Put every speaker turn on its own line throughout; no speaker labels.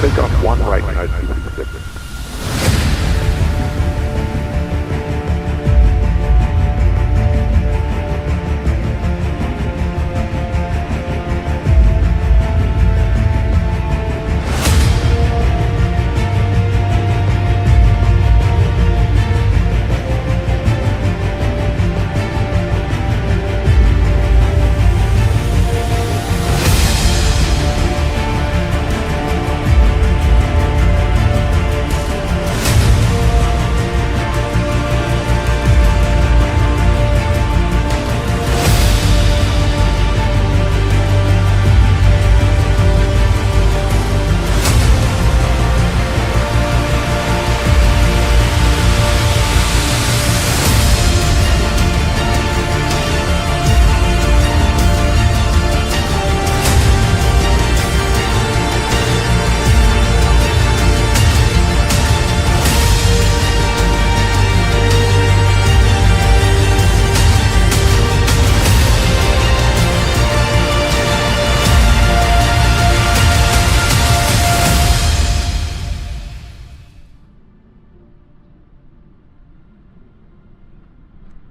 Takeoff 1 right now, 266.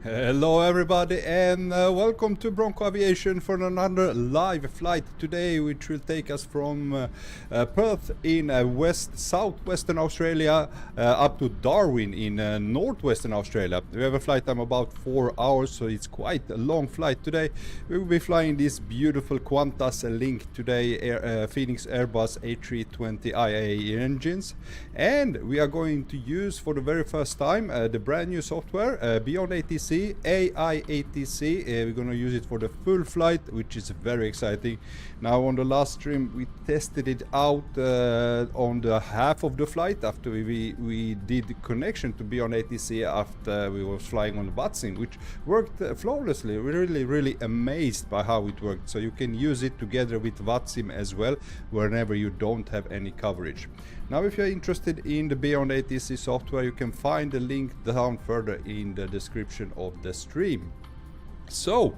Hello everybody and welcome to Bronco Aviation for another live flight today, which will take us from Perth in southwestern Australia up to Darwin in northwestern Australia. We have a flight time about 4 hours, so it's quite a long flight today. We will be flying this beautiful QantasLink today, Fenix Airbus A320 IAE engines, and we are going to use for the very first time the brand new software Beyond ATC, AI ATC. We're going to use it for the full flight, which is very exciting. Now on the last stream we tested it out on the half of the flight after we did the connection to Beyond ATC after we were flying on the VATSIM, which worked flawlessly. We're really amazed by how it worked. So you can use it together with VATSIM as well whenever you don't have any coverage. Now if you're interested in the Beyond ATC software, you can find the link down further in the description of the stream. So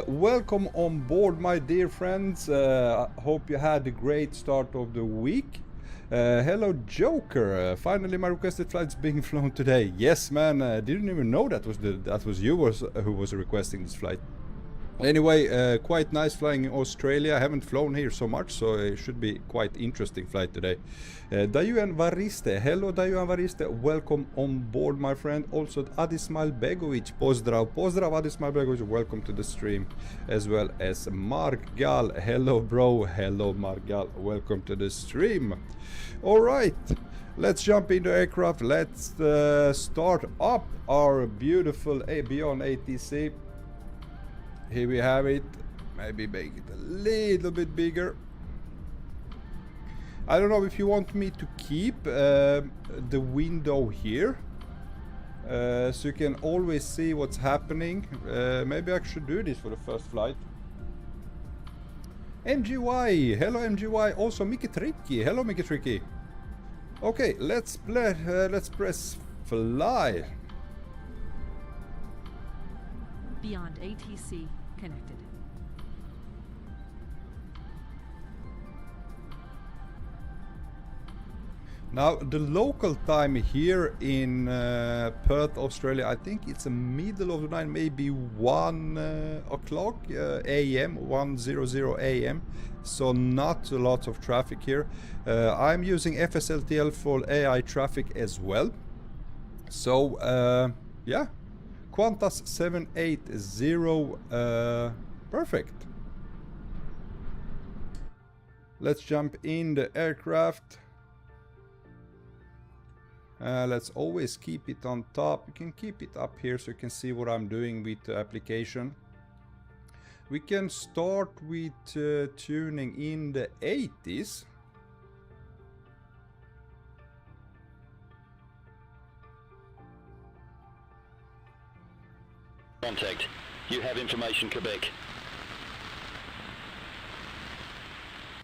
welcome on board, my dear friends. Hope you had a great start of the week. Hello Joker, finally my requested flight's being flown today. Yes man, didn't even know that was you who was requesting this flight. Anyway, quite nice flying in Australia. I haven't flown here so much, so it should be quite interesting flight today. Darwin Variste, hello Darwin Variste, welcome on board my friend. Also Adismail Begovic, pozdrav Adismail Begovic, welcome to the stream, as well as Mark Gal, hello bro, hello Mark Gal, welcome to the stream. Alright, let's jump into aircraft. Let's start up our beautiful Beyond ATC. Here we have it. Maybe make it a little bit bigger. I don't know if you want me to keep the window here so you can always see what's happening. Maybe I should do this for the first flight. MGY, hello MGY. Also Mickey Tricky, hello Mickey Tricky. Okay, let's press fly.
Beyond ATC connected.
Now the local time here in Perth, Australia, I think it's the middle of the night, maybe 1 o'clock AM, 1:00 AM. So not a lot of traffic here. I'm using FSLTL for AI traffic as well. So yeah. Qantas 780, perfect. Let's jump in the aircraft. Let's always keep it on top. You can keep it up here so you can see what I'm doing with the application. We can start with tuning in the 80s.
Contact. You have information, Quebec.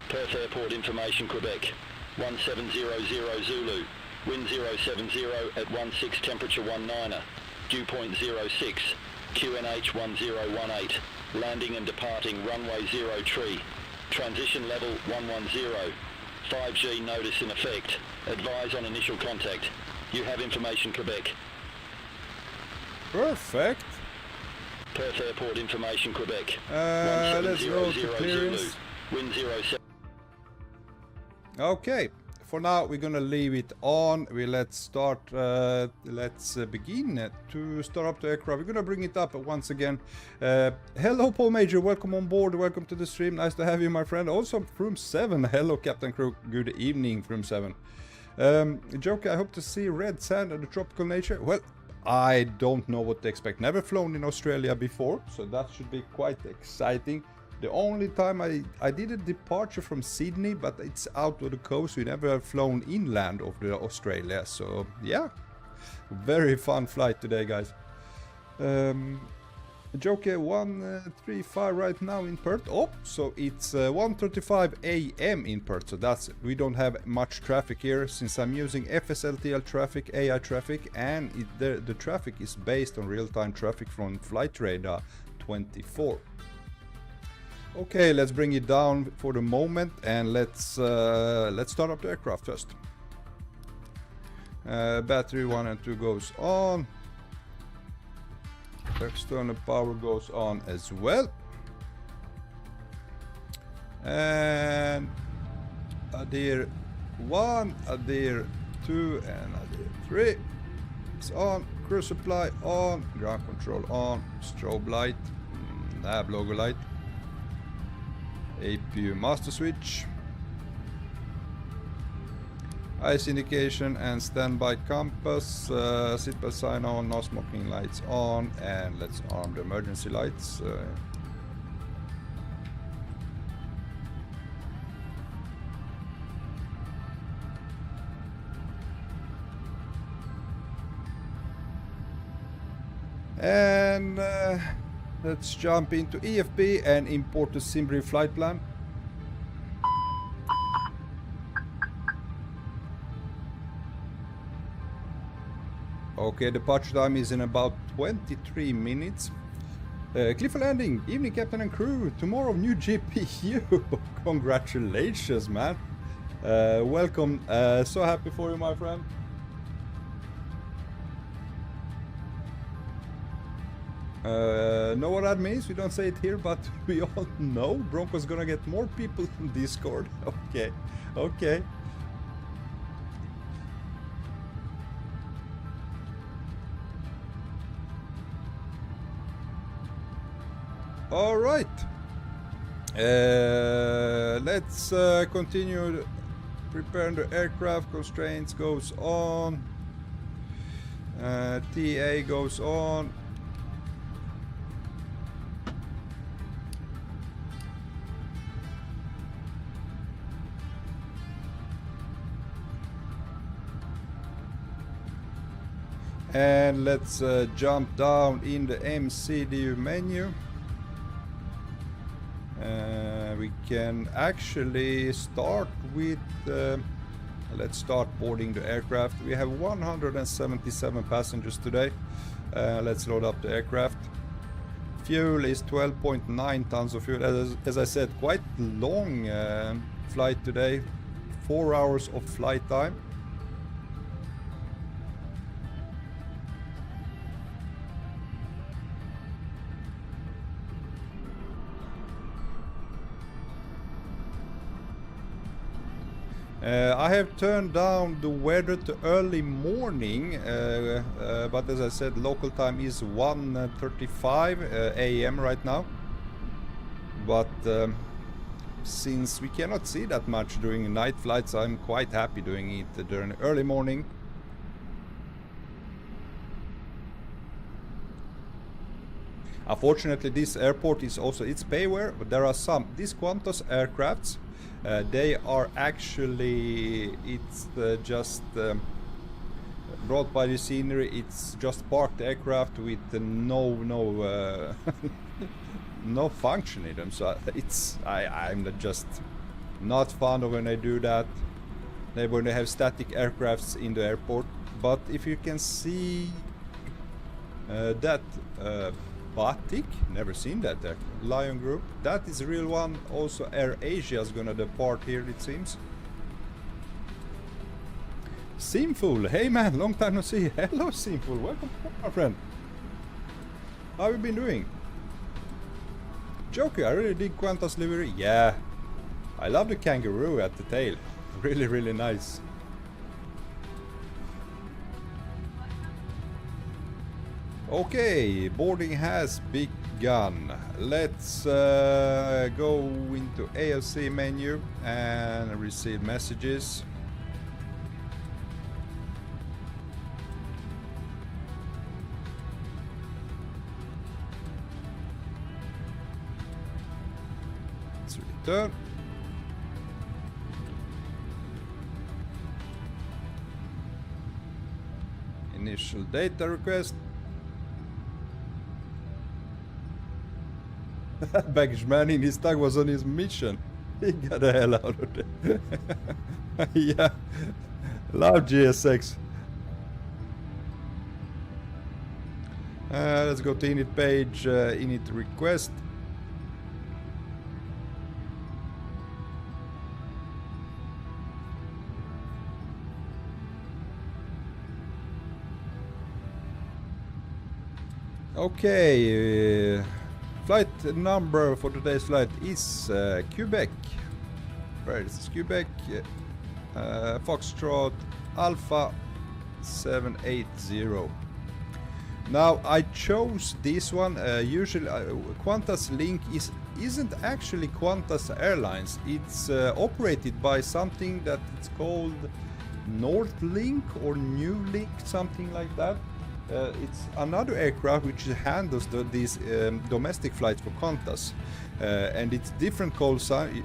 Perth Airport information, Quebec. 1700 Zulu. Wind 070 at 16, temperature 19er. Dew point 06. QNH 1018. Landing and departing runway 03. Transition level 110. 5G notice in effect. Advise on initial contact. You have information, Quebec.
Perfect.
Perth Airport information, Quebec.
Let's go to
1700
clearance.
Zulu. Wind 07.
Okay, for now we're gonna leave it on. Let's begin to start up the aircraft. We're gonna bring it up once again. Hello Paul Major, welcome on board, welcome to the stream, nice to have you my friend. Also from 7, hello Captain Crew, good evening from 7. Joker, I hope to see red sand and the tropical nature. Well, I don't know what to expect. Never flown in Australia before, so that should be quite exciting. The only time I did a departure from Sydney, but it's out of the coast. We never have flown inland of the Australia, so yeah, very fun flight today, guys. Joker 135 right now in Perth. Oh, so it's 1:35 a.m. in Perth. So that's, we don't have much traffic here since I'm using FSLTL traffic, AI traffic, and the traffic is based on real-time traffic from Flight Radar 24. Okay, let's bring it down for the moment and let's start up the aircraft first. Battery 1 and 2 goes on. External power goes on as well. And Adir 1, Adir 2 and Adir 3. It's on. Crew supply on. Ground control on. Strobe light. Nav logo light. APU master switch, ice indication and standby compass, seatbelt sign on, no smoking lights on, and let's arm the emergency lights. And let's jump into EFB and import the Simbri flight plan. Okay, departure time is in about 23 minutes. Cliff landing, evening captain and crew, tomorrow new GPU. Congratulations, man. Welcome, so happy for you, my friend. Know what that means? We don't say it here, but we all know Bronco's gonna get more people in Discord. Okay, okay. All right. Let's continue preparing the aircraft. Constraints goes on. TA goes on. And let's jump down in the MCDU menu. We can actually start with, let's start boarding the aircraft. We have 177 passengers today. Let's load up the aircraft. Fuel is 12.9 tons of fuel. As I said, quite long flight today. 4 hours of flight time. I have turned down the weather to early morning, but as I said, local time is 1:35 a.m. right now. But since we cannot see that much during night flights, I'm quite happy doing it during early morning. Unfortunately, this airport is also, it's payware, but there are some, these Qantas aircrafts, they are actually, it's just brought by the scenery. It's just parked aircraft with no no function in them. So it's I'm just not fond of when they do that. When they have static aircrafts in the airport. But if you can see that Batik, never seen that Lion Group, that is a real one. Also Air Asia is gonna depart here, it seems. Simful, hey man, long time no see. Hello Simful, welcome my friend. How have you been doing? Joker, I really dig Qantas livery. Yeah, I love the kangaroo at the tail. Really, really nice. Okay, boarding has begun. Let's go into AOC menu and receive messages. Let's return. Initial data request. Baggage man in his tag was on his mission. He got the hell out of there. Yeah, love GSX. Let's go to init page, init request. Okay. Flight number for today's flight is Quebec. Where is Quebec? Foxtrot Alpha 780. Now I chose this one. Usually QantasLink isn't actually Qantas Airlines. It's operated by something that it's called Northlink or New Link, something like that. It's another aircraft which handles these domestic flights for Qantas, and it's different call sign.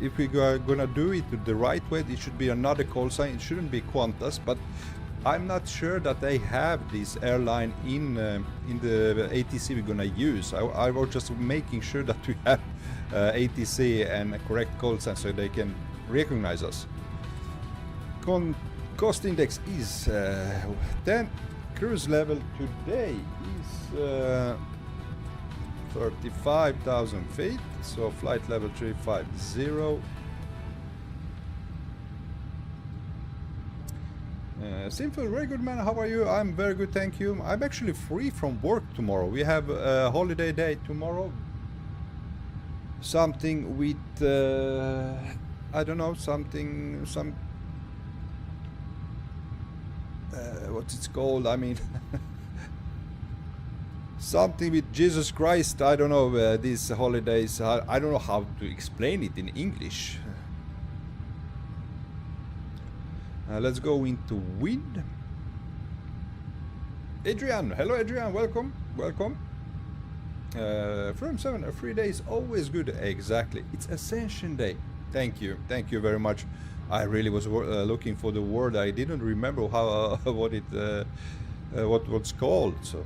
If we are gonna do it the right way, it should be another call sign. It shouldn't be Qantas, but I'm not sure that they have this airline in the ATC we're gonna use. I was just making sure that we have ATC and a correct call sign so they can recognize us. Cost index is 10. Cruise level today is 35,000 feet, so flight level 350. Simple, very good man, how are you? I'm very good, thank you. I'm actually free from work tomorrow. We have a holiday day tomorrow. Something with, I don't know, some what's it called? I mean, something with Jesus Christ. I don't know these holidays. I don't know how to explain it in English. Let's go into wind. Adrian, hello Adrian, welcome, welcome. From 7, 3 days, always good. Exactly, it's Ascension Day. Thank you very much. I really was looking for the word. I didn't remember how what it's called. So,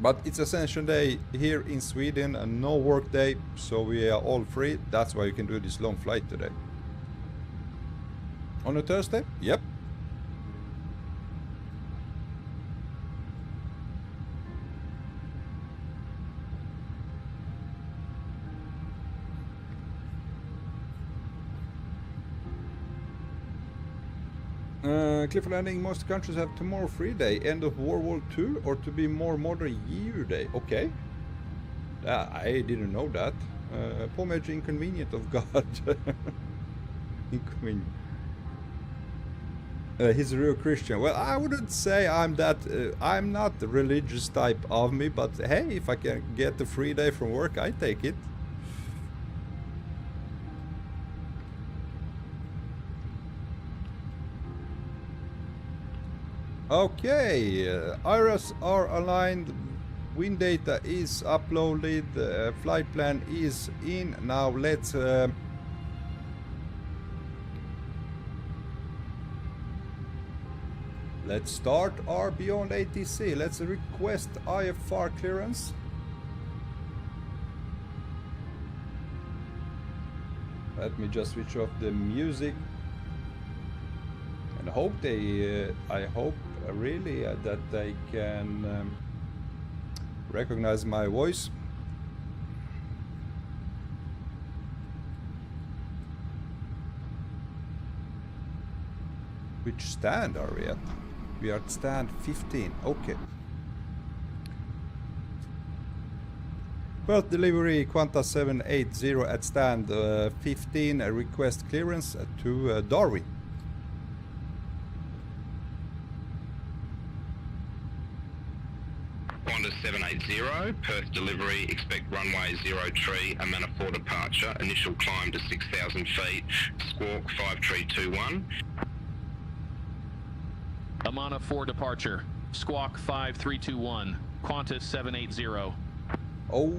but it's Ascension Day here in Sweden and no work day, so we are all free. That's why you can do this long flight today. On a Thursday? Yep. Clifford Landing, most countries have tomorrow free day, end of World War II, or to be more modern year day. Okay. I didn't know that. Pomage inconvenient of God. Inconvenient. He's a real Christian. Well, I wouldn't say I'm that. I'm not the religious type of me, but hey, if I can get the free day from work, I take it. Okay, IRAs are aligned, wind data is uploaded, flight plan is in. Now let's start our Beyond ATC. Let's request IFR clearance. Let me just switch off the music and hope I hope really that they can recognize my voice. Which stand are we at? We are at stand 15. Okay. Perth delivery Qantas 780 at stand 15. Request clearance to Darwin.
Qantas 780, Perth delivery, expect runway 03, Amana 4 departure, initial climb to 6,000 feet, squawk 5321.
Amana 4 departure, squawk 5321, Qantas 780.
Oh,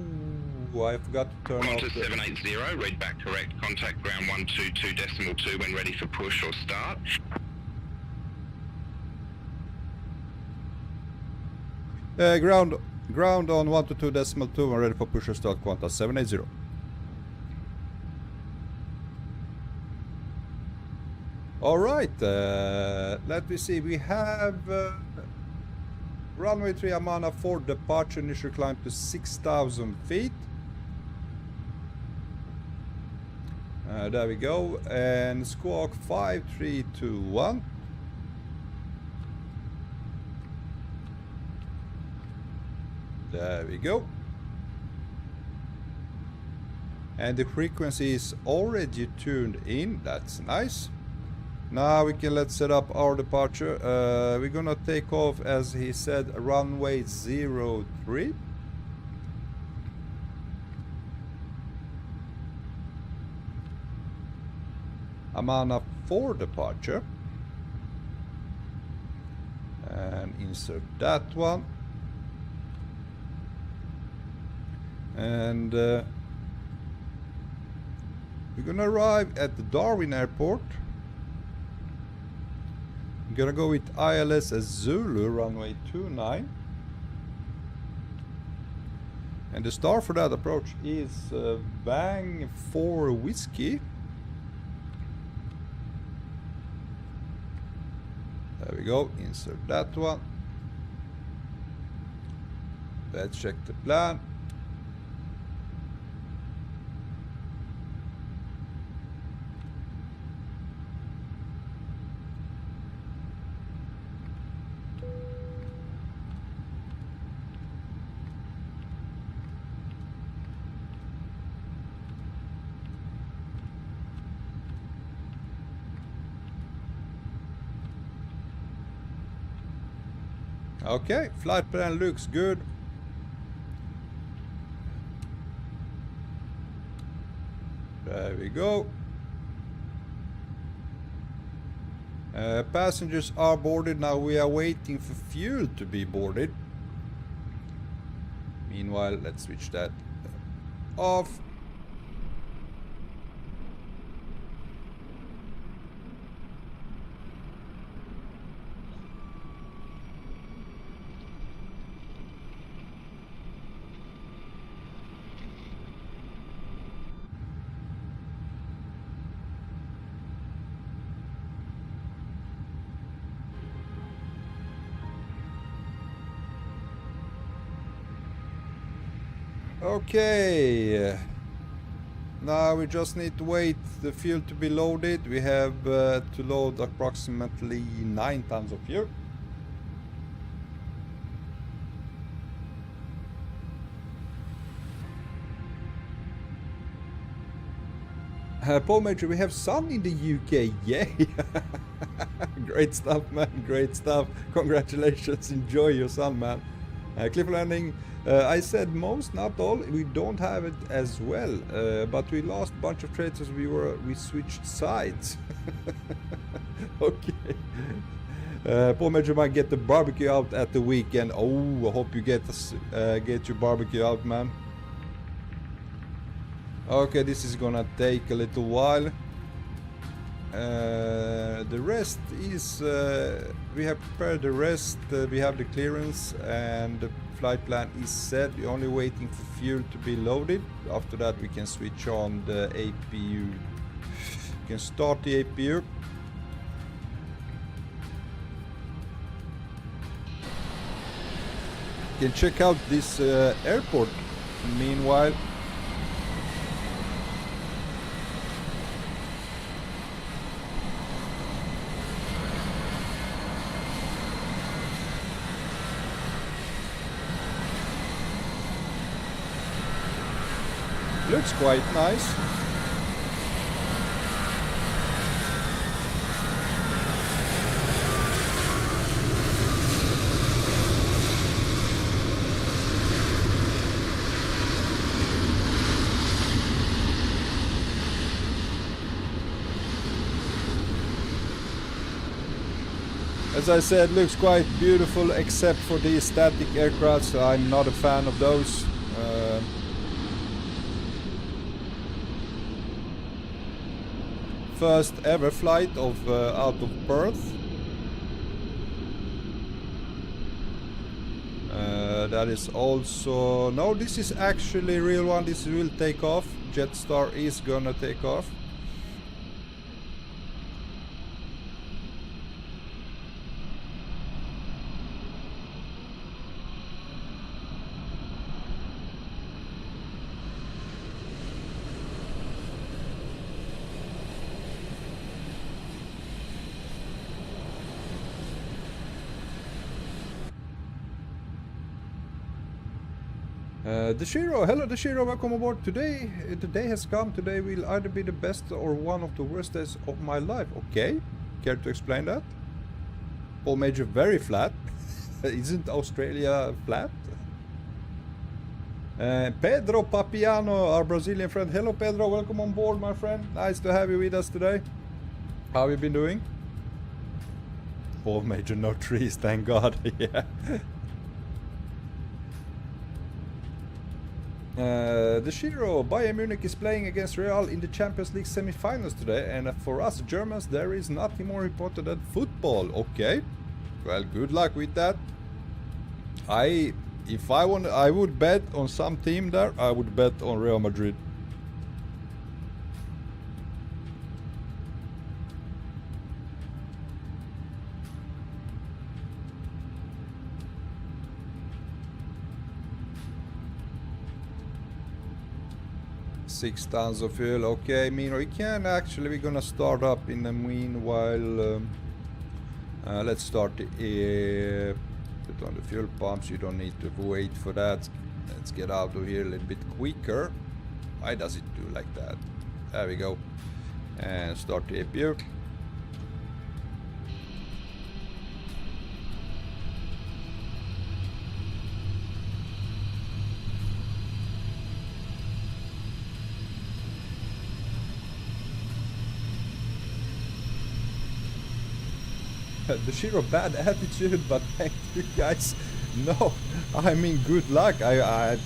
I forgot to turn off
Qantas
the...
780, read back correct, contact ground 122.2 when ready for push or start.
Ground on 122.2 and ready for push or start, Qantas 780. Alright, let me see, we have runway 3 Amana 4 departure, initial climb to 6,000 feet. There we go, and squawk 5321. There we go. And the frequency is already tuned in, that's nice. Now we can let's set up our departure. We're gonna take off, as he said, runway 03. Amana 4 departure. And insert that one. And we're gonna arrive at the Darwin airport. I'm gonna go with ILS as Zulu, runway 29. And the star for that approach is Bang 4 Whiskey. There we go, insert that one. Let's check the plan. Okay, flight plan looks good. There we go. Passengers are boarded. Now we are waiting for fuel to be boarded. Meanwhile, let's switch that off. Okay, now we just need to wait the fuel to be loaded. We have to load approximately 9 tons of fuel. Paul Major, we have sun in the UK, yay! Great stuff, man, great stuff. Congratulations, enjoy your sun, man. Cliff landing. I said most, not all. We don't have it as well, but we lost a bunch of trades as we switched sides. Okay. Paul Major might get the barbecue out at the weekend. Oh, I hope you get your barbecue out, man. Okay, this is gonna take a little while. The rest is we have prepared the rest. We have the clearance and the flight plan is set. We're only waiting for fuel to be loaded. After that we can switch on the APU. We can start the APU. You can check out this airport meanwhile. Looks quite nice. As I said, looks quite beautiful except for the static aircrafts. I'm not a fan of those. First ever flight of out of Perth. That is also... No, this is actually real one. This will take off. Jetstar is gonna take off. Deshiro, hello Deshiro, welcome aboard. Today, the day has come. Today will either be the best or one of the worst days of my life. Okay, care to explain that? Paul Major, very flat. Isn't Australia flat? Pedro Papiano, our Brazilian friend. Hello Pedro, welcome on board my friend. Nice to have you with us today. How have you been doing? Paul Major, no trees, thank God. Yeah. The Shiro, Bayern Munich is playing against Real in the Champions League semi-finals today, and for us Germans there is nothing more important than football. Okay, well, good luck with that. If I would bet on some team there. I would bet on Real Madrid. Six tons of fuel. Okay, Mino, we can actually, we're gonna start up in the meanwhile. Let's start the put on the fuel pumps. You don't need to wait for that. Let's get out of here a little bit quicker. Why does it do like that? There we go. And start the APU. The Shiro, bad attitude, but thank you guys. No, I mean good luck. I'm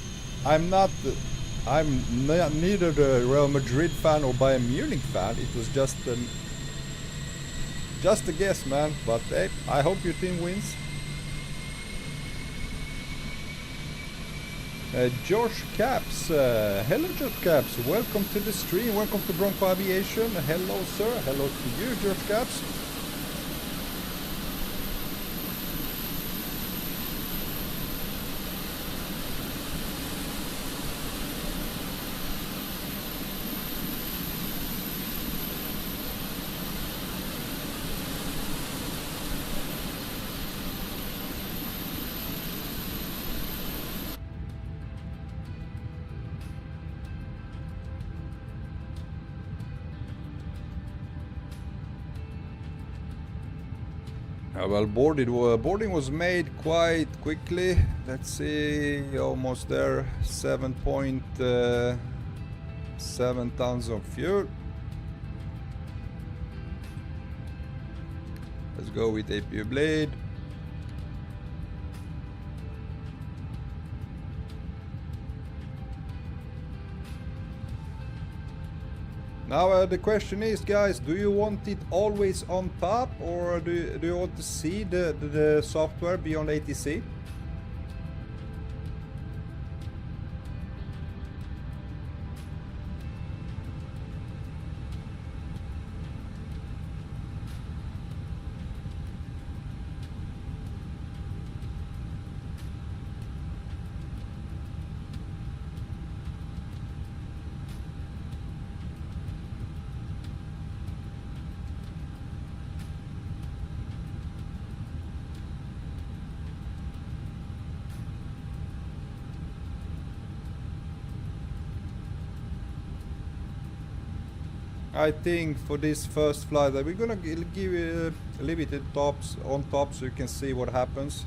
neither the Real Madrid fan or Bayern Munich fan. It was just a guess, man. But hey, I hope your team wins. George Caps, hello George Caps. Welcome to the stream. Welcome to Bronco Aviation. Hello, sir. Hello to you, George Caps. Well, boarding was made quite quickly. Let's see, almost there. 7.7 tons of fuel. Let's go with APU blade. Now the question is, guys, do you want it always on top, or do you want to see the software Beyond ATC? I think for this first flight that we're gonna give leave it at tops on top so you can see what happens.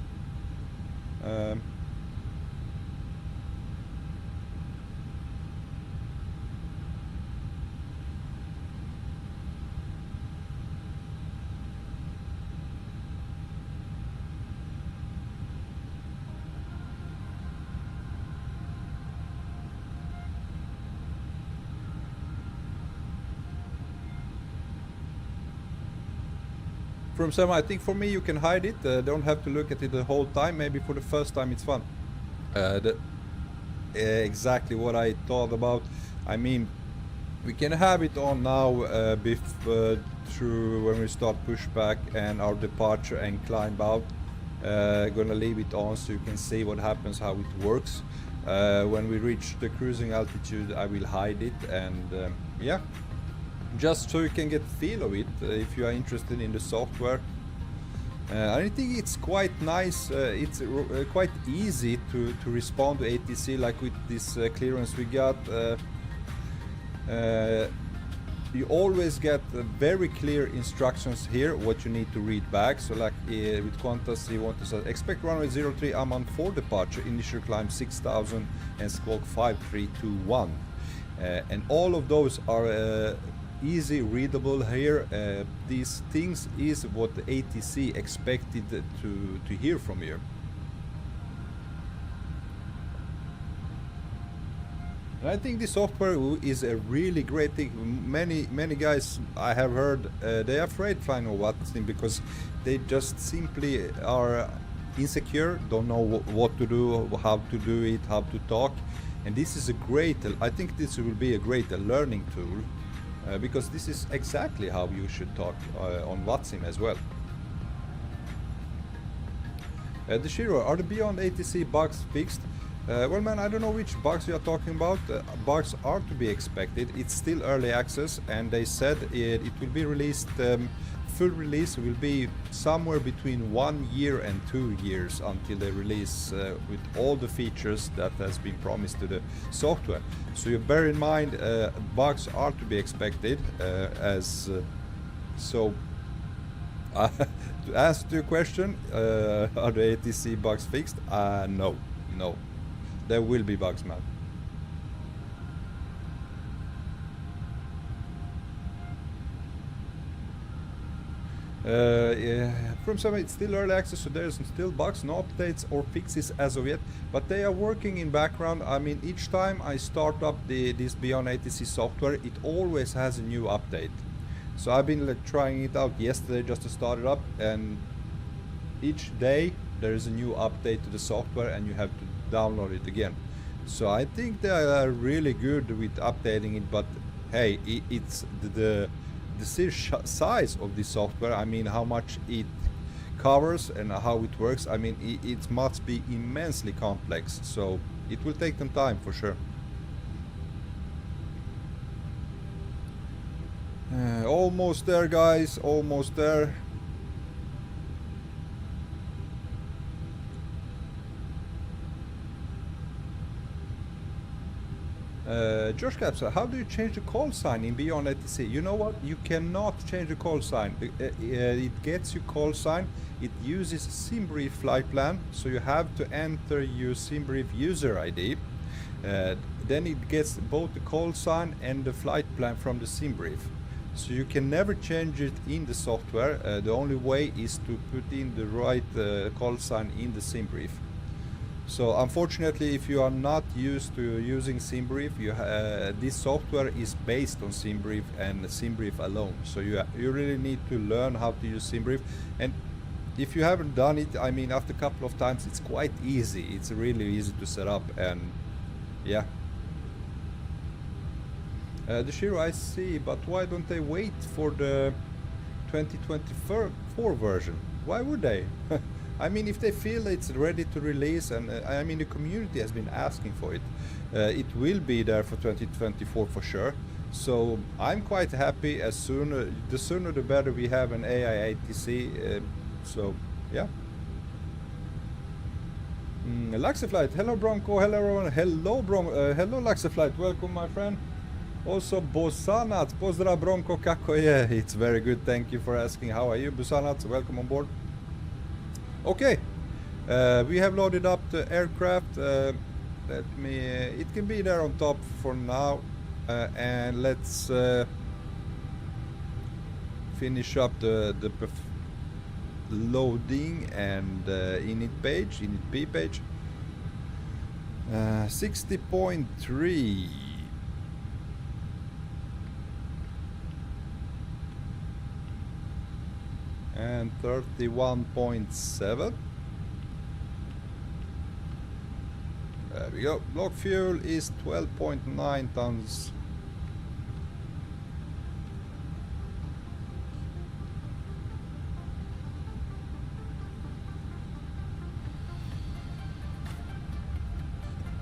From some, I think for me you can hide it. Don't have to look at it the whole time. Maybe for the first time it's fun. Exactly what I thought about. I mean, we can have it on now through when we start pushback and our departure and climb out. Gonna leave it on so you can see what happens, how it works. When we reach the cruising altitude, I will hide it, and yeah. Just so you can get a feel of it if you are interested in the software. I think it's quite nice, it's quite easy to respond to ATC, like with this clearance we got. You always get very clear instructions here what you need to read back. So like with Qantas, you want to say expect runway 03 Amman for departure, initial climb 6000 and squawk 5321. And all of those are easy readable here. These things is what the ATC expected to hear from you. And I think this software is a really great thing. Many guys I have heard they are afraid flying on Watson because they just simply are insecure, don't know what to do, how to do it, how to talk. And this is a great, I think this will be a great learning tool. Because this is exactly how you should talk on Watsim as well. The Shiro, are the Beyond ATC bugs fixed? Well man, I don't know which bugs you are talking about. Bugs are to be expected. It's still early access, and they said it will be released, full release will be somewhere between 1 year and 2 years until they release with all the features that has been promised to the software. So you bear in mind, bugs are to be expected. So to answer your question, are the ATC bugs fixed? No, there will be bugs, man. Yeah, from some it's still early access, so there's still bugs, no updates or fixes as of yet, but they are working in background. I mean, each time I start up this Beyond ATC software, it always has a new update. So I've been trying it out yesterday just to start it up, and each day there is a new update to the software and you have to download it again. So I think they are really good with updating it, but hey, it's the size of the software, I mean how much it covers and how it works, I mean it must be immensely complex, so it will take them time for sure. Almost there guys, almost there. Josh Caps, how do you change the call sign in Beyond ATC? You know what? You cannot change the call sign. It gets you call sign. It uses SimBrief flight plan, so you have to enter your SimBrief user ID. Then it gets both the call sign and the flight plan from the SimBrief. So you can never change it in the software. The only way is to put in the right call sign in the SimBrief. So unfortunately, if you are not used to using SimBrief, this software is based on SimBrief and SimBrief alone. So you really need to learn how to use SimBrief. And if you haven't done it, I mean, after a couple of times, it's quite easy. It's really easy to set up, and yeah. The Shiro, I see, but why don't they wait for the 2024 version? Why would they? I mean, if they feel it's ready to release, and I mean the community has been asking for it, it will be there for 2024 for sure. So I'm quite happy. The sooner the better we have an AI ATC. So yeah. Luxaflight, hello Bronco, hello everyone, hello Laxaflight, welcome my friend. Also, Bosanac, pozdrav Bronco, kako je? It's very good, thank you for asking. How are you, Bosanac? Welcome on board. Okay, we have loaded up the aircraft. Let me, it can be there on top for now. And let's finish up the loading and init page, init P page. 60.3. And 31.7. There we go. Block fuel is 12.9 tons.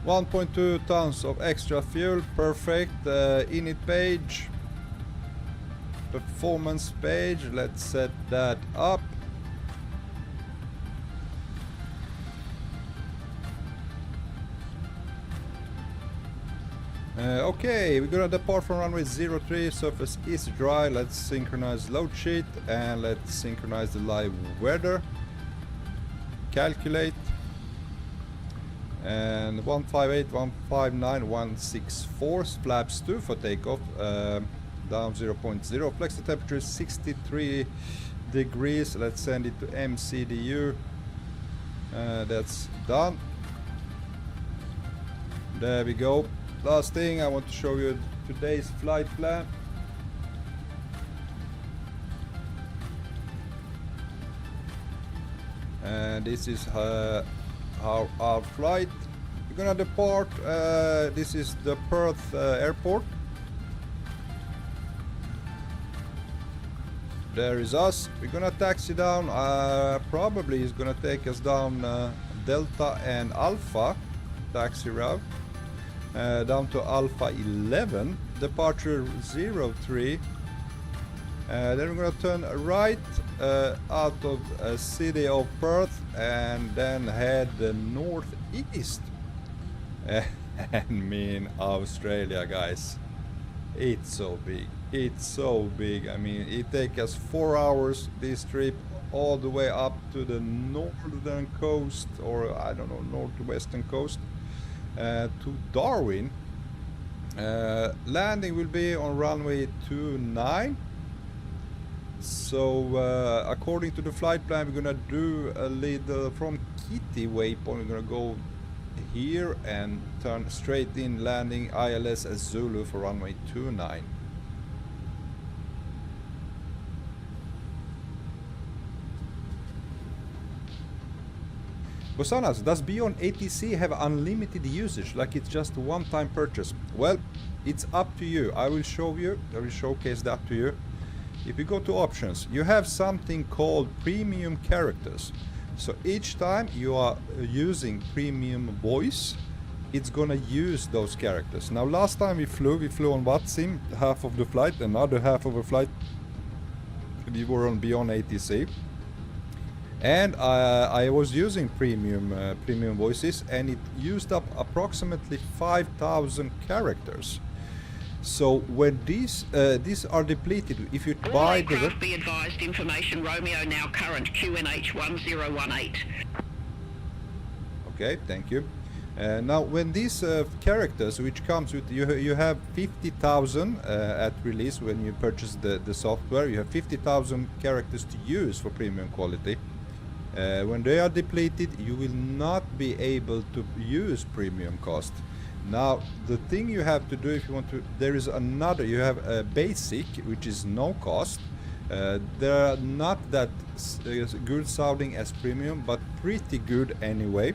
$1.2 tons of extra fuel, perfect. Init page, performance page, let's set that up. Okay, we're gonna depart from runway 03, surface is dry. Let's synchronize load sheet and let's synchronize the live weather. Calculate. And 158, 159, 164, flaps 2 for takeoff, down 0.0. Flex the temperature is 63 degrees. Let's send it to MCDU. That's done. There we go. Last thing, I want to show you today's flight plan. And this is our flight. We're gonna depart. This is the Perth airport. There is us. We're gonna taxi down. Probably is gonna take us down Delta and Alpha taxi route down to Alpha 11. Departure 03. Then we're going to turn right out of city of Perth and then head northeast. And mean Australia, guys. It's so big. It's so big. I mean, it takes us 4 hours this trip all the way up to the northern coast, or I don't know, northwestern coast, to Darwin. Landing will be on runway 29. So according to the flight plan, we're gonna do a little from Kitty waypoint. We're gonna go here and turn straight in, landing ILS as Zulu for runway 29. Bosanas, does Beyond ATC have unlimited usage, like it's just a one-time purchase? Well, it's up to you. I will show you, I will showcase that to you. If you go to options, you have something called premium characters. So each time you are using premium voice, it's gonna use those characters. Now last time we flew on what sim? Half of the flight, another half of the flight we were on Beyond ATC. And I was using premium voices, and it used up approximately 5,000 characters. So when these are depleted, if you buy the...
Aircraft be advised, information Romeo now current QNH 1018.
Okay, thank you. Now when these characters, which comes with, you have 50,000 at release when you purchase the software, you have 50,000 characters to use for premium quality. When they are depleted, you will not be able to use premium cost. Now the thing you have to do if you want to, there is another, you have a basic, which is no cost. They're not that good sounding as premium, but pretty good anyway.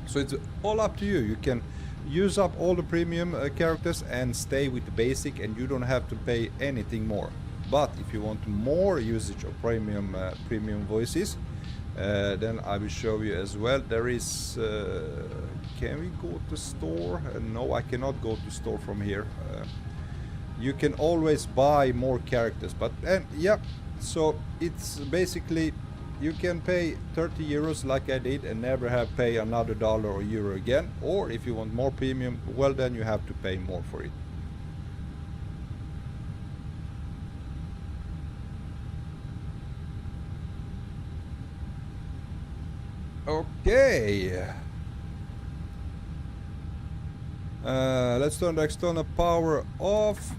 So it's all up to you. You can use up all the premium characters and stay with the basic, and you don't have to pay anything more. But if you want more usage of premium voices, then I will show you as well. There is can we go to store? No, I cannot go to store from here. You can always buy more characters, but yeah, so it's basically you can pay 30 euros like I did and never have pay another dollar or euro again, or if you want more premium, well then you have to pay more for it. Okay. Let's turn the external power off.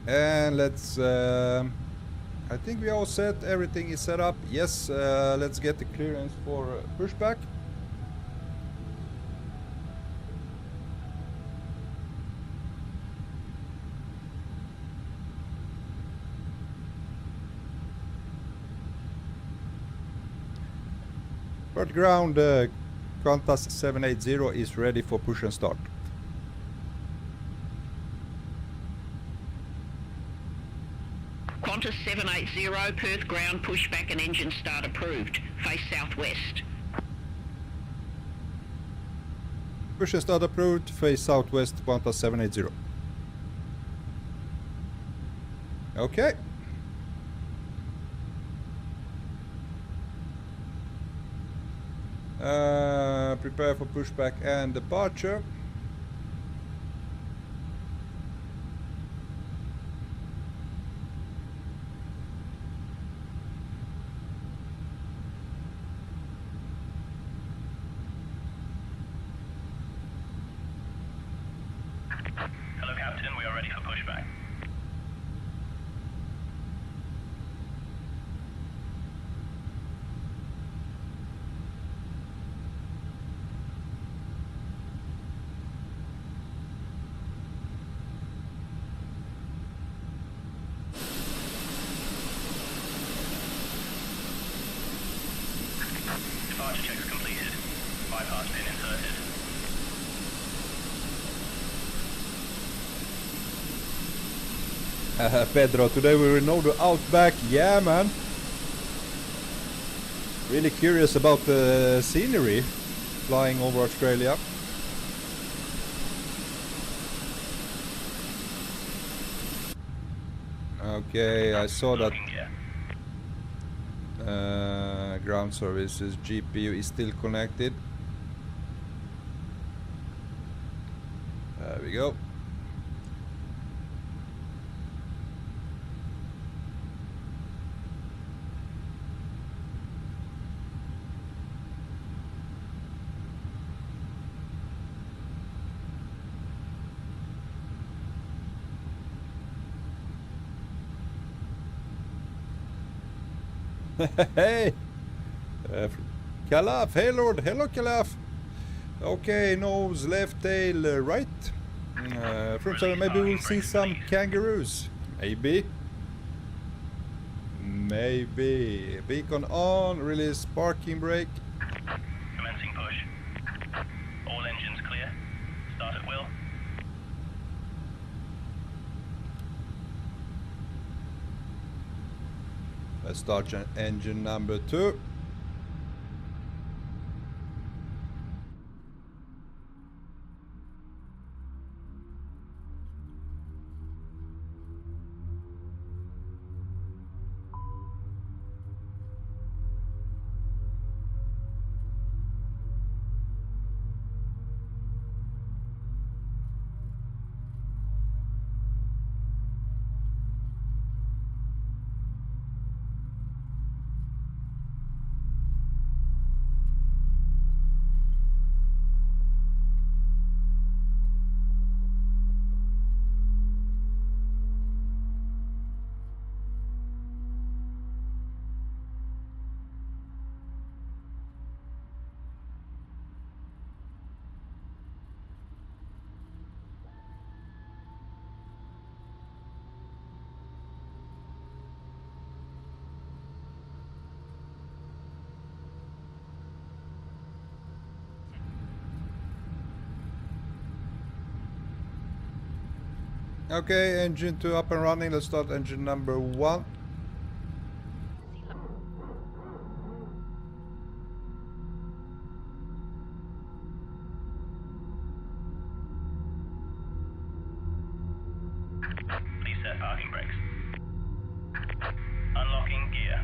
And let's... I think we all set. Everything is set up. Yes, let's get the clearance for pushback. Bird ground, Qantas 780 is ready for push and start.
Qantas 780, Perth ground, pushback and engine start approved. Face southwest.
Push and start approved, face southwest, Qantas 780. Okay. Prepare for pushback and departure.
Hello, Captain. We are ready for pushback. Departure checks completed. Bypass pin inserted.
Pedro, today we will know the Outback. Yeah, man. Really curious about the scenery flying over Australia. Okay, I saw that ground services GPU is still connected. There we go. Hey, Calaf, hey Lord, hello Calaf. Okay, nose, left tail, right. From 7, maybe we'll see some kangaroos. Maybe. Maybe. Beacon on, release parking brake.
Commencing push. All engines clear. Start at will.
Let's start engine number 2. Okay, engine 2 up and running. Let's start engine number 1.
Please set parking brakes. Unlocking gear.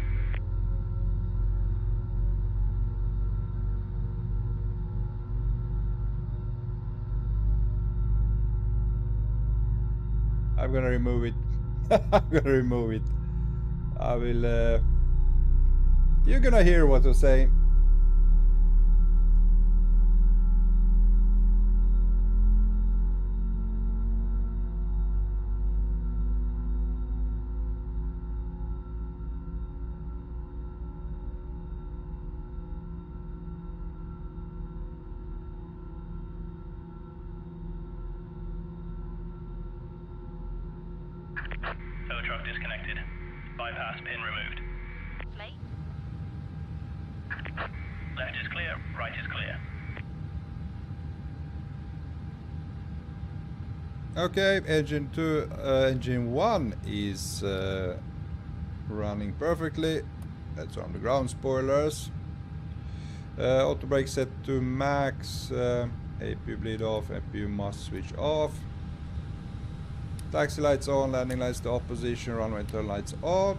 I'm gonna remove it. I'm gonna remove it. I will... You're gonna hear what I'm saying.
tow truck disconnected. Bypass pin removed.
Late.
Left is clear, right is clear.
Okay, engine 1 is running perfectly. That's on the ground spoilers. Auto brake set to max. APU bleed off, APU must switch off. Taxi lights on, landing lights to opposition, runway turn lights on.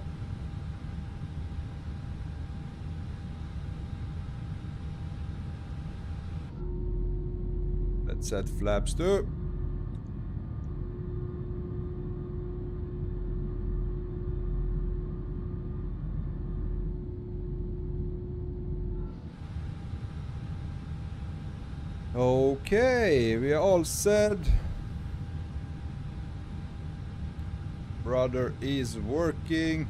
Let's set flaps too. Okay, we are all set. Rudder is working.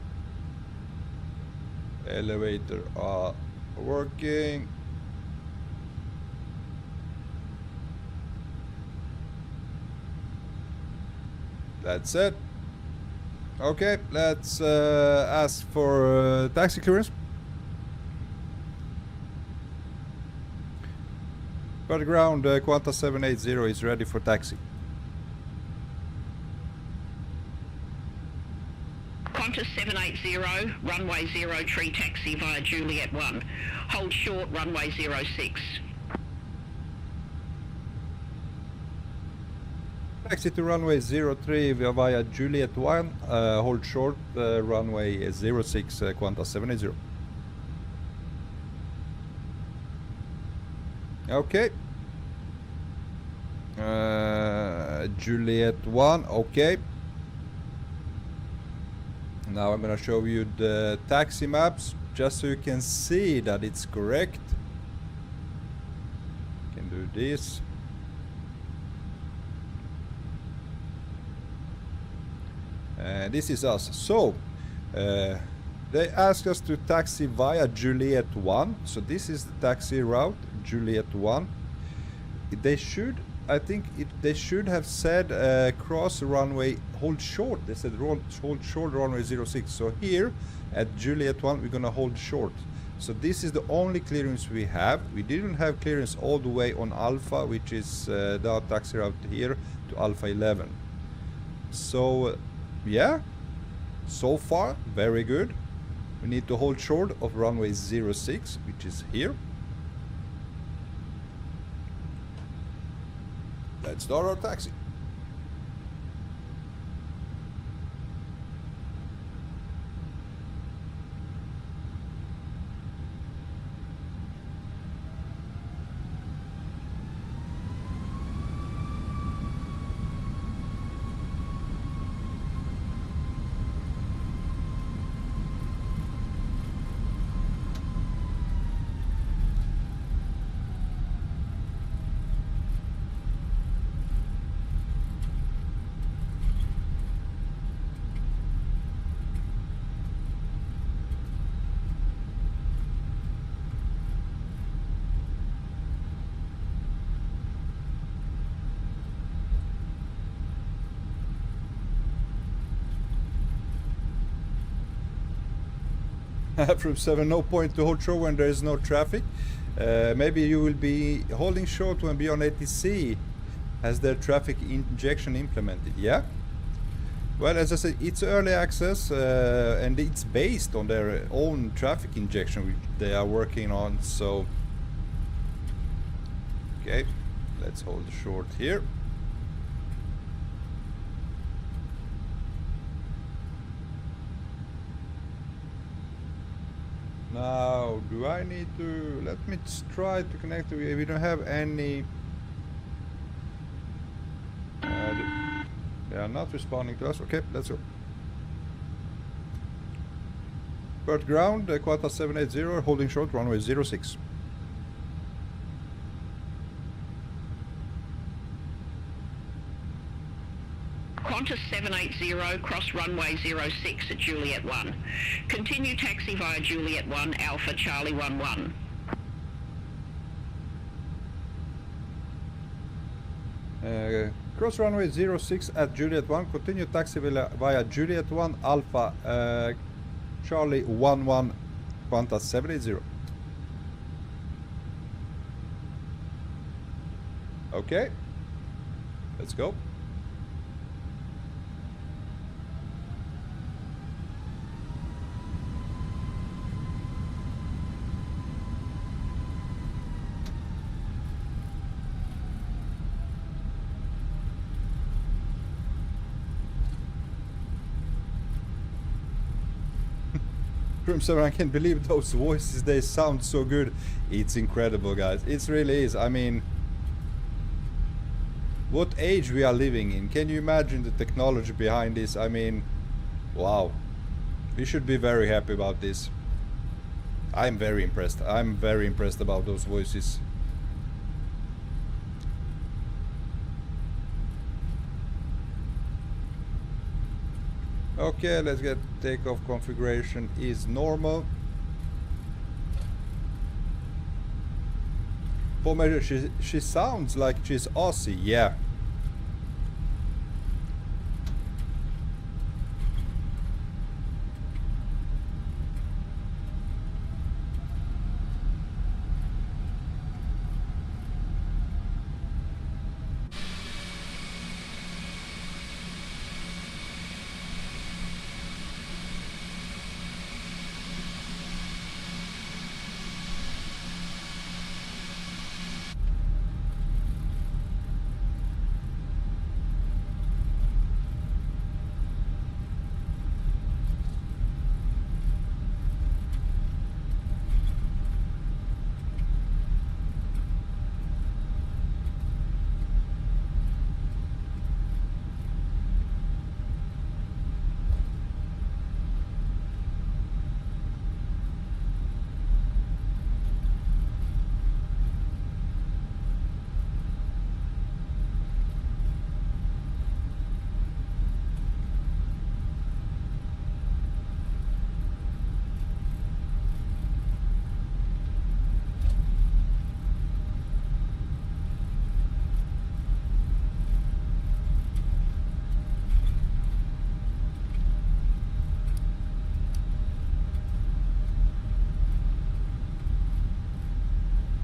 Elevator are working. That's it. Okay, let's ask for taxi clearance. Per ground, Qantas 780 is ready for taxi.
Qantas 780, runway 03 taxi via Juliet 1. Hold short, runway 06.
Taxi to runway 03 via Juliet 1, hold short, runway 06, Qantas 780. Okay. Juliet 1, okay. Now I'm gonna show you the taxi maps just so you can see that it's correct. You can do this. This is us. So they asked us to taxi via Juliet 1. So this is the taxi route, Juliet 1. They should, I think they should have said cross runway, hold short. They said hold short runway 06. So here at Juliet 1 we're gonna hold short. So this is the only clearance we have. We didn't have clearance all the way on Alpha, which is the taxi route here to Alpha 11. So yeah, so far very good. We need to hold short of runway 06, which is here. Let's start our taxi. From 7, no point to hold short when there is no traffic. Maybe you will be holding short when Beyond ATC has their traffic injection implemented. Yeah. Well, as I said, it's early access and it's based on their own traffic injection which they are working on. So, okay, let's hold short here. Now, do I need to... Let me try to connect. We don't have any... they are not responding to us. Okay, let's go. Perth ground, Qantas 780, holding short, runway 06.
Qantas 780, cross runway 06 at Juliet 1. Continue taxi via Juliet 1, Alpha Charlie 11.
Cross runway 06 at Juliet 1. Continue taxi via Juliet 1 Alpha Charlie 11 Qantas 780. Okay, let's go. Crimson, I can't believe those voices, they sound so good. It's incredible, guys. It really is. I mean, what age we are living in. Can you imagine the technology behind this? I mean, wow. We should be very happy about this. I'm very impressed. I'm very impressed about those voices. Okay, let's get takeoff configuration is normal. For measure, she sounds like she's Aussie, yeah.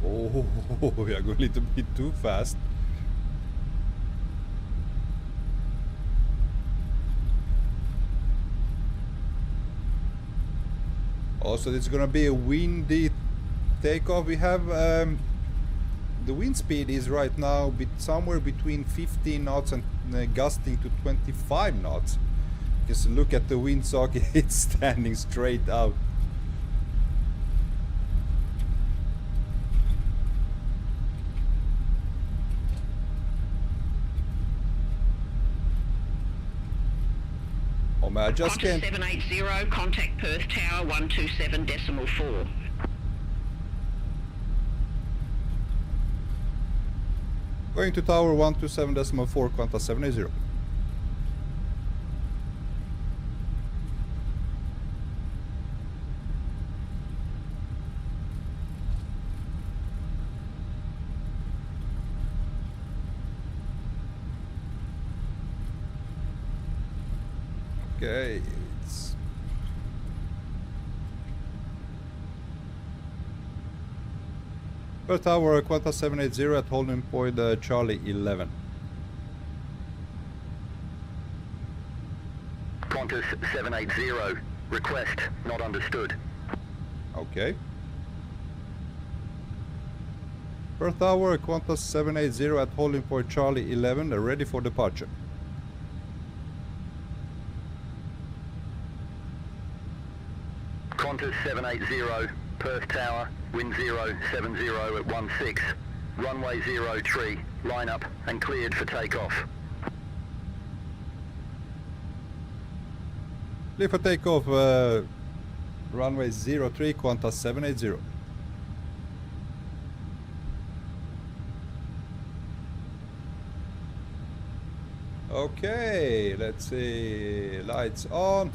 Oh, we are going a little bit too fast. Also, it's gonna be a windy takeoff. We have the wind speed is right now somewhere between 15 knots and gusting to 25 knots. Just look at the windsock; it's standing straight out. I just can't.
780, contact Perth Tower 127.4.
Going to tower 127.4, Qantas 780. Okay, it's Perth Tower, Qantas 780 at holding point Charlie 11.
Qantas 780, request not understood.
Okay. Perth Tower, Qantas 780 at holding point Charlie 11, ready for departure.
Qantas 780, Perth Tower, wind 070 at 16, runway 03, line up and cleared for takeoff.
Clear for takeoff, runway 03, Qantas 780. Okay, let's see, lights on.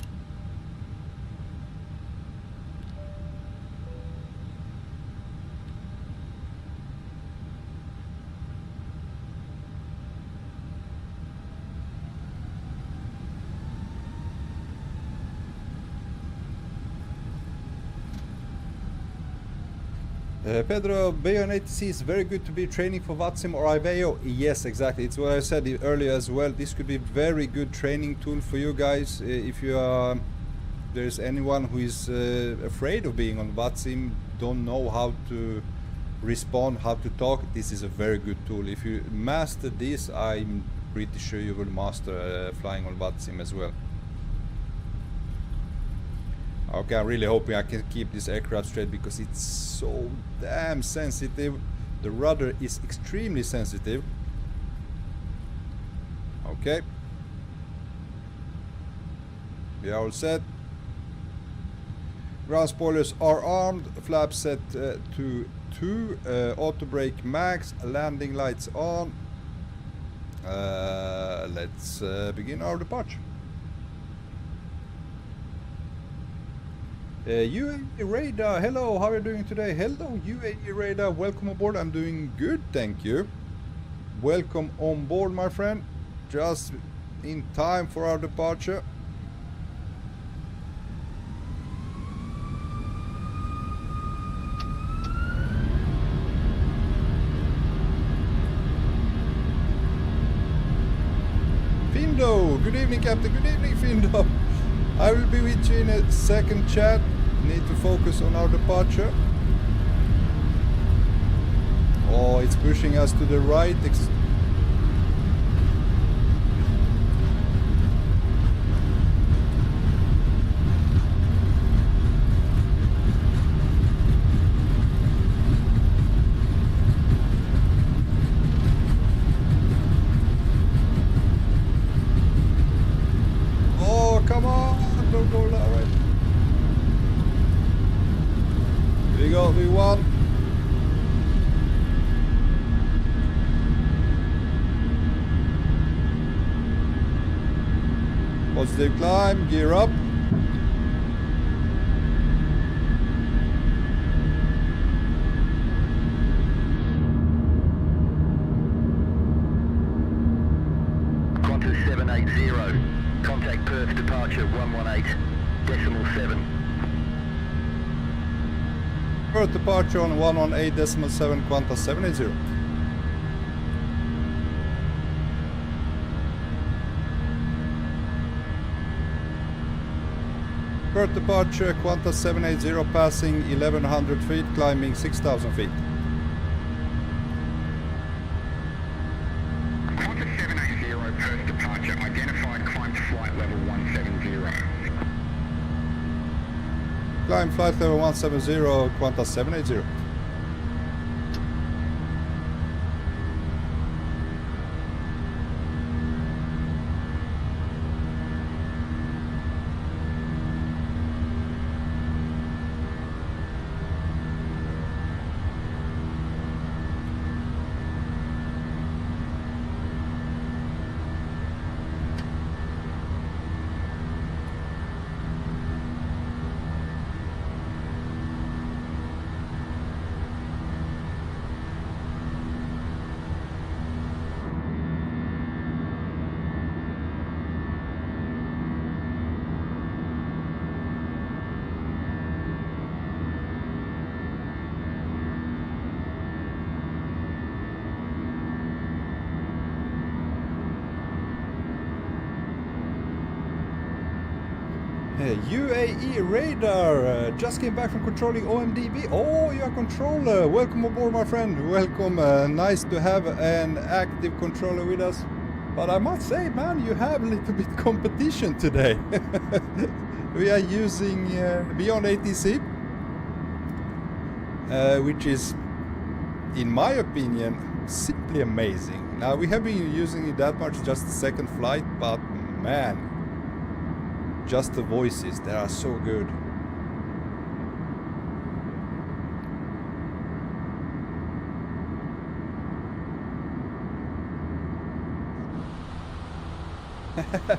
Pedro, Beyond ATC is very good to be training for VATSIM or Aveo. Yes, exactly. It's what I said earlier as well. This could be very good training tool for you guys. If you are, there's anyone who is afraid of being on VATSIM, don't know how to respond, how to talk, this is a very good tool. If you master this, I'm pretty sure you will master flying on VATSIM as well. Okay, I'm really hoping I can keep this aircraft straight because it's so damn sensitive. The rudder is extremely sensitive. Okay. We are all set. Ground spoilers are armed. Flaps set to 2. Auto brake max. Landing lights on. Let's begin our departure. UAE Radar, hello, how are you doing today? Hello UAE Radar, welcome aboard. I'm doing good, thank you. Welcome on board, my friend. Just in time for our departure. Findo, good evening, Captain. Good evening, Findo. I will be with you in a second, chat. Need to focus on our departure. Oh, it's pushing us to the right. Oh, come on. Don't go that way. Here we go, V1. Positive climb, gear up.
Qantas 780. Contact Perth departure 118.7.
Perth departure on 118.7 Qantas 780. Perth departure Qantas 780 passing 1100 feet, climbing 6000 feet.
Qantas 780, Perth departure, identified climb to flight level 170.
Climb flight level 170, Qantas 780. UAE Radar, just came back from controlling OMDB. Oh, you're a controller. Welcome aboard, my friend. Welcome. Nice to have an active controller with us. But I must say, man, you have a little bit competition today. We are using Beyond ATC, which is, in my opinion, simply amazing. Now, we have been using it that much, just the second flight, but man, just the voices, they are so good.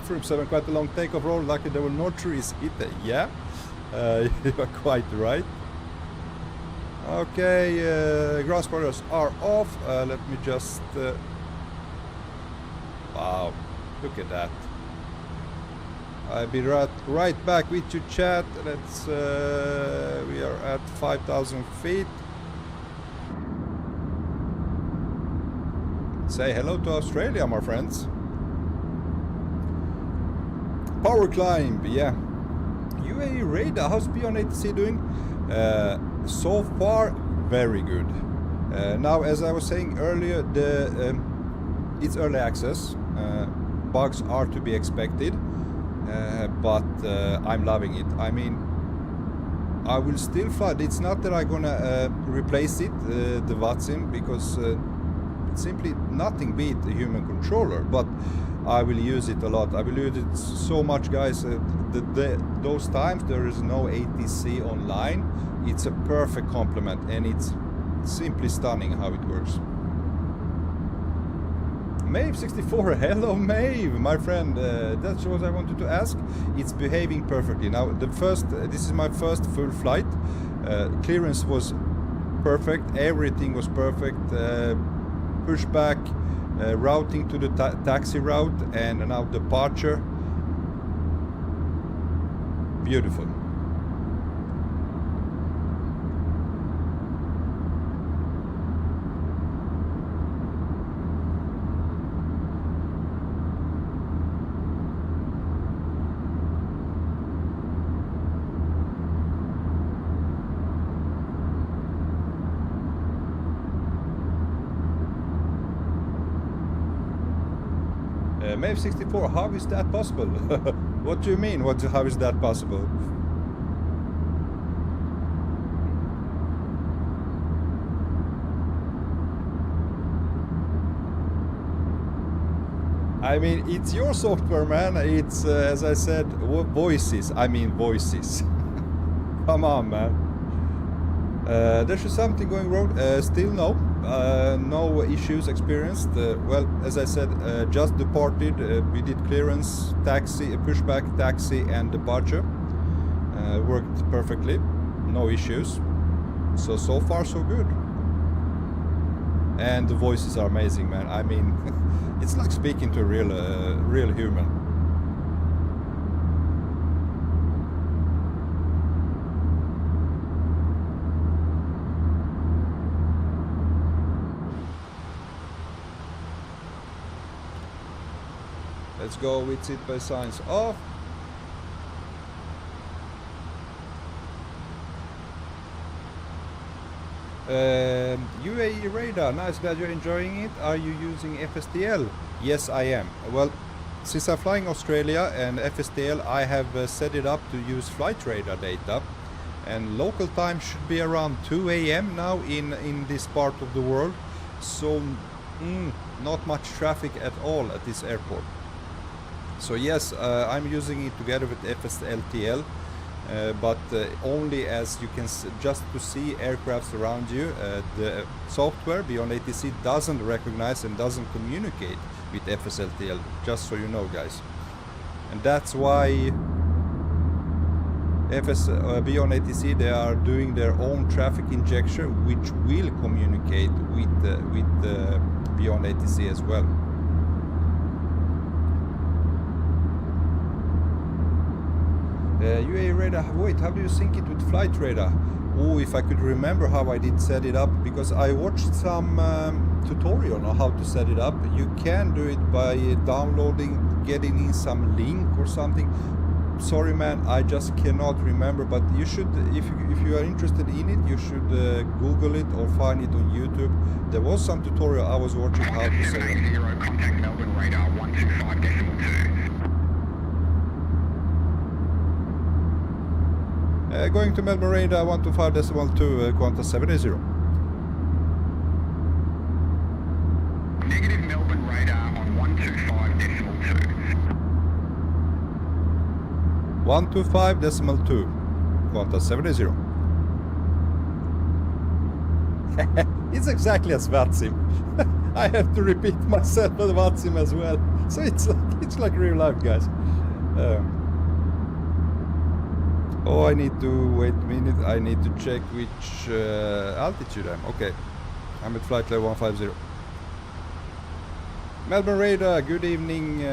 From 7, quite a long takeoff roll, lucky there were no trees hit there. Yeah, you are quite right. Okay, ground spoilers are off. Let me just... wow, look at that. I'll be right back with you, chat. Let's we are at 5,000 feet. Say hello to Australia, my friends. Power climb, yeah. UAE radar, how's Beyond ATC doing? So far, very good. Now, as I was saying earlier, it's early access. Bugs are to be expected, but I'm loving it. I mean, I will still fly. It's not that I'm gonna replace it, the VATSIM, because it's simply nothing beat the human controller. But I will use it a lot. I will use it so much, guys. Those times there is no ATC online, it's a perfect complement, and it's simply stunning how it works. Mave64, hello Mave, my friend. That's what I wanted to ask. It's behaving perfectly. Now, this is my first full flight. Clearance was perfect. Everything was perfect. Pushback, routing to the taxi route, and now departure. Beautiful. Mave64, how is that possible? What do you mean? How is that possible? I mean, it's your software, man. It's, as I said, voices. I mean, voices. Come on, man. There's something going wrong. Still no. No issues experienced. Well, as I said, just departed. We did clearance, taxi, pushback, taxi, and departure. Worked perfectly. No issues. So far, so good. And the voices are amazing, man. I mean, it's like speaking to a real human. Let's go with it by signs off. UAE radar, nice, glad you're enjoying it. Are you using FSTL? Yes, I am. Well, since I'm flying Australia and FSTL, I have set it up to use flight radar data. And local time should be around 2 AM now in this part of the world. So, not much traffic at all at this airport. So yes, I'm using it together with FSLTL, but only as you can just to see aircrafts around you. The software Beyond ATC doesn't recognize and doesn't communicate with FSLTL, just so you know, guys. And that's why Beyond ATC, they are doing their own traffic injection, which will communicate with Beyond ATC as well. UAE radar, wait, how do you sync it with flight radar? Oh, if I could remember how I did set it up, because I watched some tutorial on how to set it up. You can do it by downloading, getting in some link or something. Sorry, man, I just cannot remember, but you should, if you are interested in it, you should Google it or find it on YouTube. There was some tutorial I was watching how to set it up.
Contact Melbourne radar 125.2.
Going to Melbourne radar 125.2, Qantas 70.
Negative Melbourne radar on 125.2.
125.2, Qantas 70. It's exactly as VATSIM. I have to repeat myself with VATSIM as well. So it's like real life, guys. Oh, I need to wait a minute. I need to check which altitude I'm. Okay, I'm at flight level 150. Melbourne radar, good evening.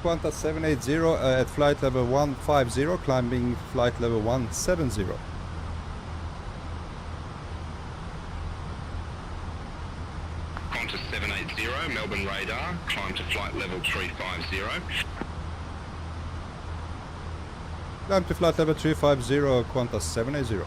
Qantas 780 at flight level 150, climbing flight level 170.
Qantas 780 780, Melbourne radar, climb to flight level 350.
Climb to flight level 350, Qantas 780.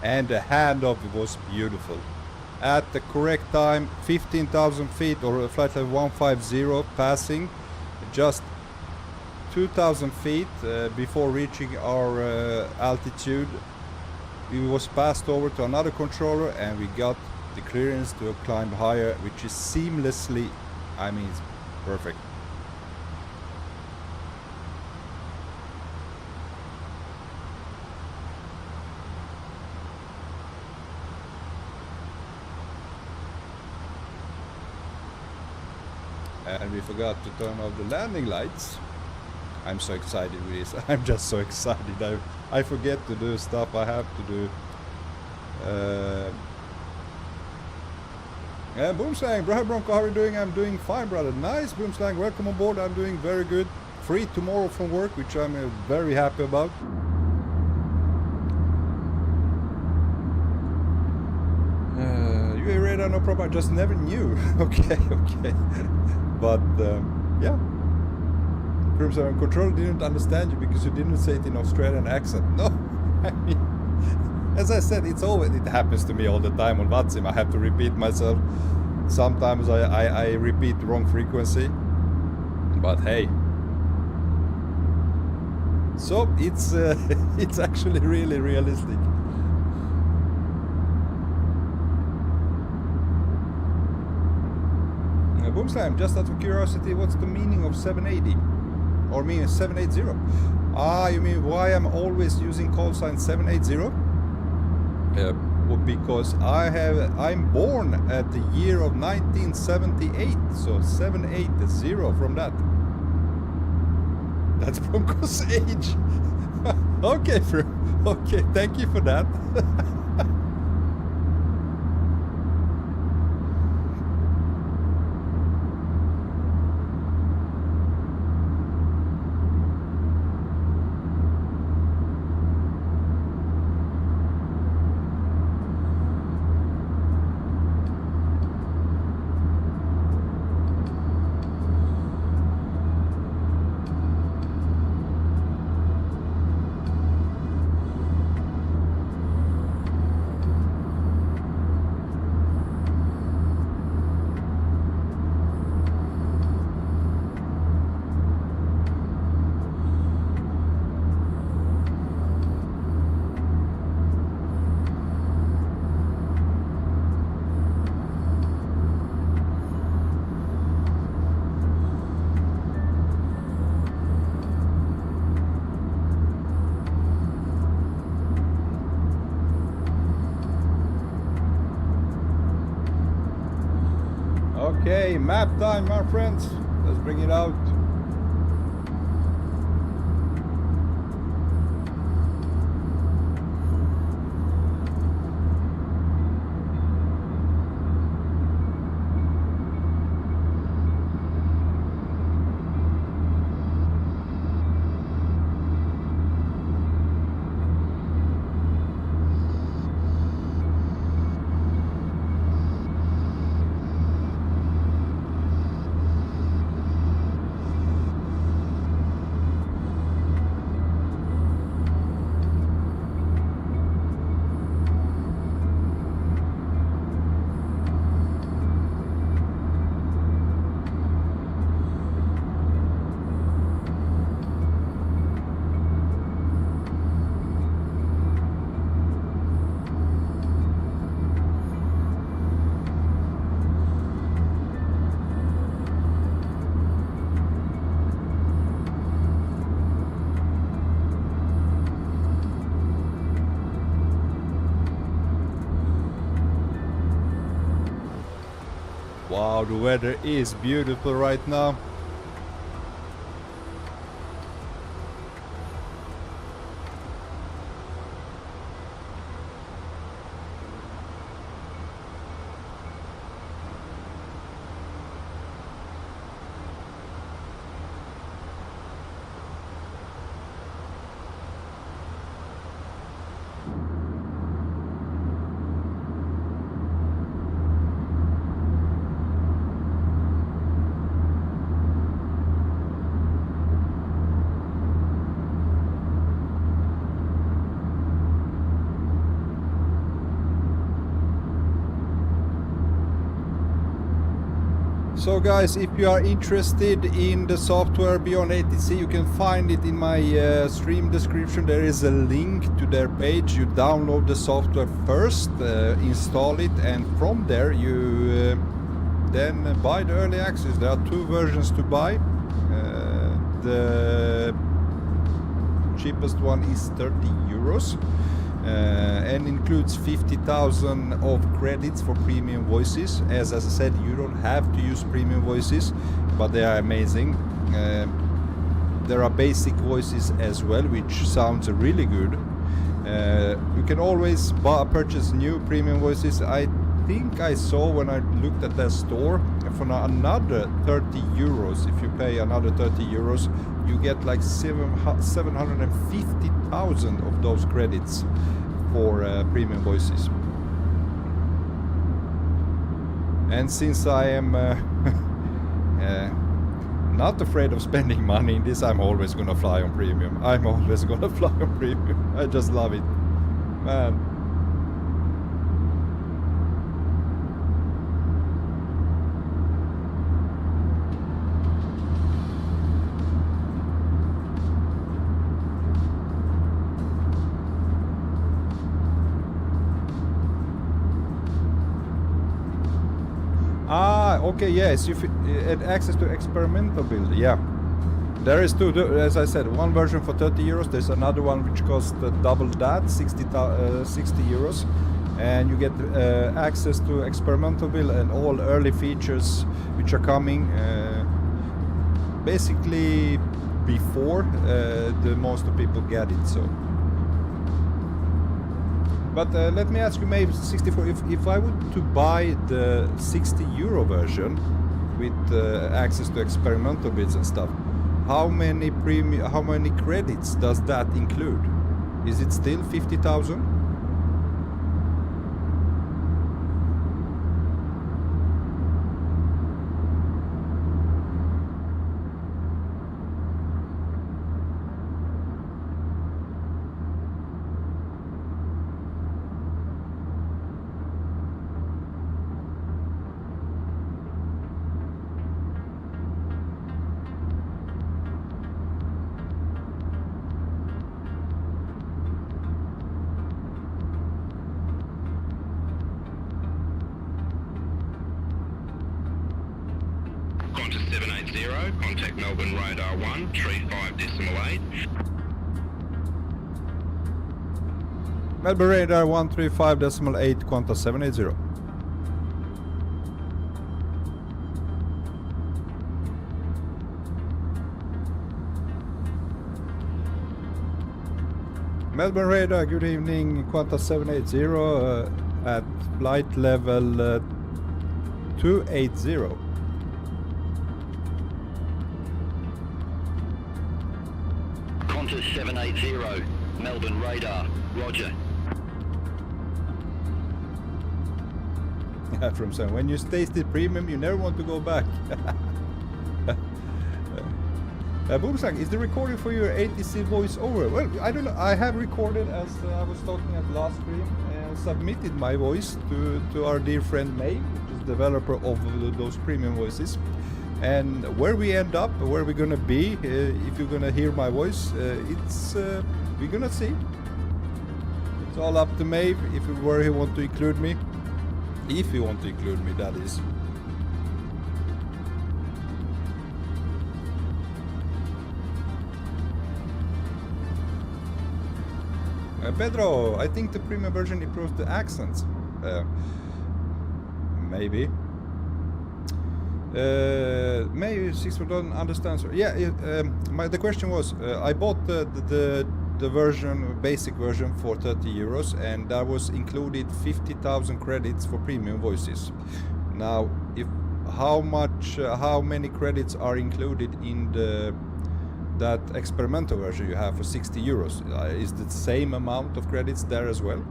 And the handoff was beautiful. At the correct time, 15,000 feet or flight level 150 passing, just 2,000 feet before reaching our altitude. We was passed over to another controller and we got the clearance to climb higher, which is seamlessly, I mean, it's perfect. And we forgot to turn off the landing lights. I'm so excited with this. I'm just so excited. I forget to do stuff I have to do. Yeah, Boomslang, brother Bronco, how are you doing? I'm doing fine, brother. Nice, Boomslang. Welcome on board. I'm doing very good. Free tomorrow from work, which I'm very happy about. UA radar, no problem. I just never knew. Okay. But yeah. Boomslang, controller didn't understand you because you didn't say it in Australian accent. No, I mean, as I said, it happens to me all the time on WhatsApp. I have to repeat myself. Sometimes I repeat the wrong frequency. But hey. So it's it's actually really realistic. Boomslam, just out of curiosity, what's the meaning of 780? Or meaning 780? Ah, you mean why I'm always using call sign 780? Well, because I'm born at the year of 1978, so 780 from that. That's Bronco's age. Okay, okay, thank you for that. Okay, map time, my friends. Let's bring it out. Wow, the weather is beautiful right now. So guys, if you are interested in the software Beyond ATC, you can find it in my stream description. There is a link to their page. You download the software first, install it, and from there you then buy the early access. There are 2 versions to buy. The cheapest one is 30 euros and includes 50,000 of credits for premium voices. As I said, you don't have to use premium voices, but they are amazing. There are basic voices as well, which sounds really good. You can always purchase new premium voices. I think I saw when I looked at their store, for another 30 euros, if you pay another 30 euros, you get like 750,000 of those credits for premium voices. And since I am not afraid of spending money in this, I'm always gonna fly on premium. I'm always gonna fly on premium. I just love it, man. Okay, yes, you had access to experimental build. Yeah, there is 2, as I said, one version for 30 euros. There's another one which costs double that, 60 euros, and you get access to experimental build and all early features which are coming basically before the most of people get it. So, but let me ask you, maybe 64. If I would to buy the 60 euro version with access to experimental bits and stuff, how many credits does that include? Is it still 50,000?
Qantas 780, contact Melbourne Radar 1, 35.8.
Melbourne Radar 135.8, Qantas 780. Melbourne Radar, good evening, Qantas 780 at flight level 280.
Qantas 780, Melbourne Radar, roger.
From some, when you tasted premium, you never want to go back. Boomsang, is the recording for your ATC voice over? Well, I don't know. I have recorded, as I was talking at last stream, and submitted my voice to our dear friend May, which is developer of those premium voices. And where we end up, where we're gonna be, if you're gonna hear my voice, it's we're gonna see. It's all up to Maeve where he want to include me. If you want to include me, that is. Pedro, I think the premium version improves the accents. Maybe. Maybe 6 don't understand. So yeah, the question was, I bought the version, basic version, for 30 euros, and that was included 50,000 credits for premium voices. Now, how many credits are included in that experimental version you have for 60 euros? Is the same amount of credits there as well?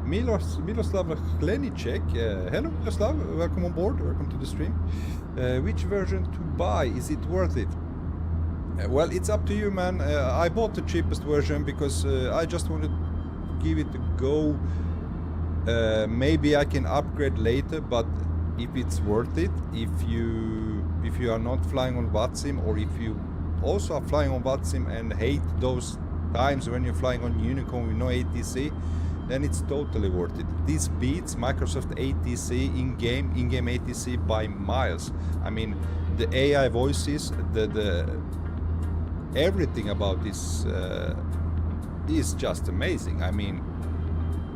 Miloslav Klenicek, hello Miloslav, welcome on board, welcome to the stream. Which version to buy? Is it worth it? Well, it's up to you, man. I bought the cheapest version because I just wanted to give it a go. Maybe I can upgrade later, but if it's worth it, if you are not flying on VATSIM, or if you also are flying on VATSIM and hate those times when you're flying on Unicorn with no ATC, then it's totally worth it. This beats Microsoft ATC in-game ATC by miles. I mean, the AI voices, the everything about this is just amazing. I mean,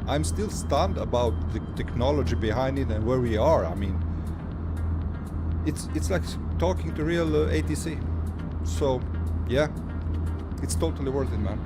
I'm still stunned about the technology behind it and where we are. I mean, it's like talking to real ATC. So yeah, it's totally worth it, man.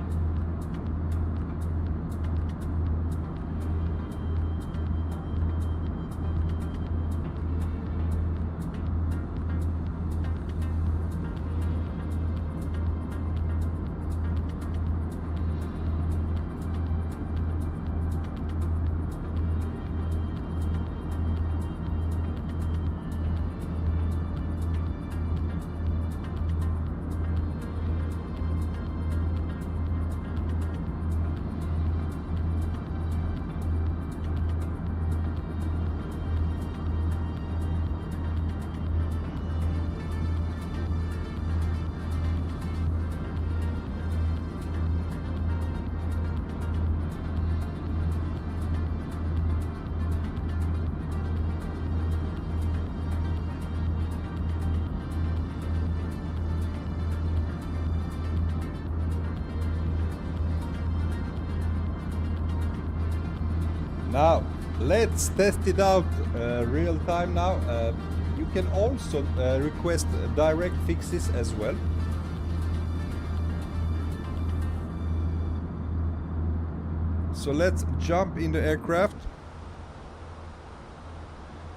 Now let's test it out real time now. You can also request direct fixes as well. So let's jump in the aircraft.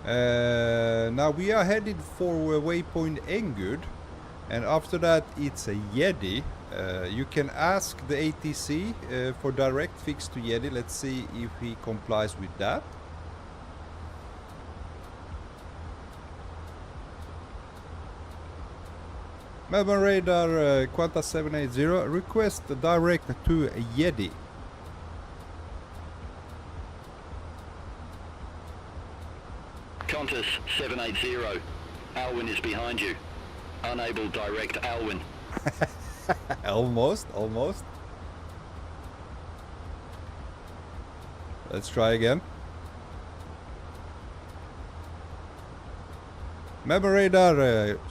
Now we are headed for waypoint Engud, and after that it's a Yeti. You can ask the ATC for direct fix to Yeti. Let's see if he complies with that. Melbourne radar Qantas 780, request direct to Yeti.
Qantas 780, Alwyn is behind you. Unable direct Alwyn.
Almost. Let's try again. Melbourne radar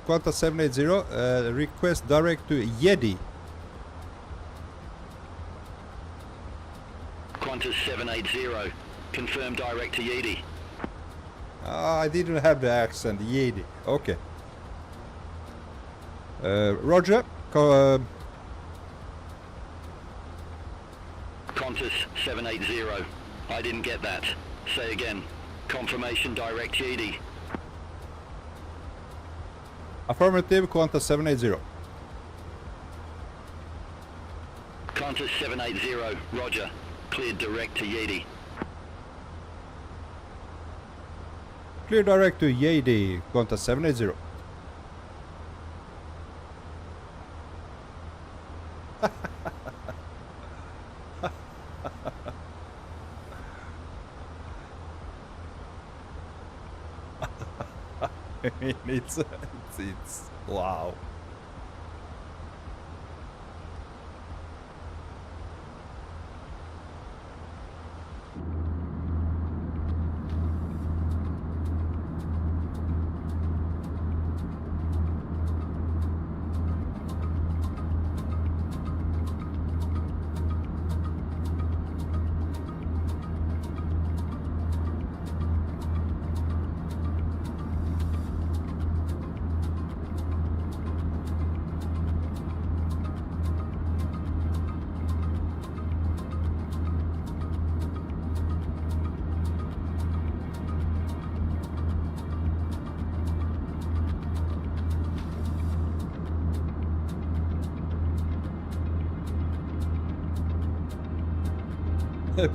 Qantas 780, request direct to Yeti.
Qantas 780, confirm direct to Yeti.
I didn't have the accent, Yeti. Okay. Roger.
Qantas 780, I didn't get that. Say again. Confirmation direct Yeti.
Affirmative, Qantas 780.
Qantas 780, roger. Cleared direct to Yeti.
Clear direct to Yeti, Qantas 780. I mean, it's wow.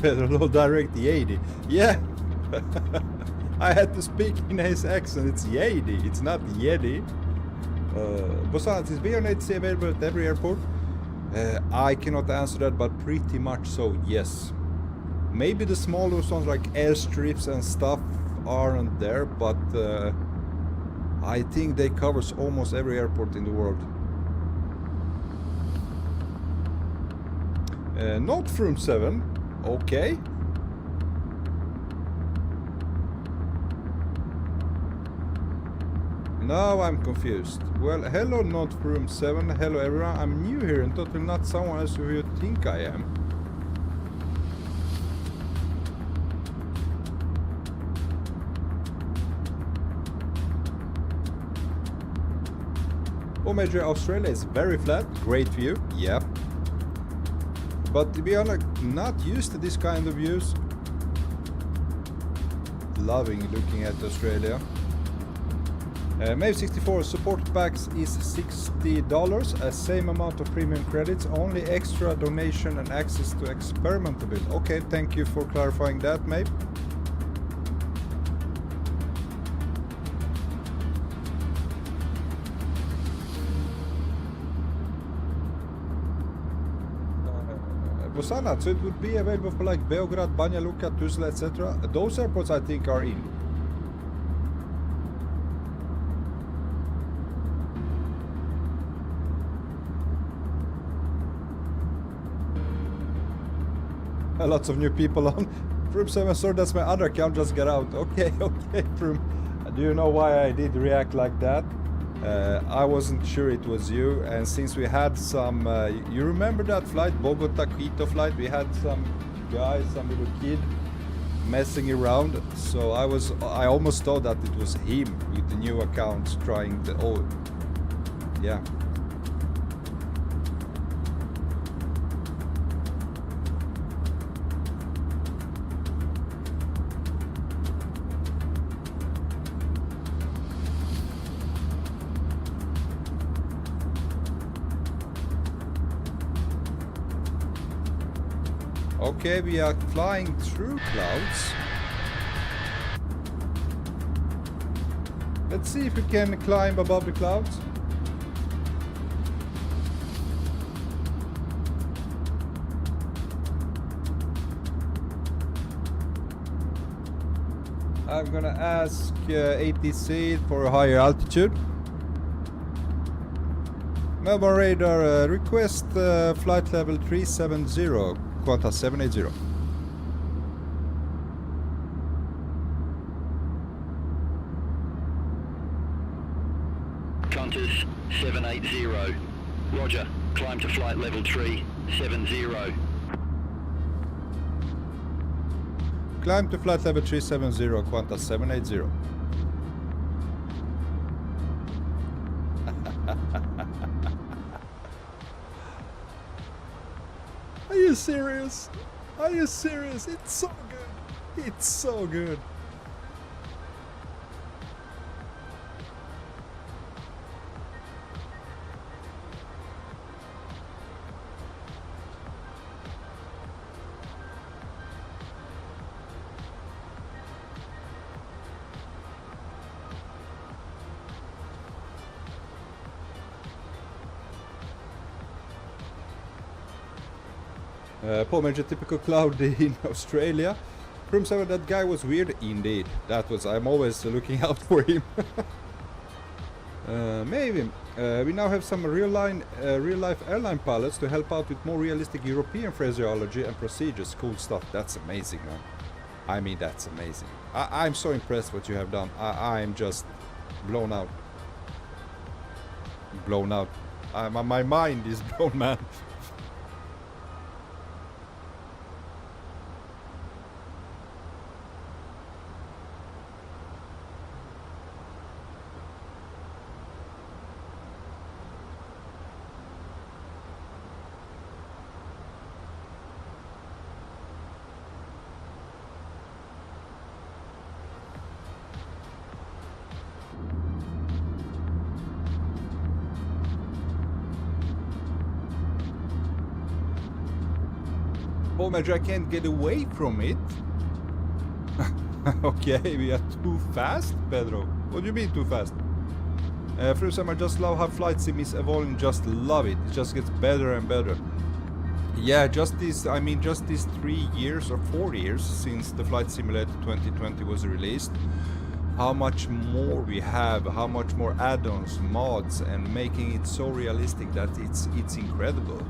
Pedro direct Yeti. Yeah. I had to speak in his accent. It's Yeti. It's not Yeti. Bosans, is Beyond ATC available at every airport? I cannot answer that, but pretty much so, yes. Maybe the smaller ones like airstrips and stuff aren't there, but I think they covers almost every airport in the world. Not from 7. Okay. Now I'm confused. Well, hello, not room 7. Hello, everyone. I'm new here and totally not someone else who you think I am. Major Australia is very flat. Great view. Yeah. But to be honest, not used to this kind of views. Loving looking at Australia. Mave 64 support packs is $60, same amount of premium credits, only extra donation and access to experimental build. Okay, thank you for clarifying that, Mave. Bosana, so it would be available for like Beograd, Banja Luka, Tuzla, etc. Those airports I think are in. Lots of new people on. Prum 7 Sword, that's my other account, just got out. Okay, okay, Prum. Do you know why I did react like that? I wasn't sure it was you, and since we had some, you remember that flight, Bogota Quito flight? We had some guy, some little kid messing around, so I almost thought that it was him with the new account trying to, oh, yeah. Okay, we are flying through clouds. Let's see if we can climb above the clouds. I'm gonna ask ATC for a higher altitude. Melbourne radar, request flight level 370. Qantas 780.
Qantas 780. Roger. Climb to flight level 370.
Climb to flight level 370, Qantas 780. Are you serious? Are you serious? It's so good. It's so good. Poor Major, typical cloudy in Australia. From 7, that guy was weird indeed. That was, I'm always looking out for him. Maybe. We now have some real-life airline pilots to help out with more realistic European phraseology and procedures. Cool stuff. That's amazing, man. I mean, that's amazing. I'm so impressed what you have done. I'm just blown out. Blown out. My mind is blown, man. Oh, Major, I can't get away from it. Okay, we are too fast, Pedro. What do you mean too fast? First time, I just love how flight sim is evolving. Just love it. It just gets better and better. Yeah, just these 3 years or 4 years since the Flight Simulator 2020 was released, how much more we have, how much more add-ons, mods, and making it so realistic that it's incredible.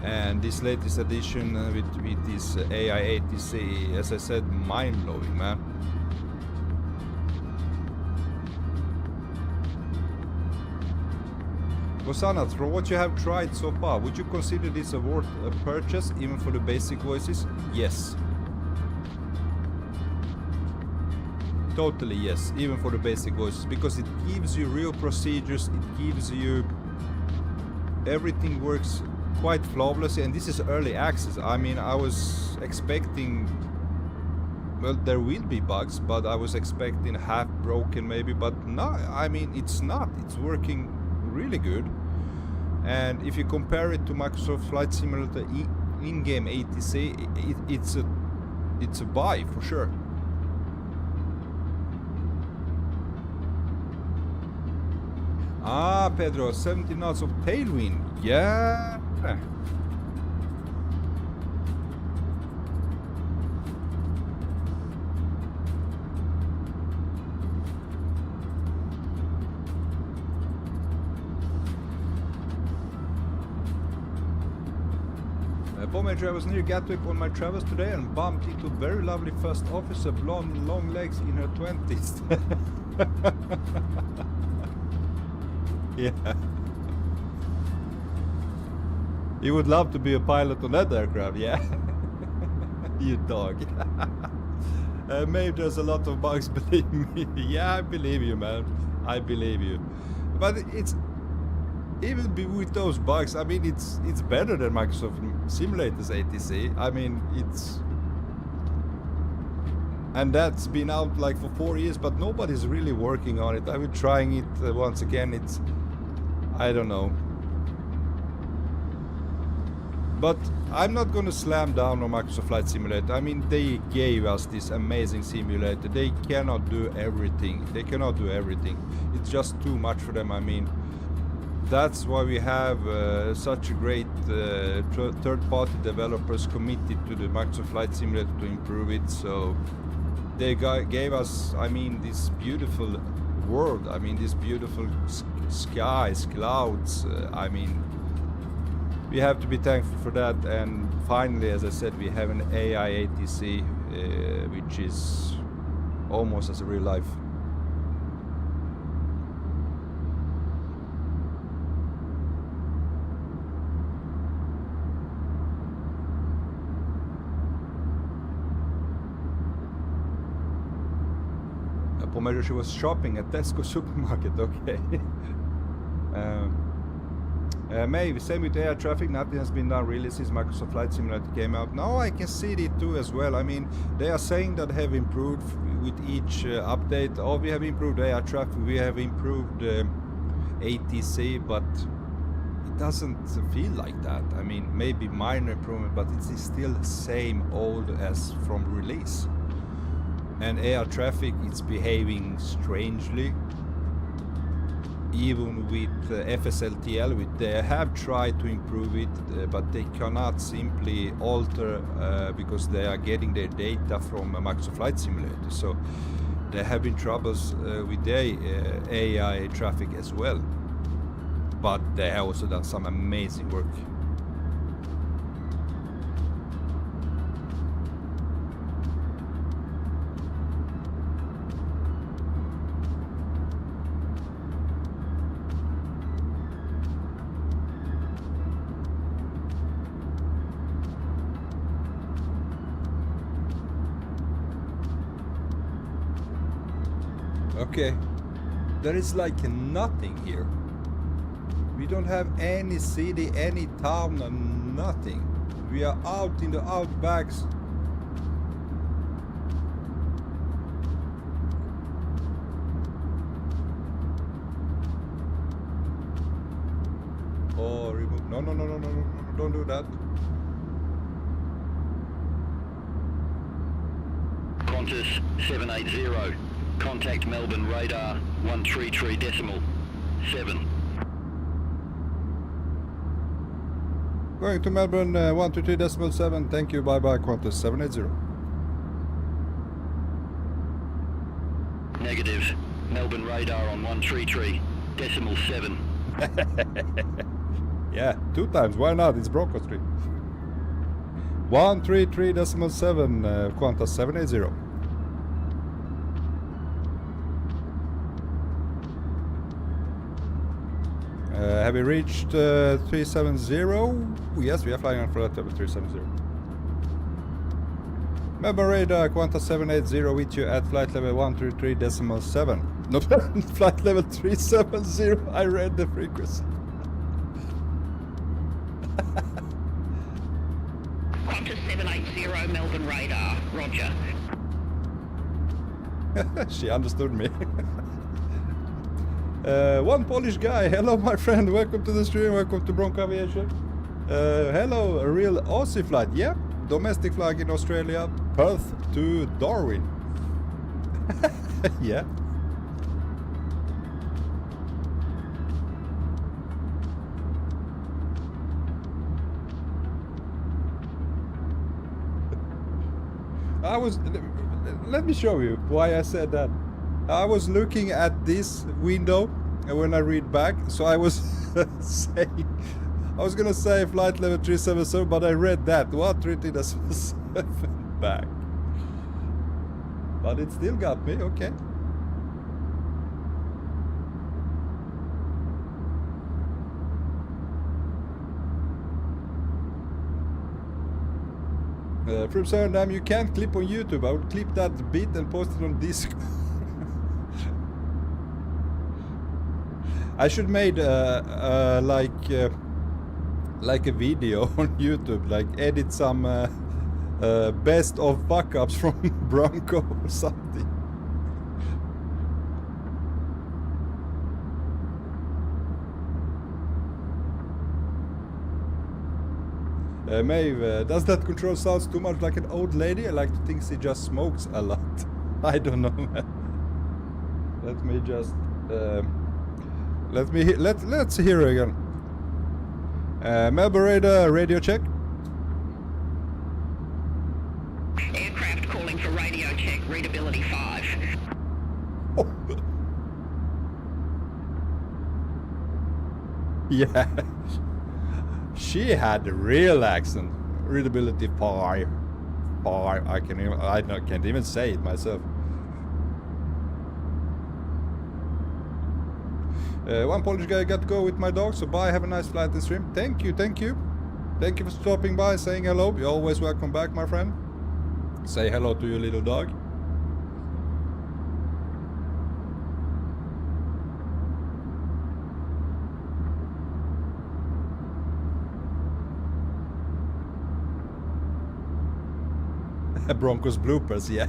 And this latest edition with this AI ATC, as I said, mind-blowing, man. Rosanna, from what you have tried so far, would you consider this a worth a purchase, even for the basic voices? Yes. Totally yes, even for the basic voices, because it gives you real procedures, it gives you... everything works quite flawlessly, and this is early access. I mean, I was expecting... well, there will be bugs, but I was expecting half broken maybe, but no, I mean, it's not. It's working really good. And if you compare it to Microsoft Flight Simulator in-game ATC, it's a buy for sure. Ah, Pedro, 70 knots of tailwind. Yeah. Bomber, I was near Gatwick on my travels today and bumped into a very lovely first officer, blonde, long legs, in her 20s. Yeah. You would love to be a pilot on that aircraft, yeah? You dog. Maybe there's a lot of bugs, believe me. Yeah, I believe you, man. I believe you. But it's... even with those bugs, I mean, it's better than Microsoft Simulators ATC. I mean, it's... and that's been out like for 4 years, but nobody's really working on it. I've been trying it once again. It's... I don't know. But I'm not gonna slam down on Microsoft Flight Simulator. I mean, they gave us this amazing simulator. They cannot do everything. They cannot do everything. It's just too much for them, I mean. That's why we have such a great third-party developers committed to the Microsoft Flight Simulator to improve it. So they gave us, I mean, this beautiful world. I mean, these beautiful skies, clouds. I mean, we have to be thankful for that. And finally, as I said, we have an AI ATC, which is almost as a real life. Pomeroy, she was shopping at Tesco supermarket, okay. Maybe same with air traffic, nothing has been done really since Microsoft Flight Simulator came out. Now I can see it too as well. I mean, they are saying that have improved with each update. Oh, we have improved air traffic, we have improved ATC, but it doesn't feel like that. I mean, maybe minor improvement, but it's still the same old as from release. And air traffic, it's behaving strangely. Even with FSLTL, they have tried to improve it, but they cannot simply alter because they are getting their data from Microsoft Flight Simulator. So there have been troubles with their AI traffic as well. But they have also done some amazing work. Okay, there is like nothing here. We don't have any city, any town, and nothing. We are out in the outbacks. Oh, remove. No, don't do that.
Qantas 780. Contact Melbourne radar 133.7.
Going to Melbourne 123.7. Thank you. Bye bye. Qantas 780.
Negative. Melbourne radar on 133.7.
Yeah, 2 times. Why not? It's Bronco Street. 133.7. Qantas 780. Have we reached 370? Yes, we are flying on flight level 370. Melbourne radar, Qantas 780 with you at flight level 133.7. No, flight level 370. I read the frequency.
Qantas 780 Melbourne radar. Roger.
She understood me. One Polish guy. Hello, my friend. Welcome to the stream. Welcome to Bronco Aviation. Hello, a real Aussie flight. Yeah, domestic flight in Australia, Perth to Darwin. Yeah. Let me show you why I said that. I was looking at this window when I read back, so I was saying, I was gonna say flight level 370, but I read that 133.7 back. But it still got me, okay. From Suriname, you can't clip on YouTube. I would clip that bit and post it on Discord. I should made like a video on YouTube, like edit some best of fuck-ups from Bronco or something. Maeve, does that control sounds too much like an old lady? I like to think she just smokes a lot. I don't know, man. Let me just let's hear her again. Melbourne radar, radio check.
Aircraft calling for radio check. Readability 5.
Oh. Yeah. She had a real accent. Readability 5. I can't even say it myself. One Polish guy got to go with my dog, so bye. Have a nice flight and stream. Thank you. Thank you for stopping by, saying hello. You're always welcome back, my friend. Say hello to your little dog. Broncos bloopers, yeah.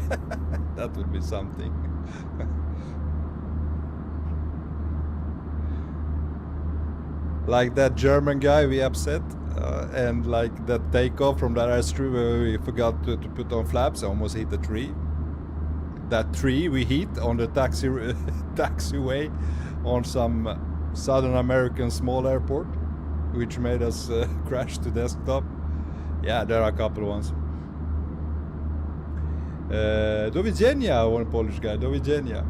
That would be something. Like that German guy we upset, and like that takeoff from that airstrip where we forgot to put on flaps, almost hit the tree. That tree we hit on the taxiway on some Southern American small airport, which made us crash to desktop. Yeah, there are a couple ones. Do widzenia, one Polish guy. Do widzenia.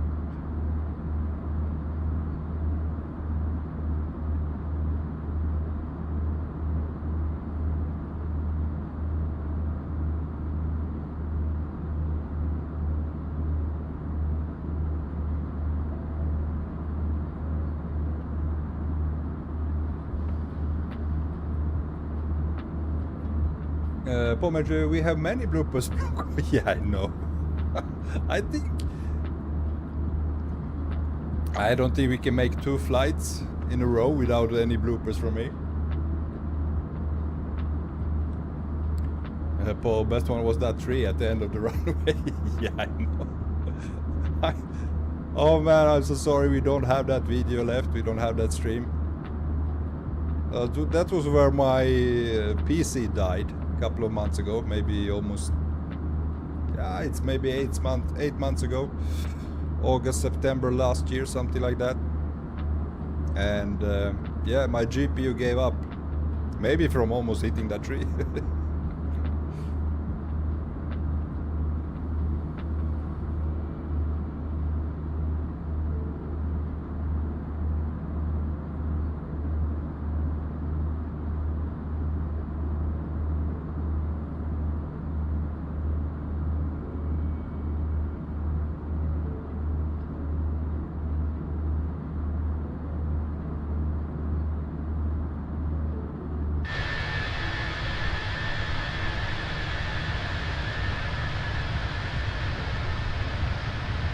Pomer, we have many bloopers. Yeah, I know. I don't think we can make 2 flights in a row without any bloopers from me. Paul, best one was that tree at the end of the runway. Yeah, I know. Oh man, I'm so sorry we don't have that video left. We don't have that stream. That was where my PC died a couple of months ago, maybe almost. Yeah, it's maybe 8 months ago. August, September last year, something like that. And yeah, my GPU gave up Maybe from almost hitting that tree.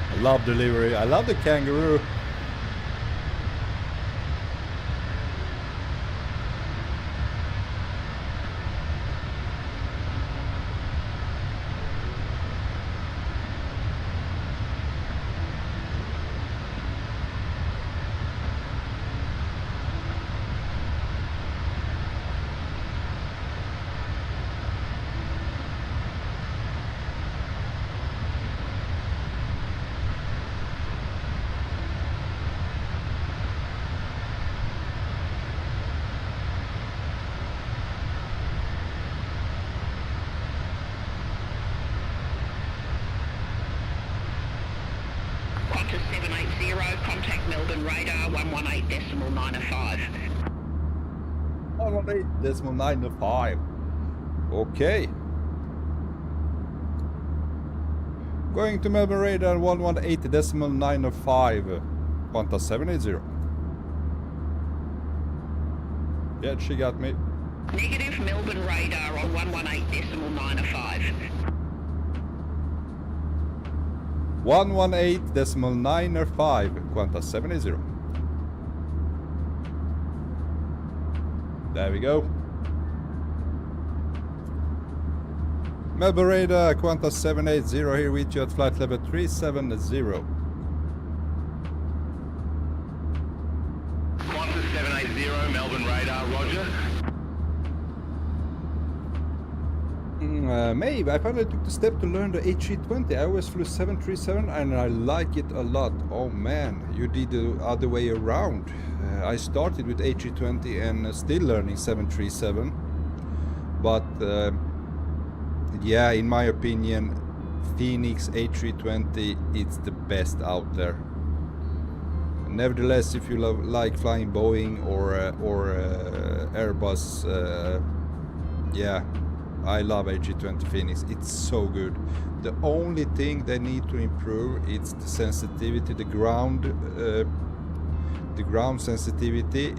I love the livery. I love the kangaroo.
Qantas 780, contact Melbourne radar 118.905.
118.905. Okay. Going to Melbourne radar 118.905. Qantas 780. Yeah, she got me.
Negative, Melbourne radar on 118.905.
118.905. Qantas 780. There we go. Melbourne radar, Qantas 780 here with you at flight level 370.
Qantas 780, Melbourne radar, roger.
Maybe I finally took the step to learn the A320. I always flew 737 and I like it a lot. Oh man, you did the other way around. I started with A320 and still learning 737. But yeah, in my opinion, Fenix A320 it's the best out there. Nevertheless, if you like flying Boeing or Airbus, yeah, I love A320 Fenix. It's so good. The only thing they need to improve is the sensitivity, the ground sensitivity,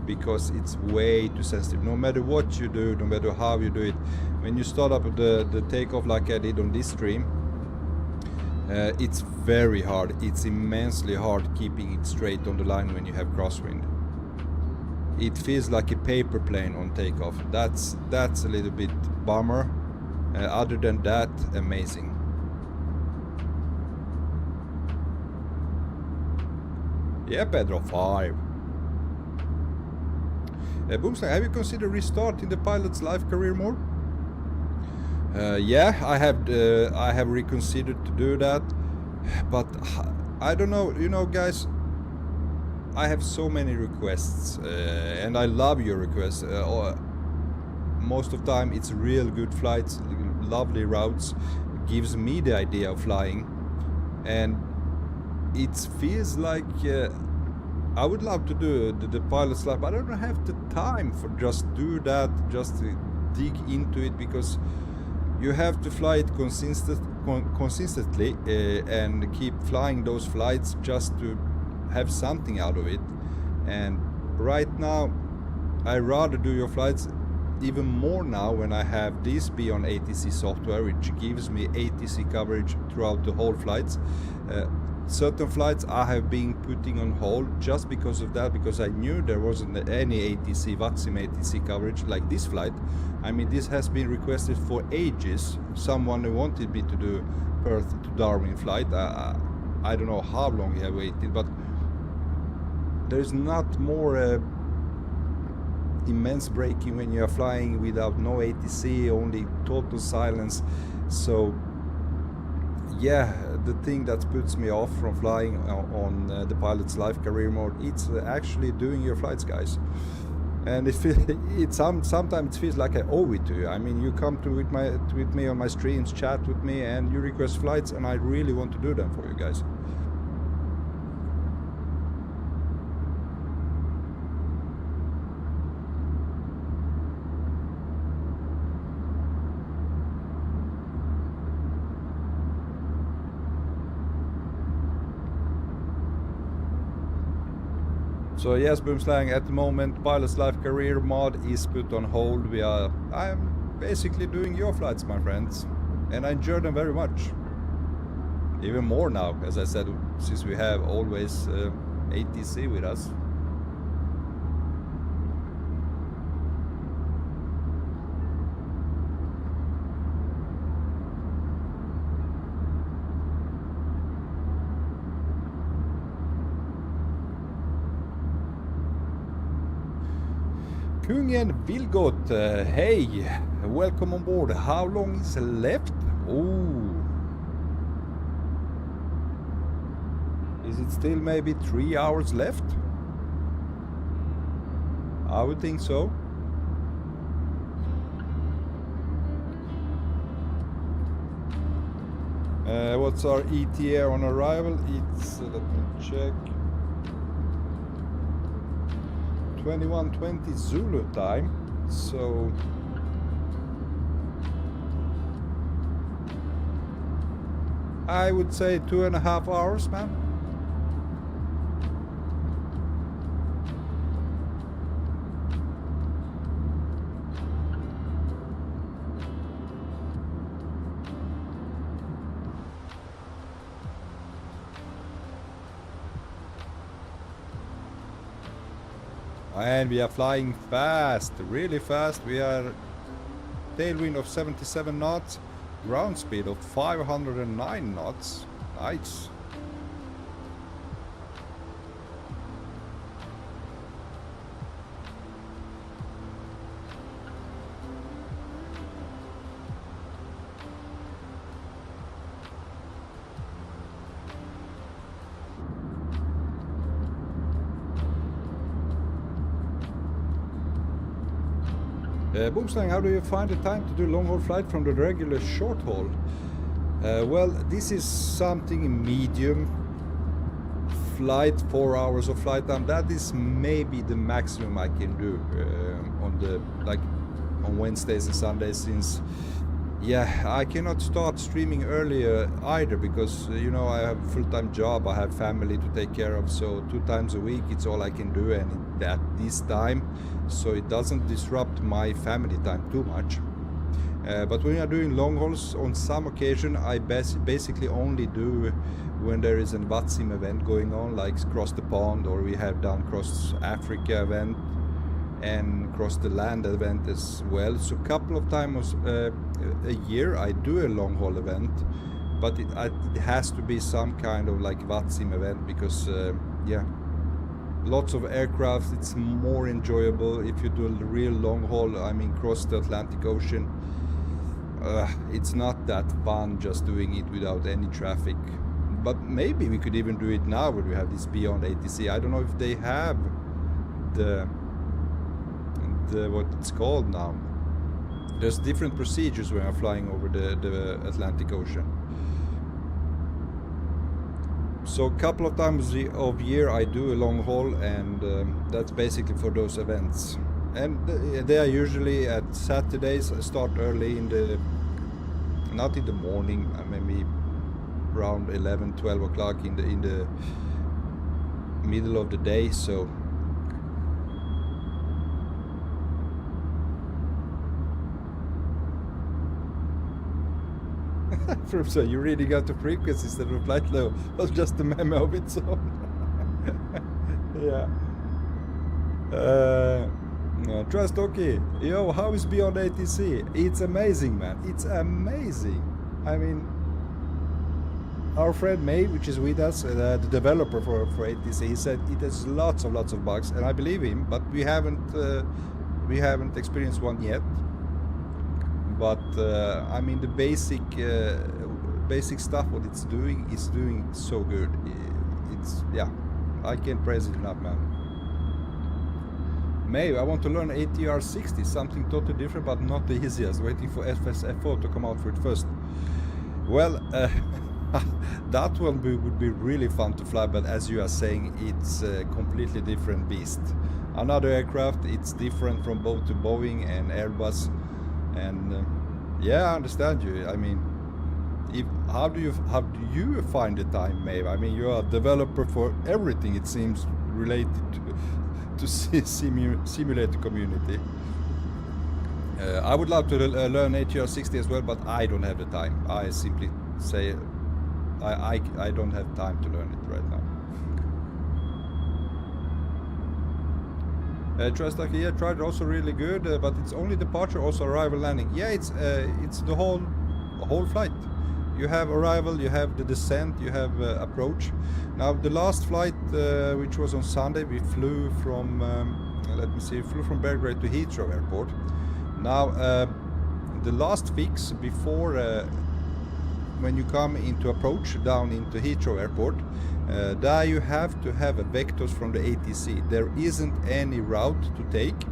because it's way too sensitive. No matter what you do, no matter how you do it, when you start up the takeoff like I did on this stream, it's very hard. It's immensely hard keeping it straight on the line when you have crosswind. It feels like a paper plane on takeoff. That's a little bit bummer. Other than that, amazing. Yeah, Pedro 5. Boomslang, have you considered restarting the pilot's life career mode? Yeah, I have reconsidered to do that, but I don't know. You know, guys, I have so many requests, and I love your requests. Most of the time, it's real good flights, lovely routes, gives me the idea of flying, and it feels like I would love to do the pilot's life, but I don't have the time for just do that, just to dig into it, because you have to fly it consistently and keep flying those flights just to have something out of it. And right now I rather do your flights even more now when I have this Beyond ATC software, which gives me ATC coverage throughout the whole flights. Certain flights I have been putting on hold just because of that, because I knew there wasn't any ATC, VATSIM ATC coverage like this flight. I mean, this has been requested for ages. Someone who wanted me to do Perth to Darwin flight. I don't know how long I have waited, but there's not more immense braking when you are flying without no ATC, only total silence. So yeah, the thing that puts me off from flying on the pilot's life career mode, it's actually doing your flights, guys. and sometimes it feels like I owe it to you. I mean, you come to with me on my streams, chat with me, and you request flights, and I really want to do them for you guys. So yes, Boomslang, at the moment Pilot's Life Career mod is put on hold. I'm basically doing your flights, my friends, and I enjoy them very much. Even more now, as I said, since we have always ATC with us. Kungen Vilgot, hey, welcome on board. How long is left? Oh, is it still maybe 3 hours left? I would think so. What's our ETA on arrival? It's, let me check, 21:20 Zulu time, so I would say 2.5 hours, man. And we are flying fast, really fast. We are tailwind of 77 knots, ground speed of 509 knots. Nice. Boomslang, how do you find the time to do long-haul flight from the regular short-haul? Well, this is something medium flight, 4 hours of flight time. That is maybe the maximum I can do on Wednesdays and Sundays, since I cannot start streaming earlier either, because you know, I have a full-time job, I have family to take care of, so 2 times a week it's all I can do, and at this time, so it doesn't disrupt my family time too much. But when you are doing long hauls, on some occasion I basically only do when there is a VATSIM event going on, like Cross the Pond, or we have done Cross Africa event and Cross the Land event as well. So a couple of times a year I do a long haul event, but it has to be some kind of like VATSIM event, because lots of aircraft, it's more enjoyable if you do a real long haul. I mean, cross the Atlantic Ocean, it's not that fun just doing it without any traffic. But maybe we could even do it now when we have this Beyond ATC. I don't know if they have the what it's called now. There's different procedures when I'm flying over the Atlantic Ocean. So a couple of times of year I do a long haul, and that's basically for those events. And they are usually at Saturdays. I start early not in the morning, maybe around 11-12 o'clock in the middle of the day. So so you really got the frequencies that were flight low. That's just a memo of its own. Trust, okay. Yo, how is Beyond ATC? It's amazing, man. It's amazing. I mean, our friend May, which is with us, the developer for ATC, he said it has lots of bugs, and I believe him. But we haven't experienced one yet. But I mean, the basic stuff what it's doing is doing so good. It's I can't praise it enough, man. Maybe I want to learn ATR 60, something totally different but not the easiest. Waiting for FSFO to come out for it first. Well, that one would be really fun to fly, but as you are saying, it's a completely different beast. Another aircraft, it's different from both to Boeing and Airbus, and yeah, I understand you. I mean, how do you find the time, Maeve? I mean, you're a developer for everything, it seems, related to simulator community. I would love to learn ATR 60 as well, but I don't have the time. I simply say I don't have time to learn it right now. Trust like, yeah, tried it, also really good, but it's only departure, also arrival, landing. Yeah, it's the whole flight. You have arrival, you have the descent, you have approach. Now the last flight, which was on Sunday, we flew from flew from Belgrade to Heathrow Airport. Now the last fix before when you come into approach down into Heathrow Airport, there you have to have a vectors from the ATC. There isn't any route to take.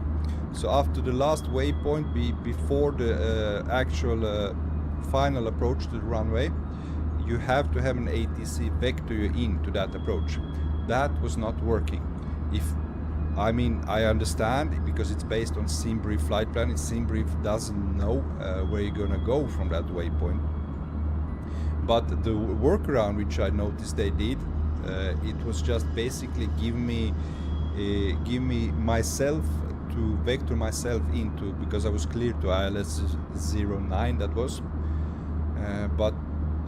So after the last waypoint, before the actual final approach to the runway, you have to have an ATC vector you into that approach. That was not working. I mean, I understand because it's based on SimBrief flight plan. SimBrief doesn't know where you're gonna go from that waypoint. But the workaround which I noticed they did, it was just basically give me myself to vector myself into, because I was clear to ILS 09, that was. But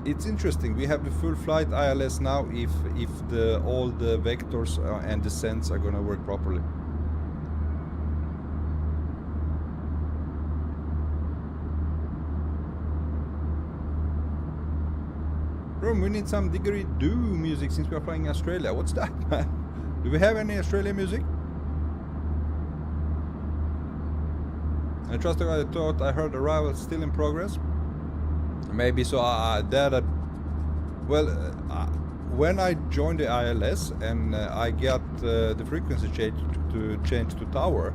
it's interesting. We have the full flight ILS now. If all the vectors and descents are going to work properly. Bro, we need some didgeridoo music since we are flying in Australia. What's that, man? Do we have any Australian music? I trust I thought I heard arrival still in progress. Maybe so. When I joined the ILS and I got the frequency change to tower,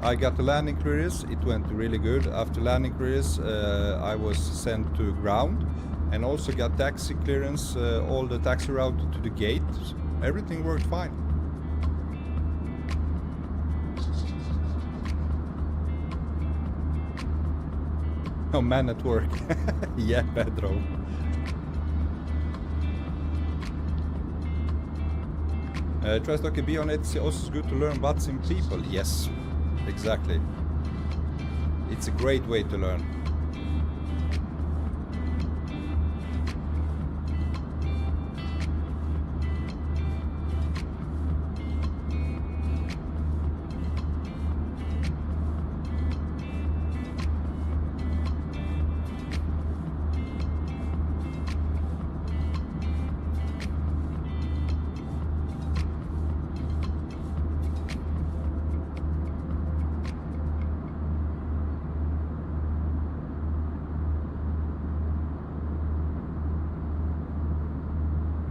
I got the landing clearance. It went really good. After landing clearance, I was sent to ground, and also got taxi clearance. All the taxi route to the gate. Everything worked fine. Oh, man at work. Yeah, Pedro. Trust okay, Beyond ATC also is good to learn what's in people. Yes, exactly. It's a great way to learn.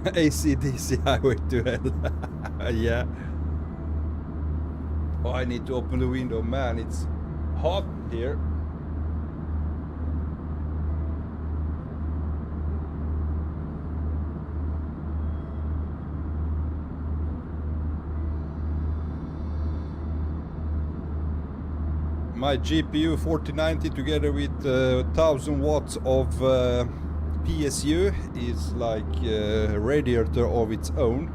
ACDC Highway to Hell. Yeah. Oh, I need to open the window, man. It's hot here. My GPU 4090 together with 1000 watts of PSU is like a radiator of its own.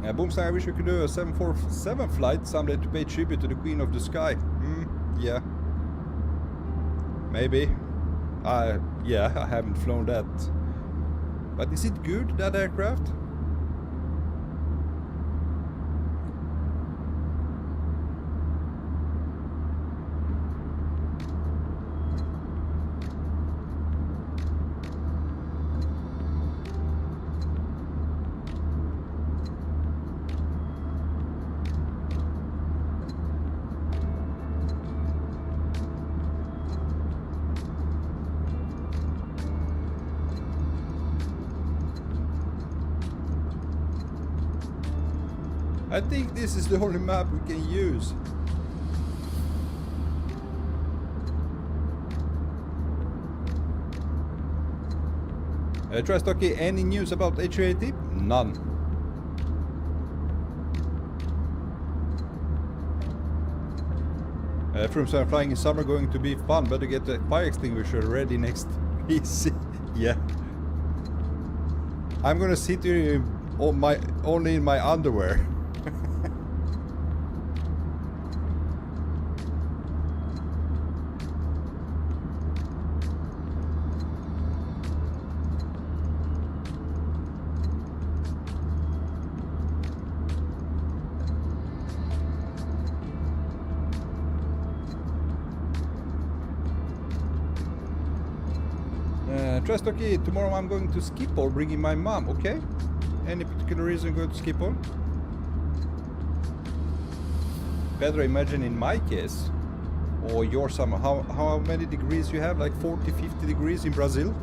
Boomslang, I wish we could do a 747 flight someday to pay tribute to the Queen of the Sky. Yeah. Maybe. Yeah, I haven't flown that. But is it good, that aircraft? I think this is the only map we can use. Trastocky, any news about H80? None. From some flying in summer going to be fun. Better get the fire extinguisher ready next PC. Yeah. I'm gonna sit here in only in my underwear. Trastocky, tomorrow I'm going to Schiphol bringing my mom, okay? Any particular reason going to Schiphol? Pedro, imagine in my case, or your summer, how many degrees you have? Like 40, 50 degrees in Brazil?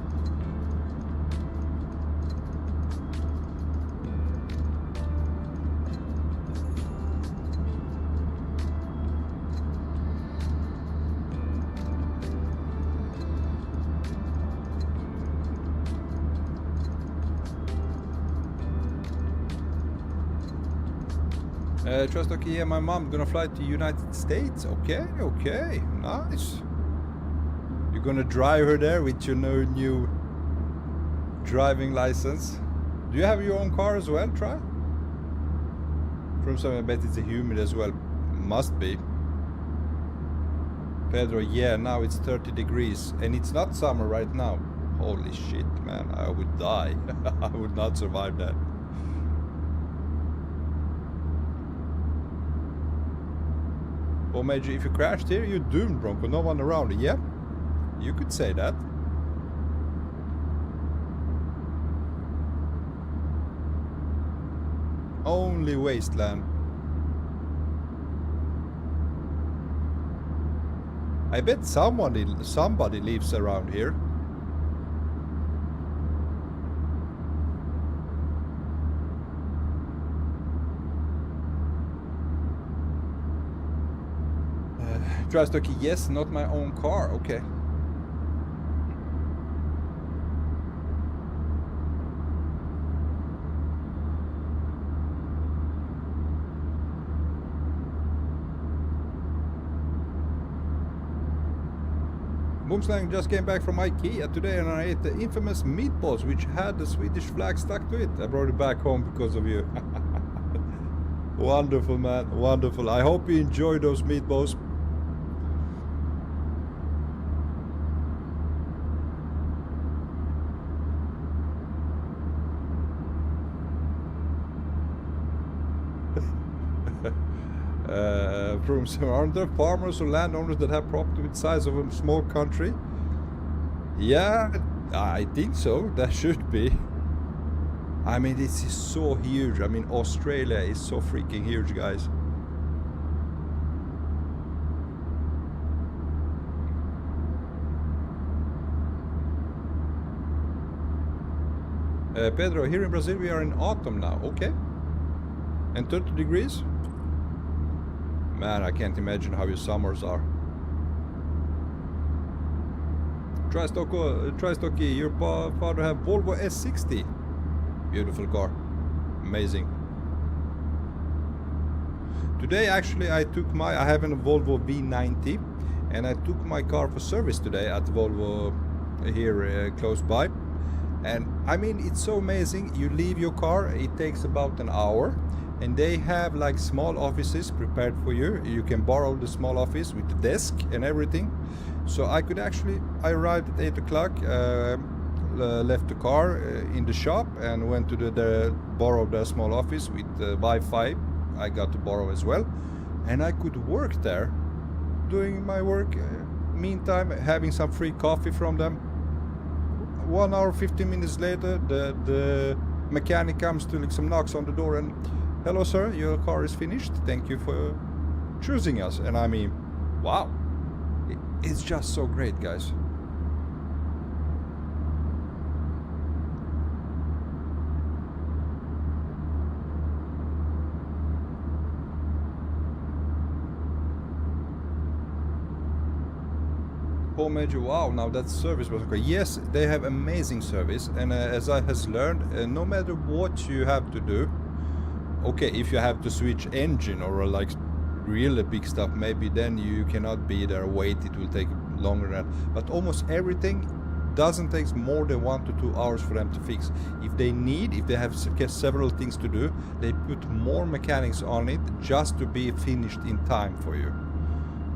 Trastocky, yeah, my mom gonna fly to United States. Okay, okay, nice. You're gonna drive her there with your new driving license. Do you have your own car as well, Try? From some, I bet it's a humid as well. Must be. Pedro, yeah, now it's 30 degrees and it's not summer right now. Holy shit, man, I would die. I would not survive that. Or Major, if you crashed here, you're doomed, Bronco. No one around. Yeah, you could say that. Only wasteland. I bet somebody lives around here. Trastocky, yes, not my own car. Okay. Boomslang just came back from IKEA today and I ate the infamous meatballs which had the Swedish flag stuck to it. I brought it back home because of you. Wonderful, man. Wonderful. I hope you enjoy those meatballs. Aren't there farmers or landowners that have property with the size of a small country? Yeah, I think so. That should be. I mean, this is so huge. I mean, Australia is so freaking huge, guys. Pedro, here in Brazil we are in autumn now. Okay. And 30 degrees? Man, I can't imagine how your summers are. Trastocky, your father have Volvo S60. Beautiful car. Amazing. Today actually I have a Volvo V90 and I took my car for service today at Volvo here close by. And I mean, it's so amazing. You leave your car, it takes about an hour. And they have like small offices prepared for you. You can borrow the small office with the desk and everything. So I arrived at 8 o'clock, left the car in the shop and went to borrow the small office with the Wi-Fi. I got to borrow as well. And I could work there, doing my work. Meantime, having some free coffee from them. 1 hour, 15 minutes later, the mechanic comes to like some knocks on the door and, hello sir, your car is finished. Thank you for choosing us. And I mean, wow. It's just so great, guys. Paul Major, wow, now that service was okay. Yes, they have amazing service, and as I has learned, no matter what you have to do, okay, if you have to switch engine or like really big stuff, maybe then you cannot be there, wait, it will take longer than that. But almost everything doesn't take more than 1 to 2 hours for them to fix. If they have several things to do, they put more mechanics on it just to be finished in time for you.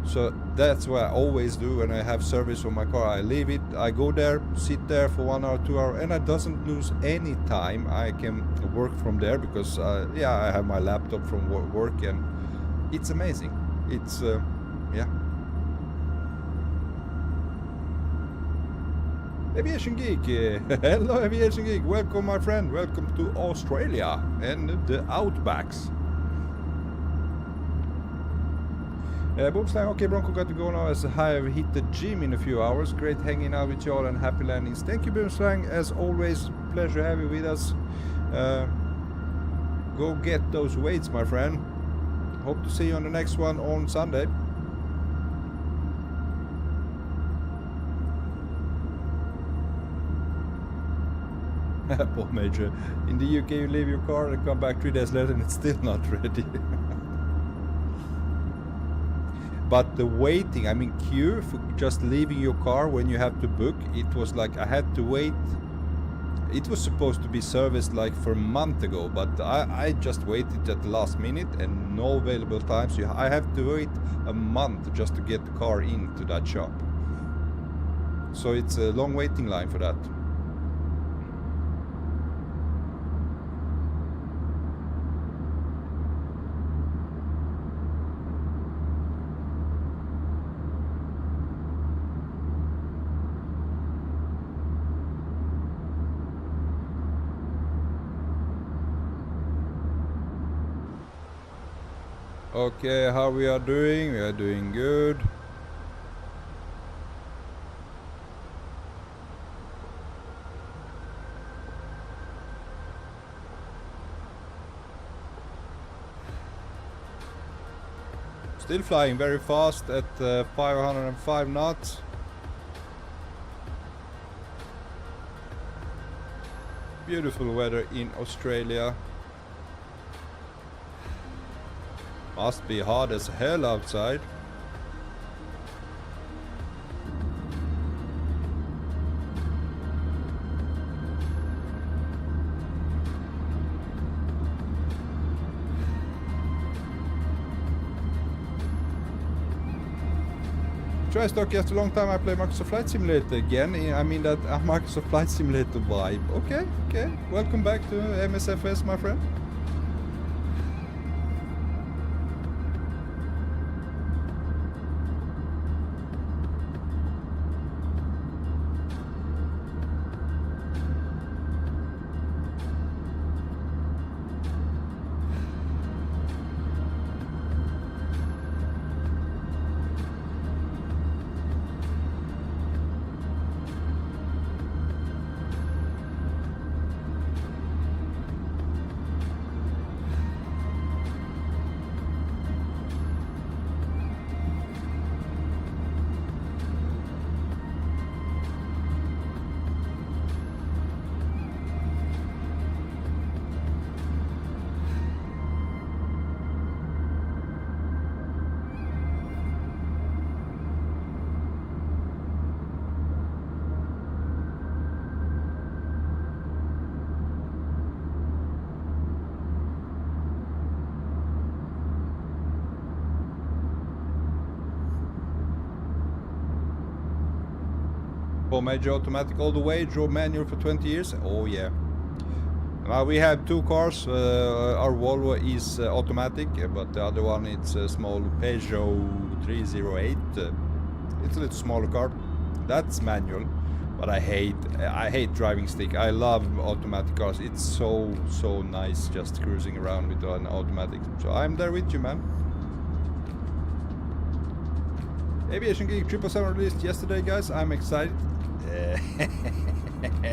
So that's what I always do when I have service on my car. I leave it, I go there, sit there for 1 hour, 2 hours, and I doesn't lose any time. I can work from there because yeah, I have my laptop from work, and it's amazing. It's yeah. Aviation Geek, hello Aviation Geek, welcome my friend, welcome to Australia and the Outbacks. Boomslang, okay, Bronco got to go now as I have hit the gym in a few hours. Great hanging out with y'all and happy landings. Thank you, Boomslang, as always, pleasure having you with us. Go get those weights, my friend. Hope to see you on the next one on Sunday. Paul Major, in the UK you leave your car and come back 3 days later and it's still not ready. But the waiting, I mean queue for just leaving your car when you have to book, it was like I had to wait. It was supposed to be serviced like for a month ago, but I just waited at the last minute and no available time, so I have to wait a month just to get the car into that shop. So it's a long waiting line for that. Okay, how we are doing? We are doing good. Still flying very fast at 505 knots. Beautiful weather in Australia. Must be hot as hell outside. Try stock just a long time I play Microsoft Flight Simulator again. I mean that Microsoft Flight Simulator vibe. Okay, okay. Welcome back to MSFS, my friend. Major automatic all the way, drove manual for 20 years. Oh yeah. We have two cars. Our Volvo is automatic, but the other one it's a small Peugeot 308. It's a little smaller car. That's manual, but I hate driving stick. I love automatic cars. It's so nice just cruising around with an automatic. So I'm there with you, man. Aviation Geek 777 released yesterday, guys. I'm excited.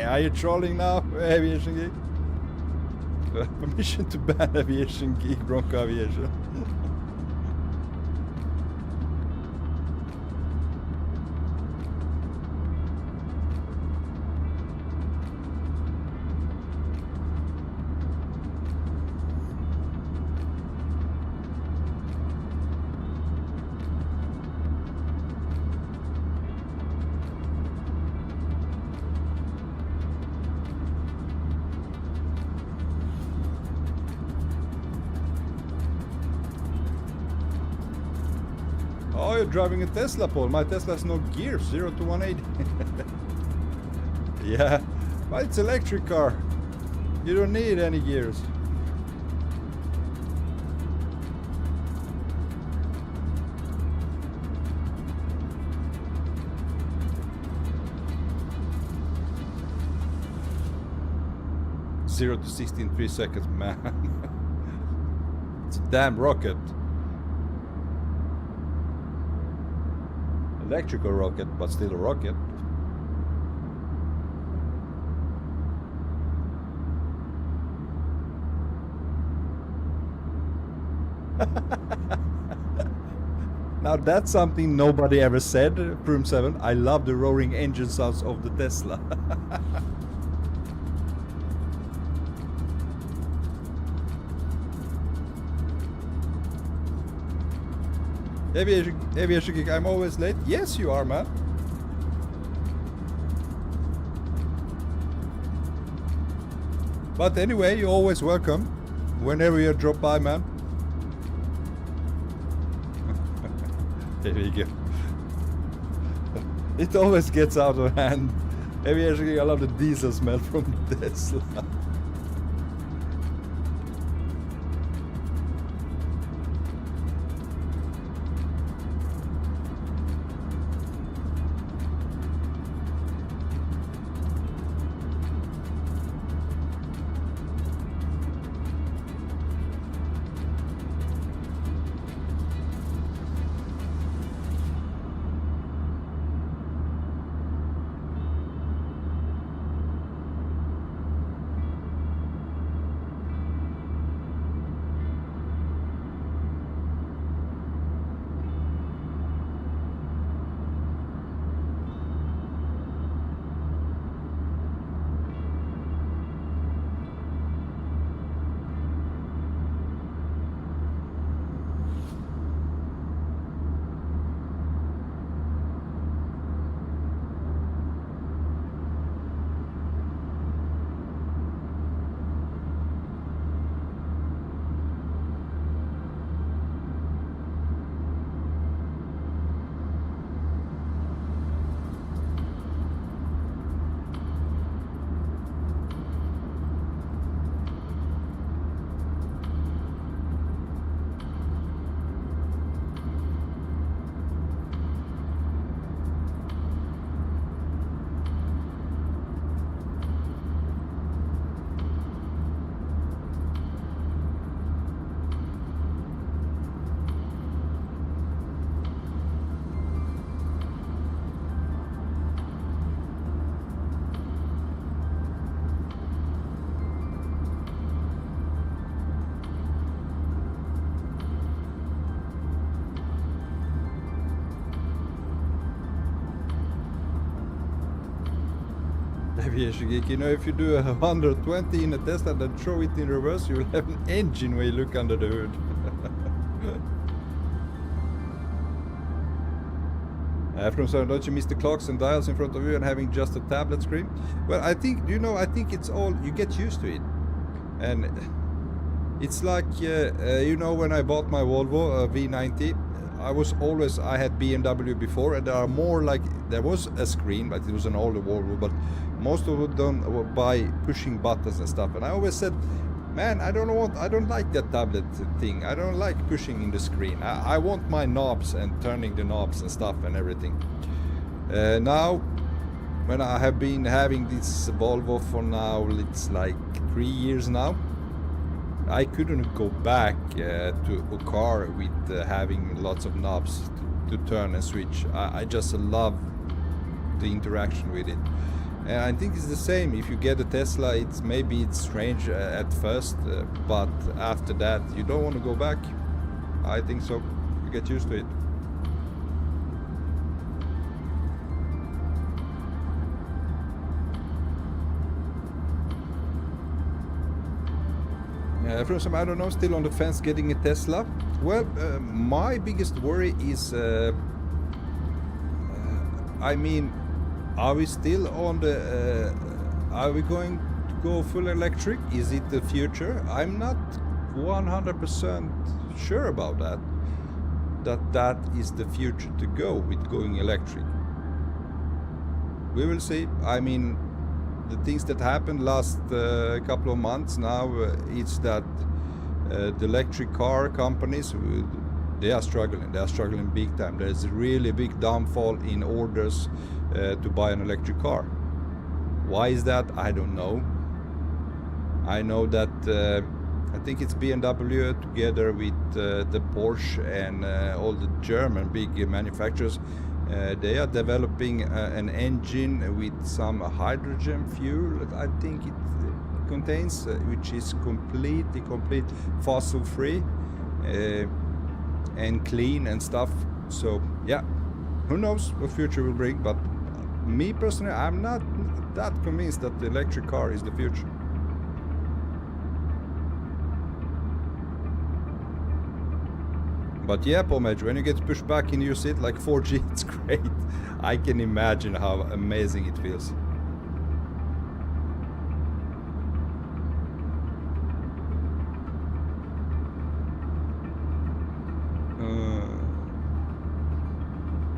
Are you trolling now, Aviation Geek? Permission to ban Aviation Geek, Bronco Aviation. Oh, you're driving a Tesla, Paul. My Tesla has no gears, 0 to 180. Yeah, but it's electric car. You don't need any gears. Zero to 60 in 3 seconds, man. It's a damn rocket. Electrical rocket, but still a rocket. Now that's something nobody ever said, Prum 7. I love the roaring engine sounds of the Tesla. Aviation Geek, I'm always late. Yes, you are, man. But anyway, you're always welcome. Whenever you drop by, man. There you go. It always gets out of hand. Aviation Geek, I love the diesel smell from Tesla. Aviation Geek, you know, if you do 120 in a Tesla and then throw it in reverse, you will have an engine when you look under the hood. From so don't you miss the clocks and dials in front of you and having just a tablet screen? Well, I think, you know, I think it's all, you get used to it. And it's like, you know, when I bought my Volvo V90, I had BMW before, and there are more like, there was a screen, but it was an older Volvo, but most of it done by pushing buttons and stuff. And I always said, man, I don't like that tablet thing. I don't like pushing in the screen. I want my knobs and turning the knobs and stuff and everything. Now, when I have been having this Volvo for now, it's like 3 years now, I couldn't go back to a car with having lots of knobs to turn and switch. I just love the interaction with it. And I think it's the same if you get a Tesla. Maybe it's strange at first, but after that you don't want to go back. I think so. You get used to it. From some, I don't know, still on the fence getting a Tesla. Well, my biggest worry is, I mean, are we still on the, are we going to go full electric? Is it the future? I'm not 100% sure about that. that that is the future to go with going electric. We will see. I mean, the things that happened last couple of months now, it's that the electric car companies, they are struggling. They are struggling big time. There's a really big downfall in orders to buy an electric car. Why is that? I don't know. I know that I think it's BMW together with the Porsche and all the German big manufacturers. They are developing an engine with some hydrogen fuel, I think it contains, which is complete fossil free and clean and stuff. So yeah, who knows what future will bring, but me personally, I'm not that convinced that the electric car is the future. But yeah, Pomage, when you get pushed back in your seat like 4G, it's great. I can imagine how amazing it feels.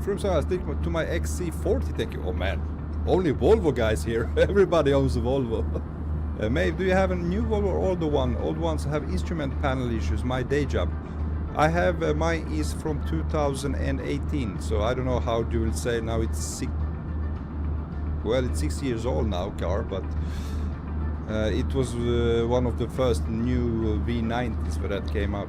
From so I stick to my XC40, thank you. Oh man, only Volvo guys here. Everybody owns a Volvo. Maeve, do you have a new Volvo or older one? Old ones have instrument panel issues, my day job. I have, mine is from 2018, so I don't know how you will say now it's 6, well, it's 6 years old now, car, but it was one of the first new V90s where that came out.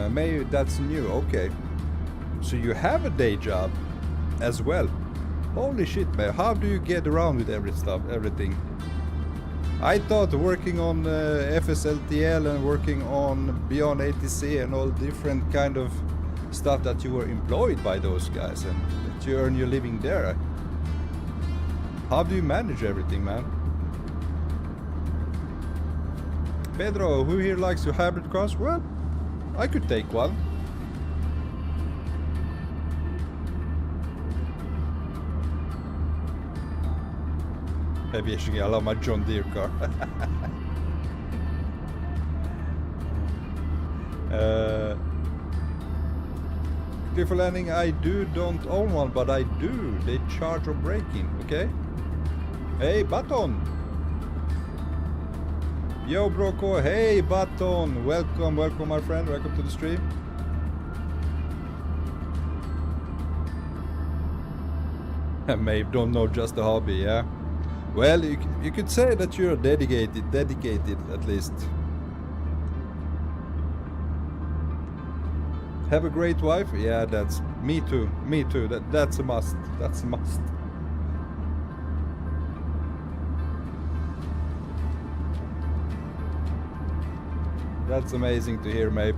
Maybe that's new, okay. So you have a day job as well. Holy shit, man, how do you get around with everything? I thought working on FSLTL and working on Beyond ATC and all different kind of stuff that you were employed by those guys and that you earn your living there. How do you manage everything, man? Pedro, who here likes your hybrid cars? Well, I could take one. Aviation, I love my John Deere car. Clear for landing, I don't own one, but I do. They charge or braking, okay? Hey, Baton! Yo, Bronco, hey, Baton! Welcome, welcome, my friend. Welcome to the stream. Maeve don't know just a hobby, yeah? Well, you could say that you're dedicated at least. Have a great wife? Yeah, that's me too. That's a must. That's a must. That's amazing to hear, Maeve.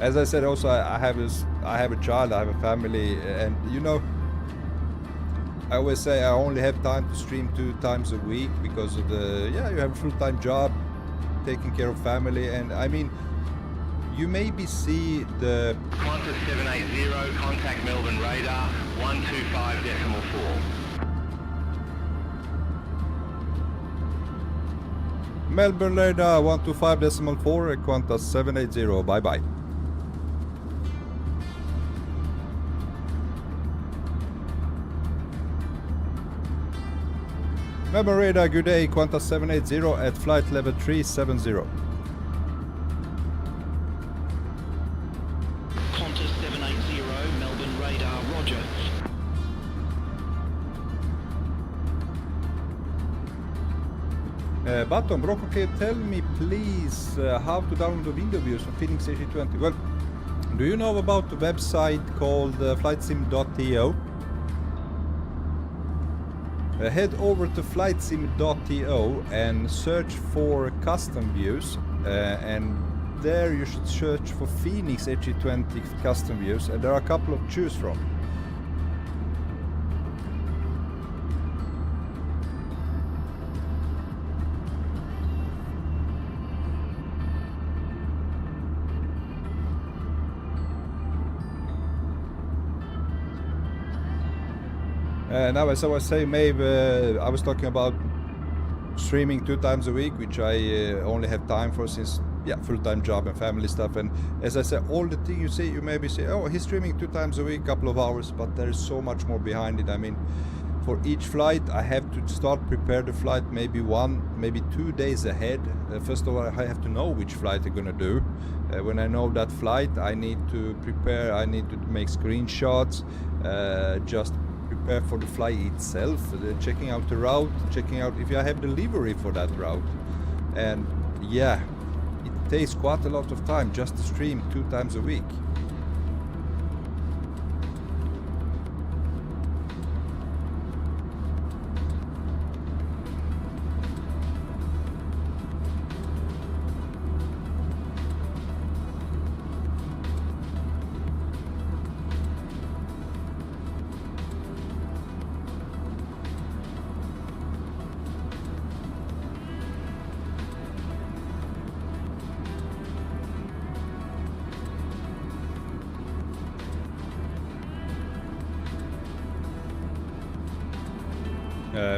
As I said, also I have a child, I have a family, and you know, I always say I only have time to stream 2 times a week because of the, yeah, you have a full-time job, taking care of family, and I mean, you maybe see the...
Qantas 780, contact Melbourne radar, 125.4.
Melbourne radar 125.4, Qantas 780, bye-bye. Melbourne radar, good day, Qantas 780 at flight level 370.
Qantas 780, Melbourne radar, roger.
Button, Bronco, can you tell me please how to download the window views from Fenix A320? Well, do you know about the website called flightsim.to? Head over to flightsim.to and search for custom views, and there you should search for Fenix A320 custom views, and there are a couple of choose from. Now, as I was saying, maybe I was talking about streaming 2 times a week, which I only have time for since full-time job and family stuff. And as I said, all the thing you see, you maybe say, oh, he's streaming 2 times a week, couple of hours, but there is so much more behind it. I mean, for each flight I have to start prepare the flight maybe 1, maybe 2 days ahead. First of all, I have to know which flight I'm gonna do. When I know that flight, I need to prepare, I need to make screenshots, just prepare for the flight itself, checking out the route, checking out if I have the livery for that route. And yeah, it takes quite a lot of time just to stream 2 times a week.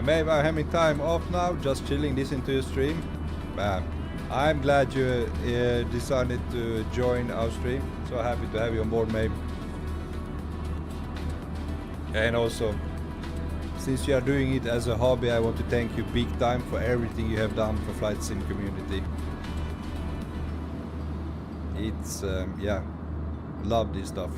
Maybe I'm having time off now, just chilling, listening to your stream. I'm glad you decided to join our stream. So happy to have you on board, Mabe. And also, since you are doing it as a hobby, I want to thank you big time for everything you have done for Flight Sim community. It's, yeah, love this stuff.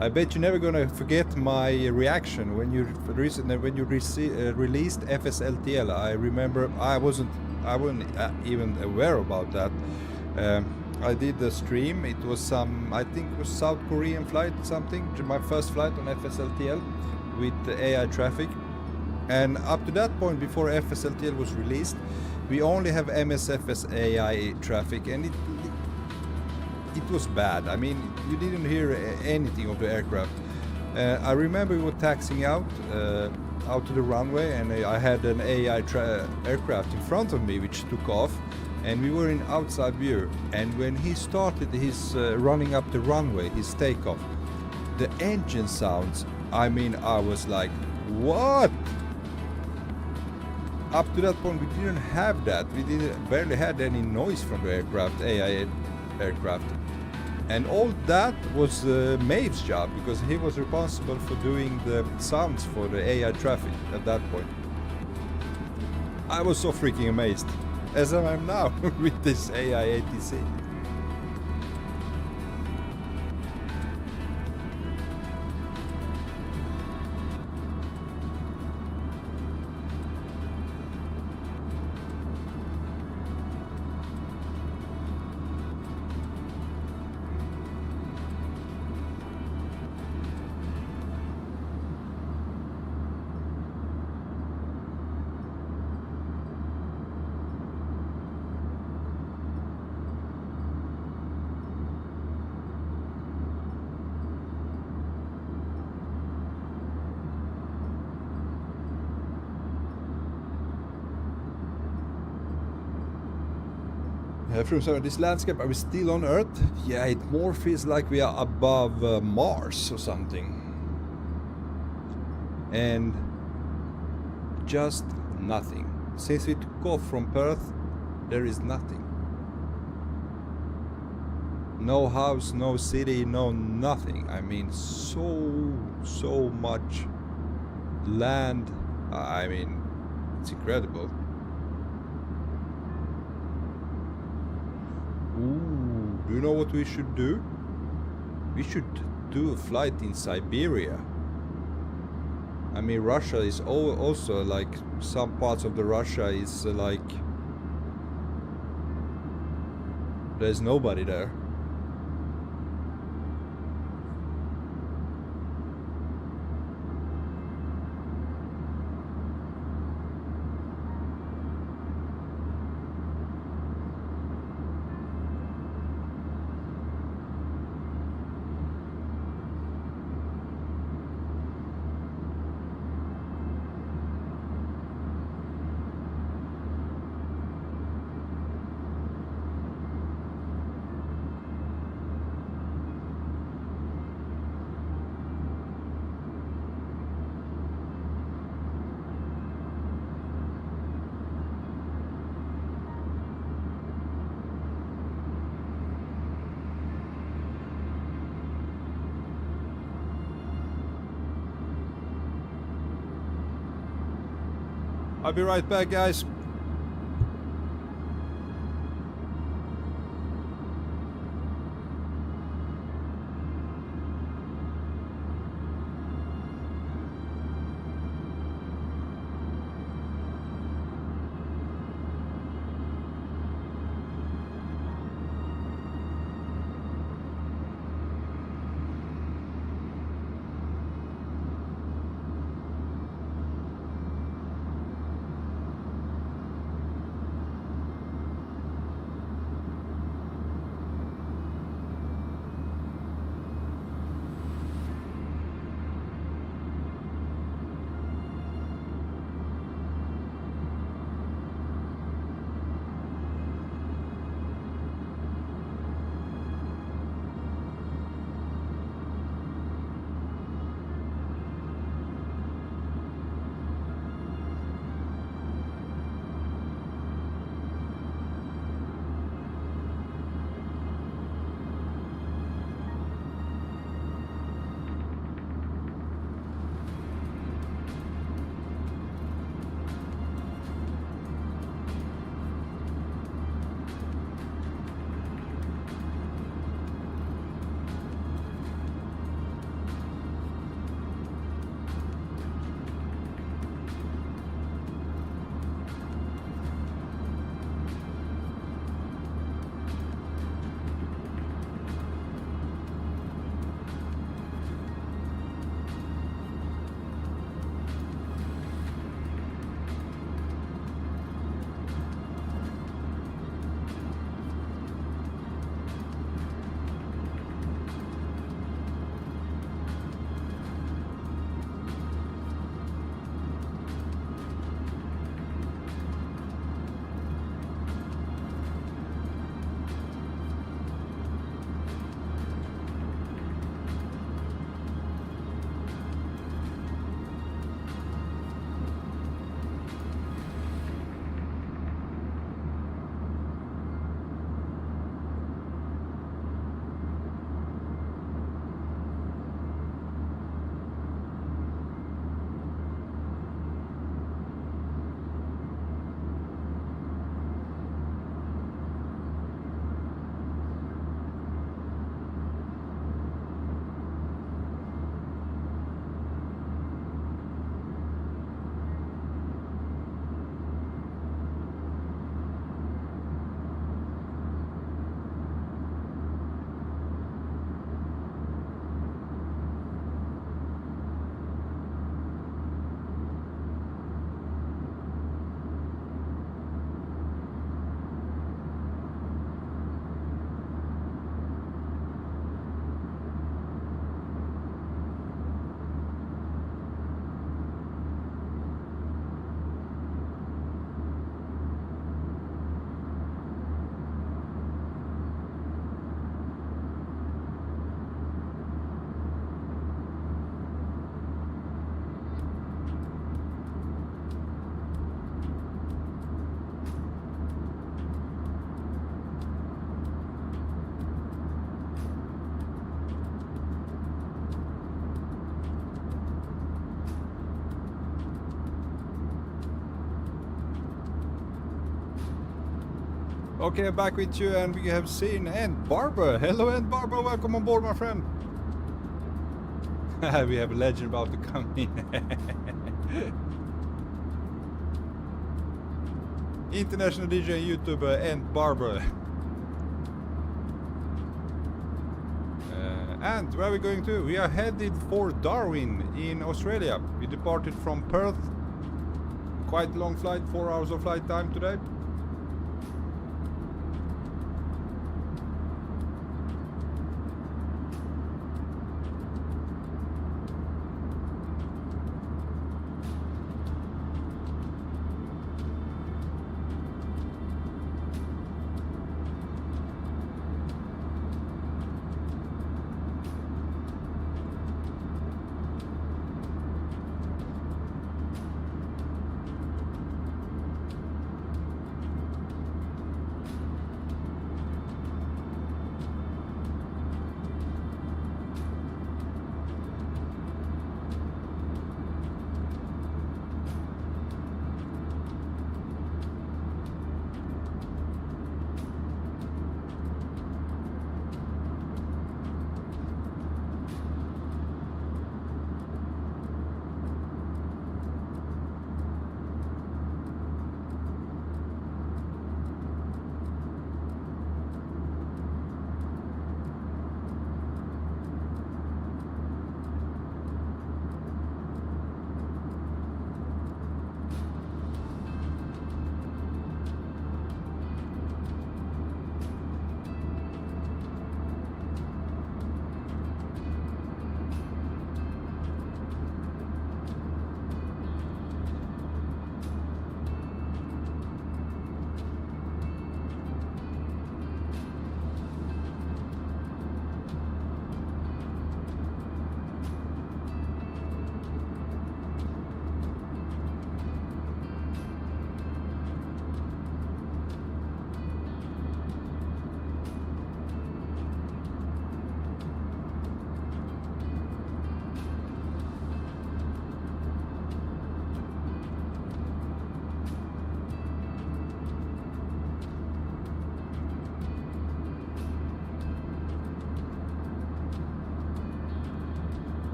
I bet you're never gonna forget my reaction when you released FSLTL. I remember I wasn't even aware about that. I did the stream. It was some, I think it was South Korean flight, something. My first flight on FSLTL with the AI traffic. And up to that point, before FSLTL was released, we only have MSFS AI traffic, and it was bad. I mean, you didn't hear anything of the aircraft. I remember we were taxiing out to the runway, and I had an AI aircraft in front of me which took off, and we were in outside view. And when he started his running up the runway, his takeoff, the engine sounds, I mean, I was like, what? Up to that point, we didn't have that. We barely had any noise from the aircraft, AI aircraft. And all that was Maeve's job, because he was responsible for doing the sounds for the AI traffic at that point. I was so freaking amazed, as I am now with this AI ATC. From this landscape, are we still on Earth? Yeah, it more feels like we are above Mars or something. And just nothing. Since we took off from Perth, there is nothing. No house, no city, no nothing. I mean, so much land. I mean, it's incredible. Ooh, do you know what we should do? We should do a flight in Siberia. I mean, Russia is also like, some parts of the Russia is like, there's nobody there. I'll be right back, guys. Okay, I'm back with you, and we have seen Barbara. Hello, Barbara. Welcome on board, my friend. We have a legend about to come in. International DJ and YouTuber and Barbara. And where are we going to? We are headed for Darwin in Australia. We departed from Perth. Quite a long flight, 4 hours of flight time today.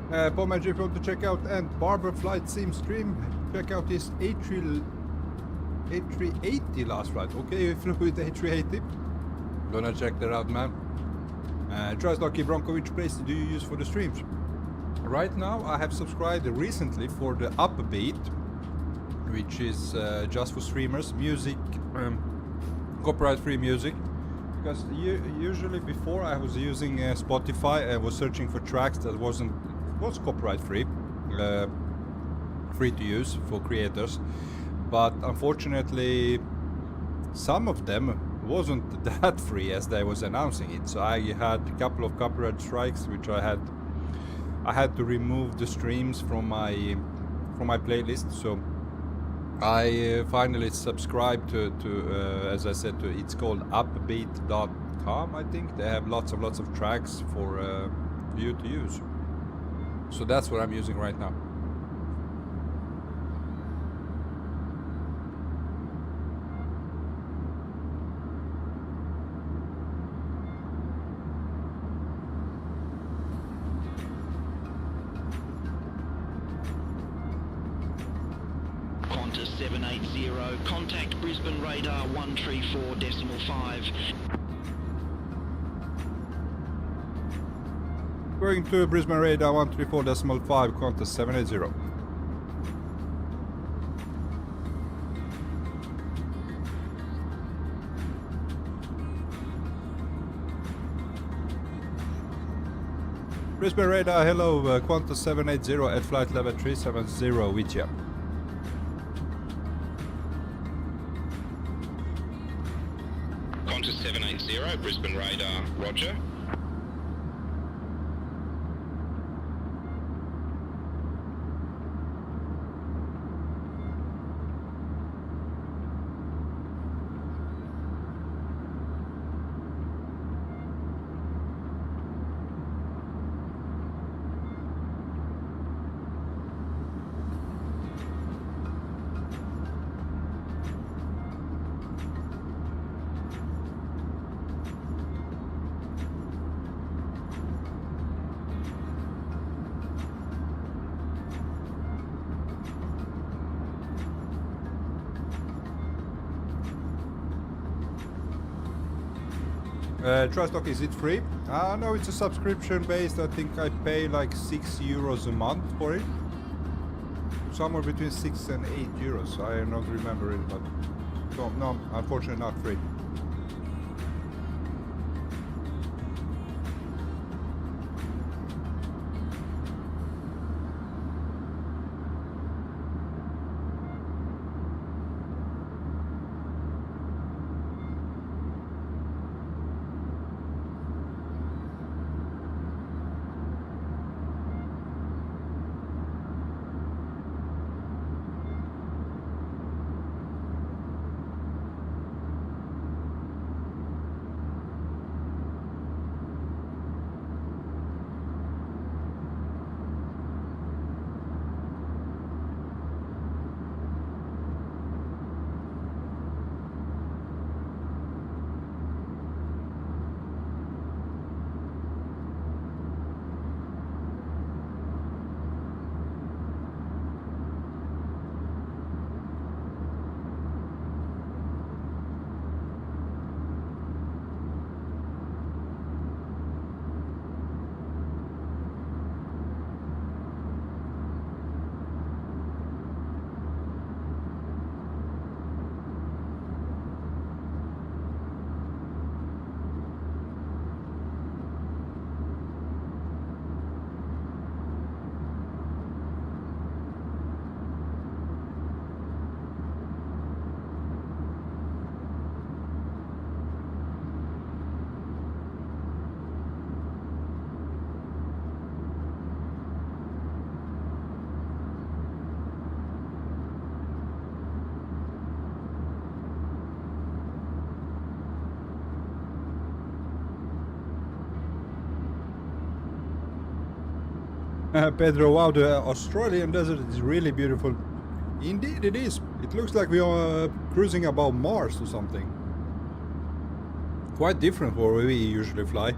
Pomage, if you want to check out and Barber Flight Sim stream, check out his A380 last flight. Okay, you flew with A380. Gonna check that out, man. Trust Lucky Bronco, which place do you use for the streams? Right now, I have subscribed recently for the Upbeat, which is just for streamers, music, copyright-free music. Because usually before I was using Spotify, I was searching for tracks that was copyright-free, free to use for creators. But unfortunately, some of them wasn't that free as they was announcing it. So I had a couple of copyright strikes, which I had to remove the streams from my playlist. So I finally subscribed to as I said, it's called upbeat.com. I think they have lots of tracks for you to use. So that's what I'm using right now.
Qantas 780, contact Brisbane radar 134.5.
Going to Brisbane radar 134.5, Qantas 780. Brisbane radar, hello, Qantas 780 at flight level 370 with you.
Qantas 780, Brisbane radar, roger.
Trustlock, is it free? No, it's a subscription based. I think I pay like €6 a month for it. Somewhere between 6 and 8 euros. I don't remember it, but no, unfortunately not free. Pedro, wow, the Australian desert is really beautiful. Indeed it is. It looks like we are cruising above Mars or something. Quite different where we usually fly.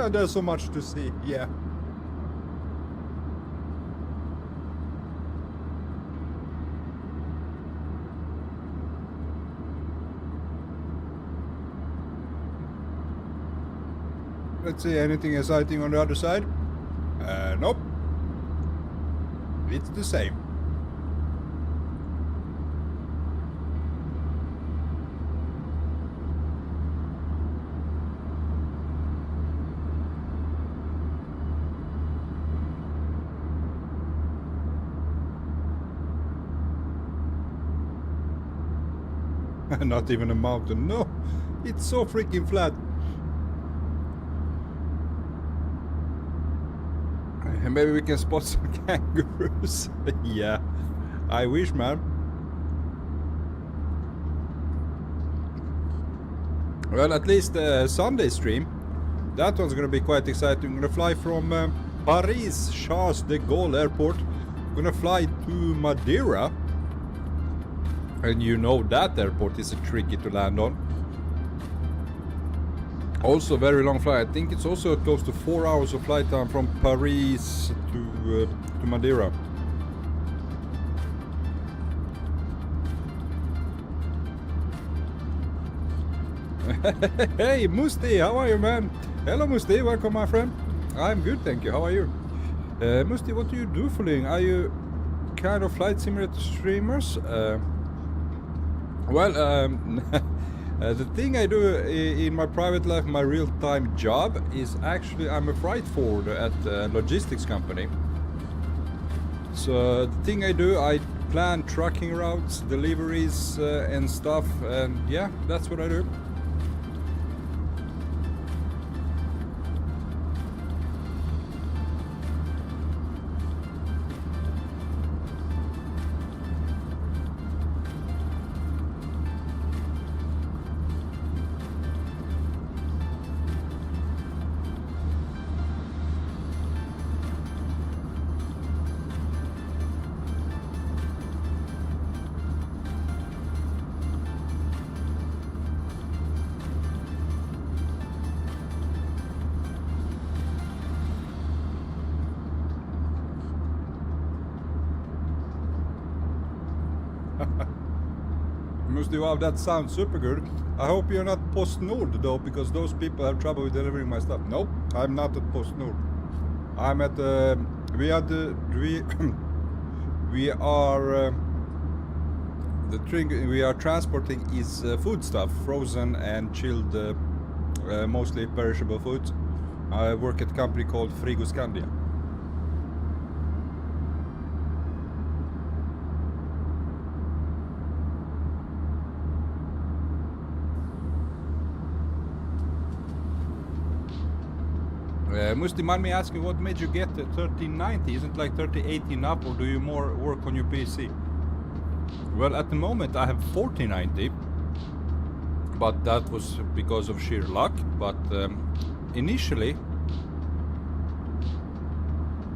There's so much to see, yeah. Let's see, anything exciting on the other side? Nope. It's the same. Not even a mountain. No, it's so freaking flat. Maybe we can spot some kangaroos. Yeah, I wish, man. Well, at least the Sunday stream, that one's gonna be quite exciting. I'm gonna fly from Paris Charles de Gaulle Airport. I'm gonna fly to Madeira. And you know that airport is tricky to land on. Also very long flight. I think it's also close to 4 hours of flight time from Paris to Madeira. Hey Musti, how are you, man? Hello Musti, welcome my friend. I'm good, thank you. How are you? Musti, what do you do for living? Are you kind of flight simulator streamers? Well, the thing I do in my private life, my real-time job, is actually I'm a freight forwarder at a logistics company. So the thing I do, I plan trucking routes, deliveries and stuff, and yeah, that's what I do. Wow, that sounds super good. I hope you're not PostNord though, because those people have trouble with delivering my stuff. Nope, I'm not at PostNord. I'm at we are transporting is food stuff, frozen and chilled, mostly perishable foods. I work at a company called Frigoscandia. Musti, mind me asking, what made you get the 1390? Isn't like 3080 enough, or do you more work on your PC? Well, at the moment I have 4090, but that was because of sheer luck. But initially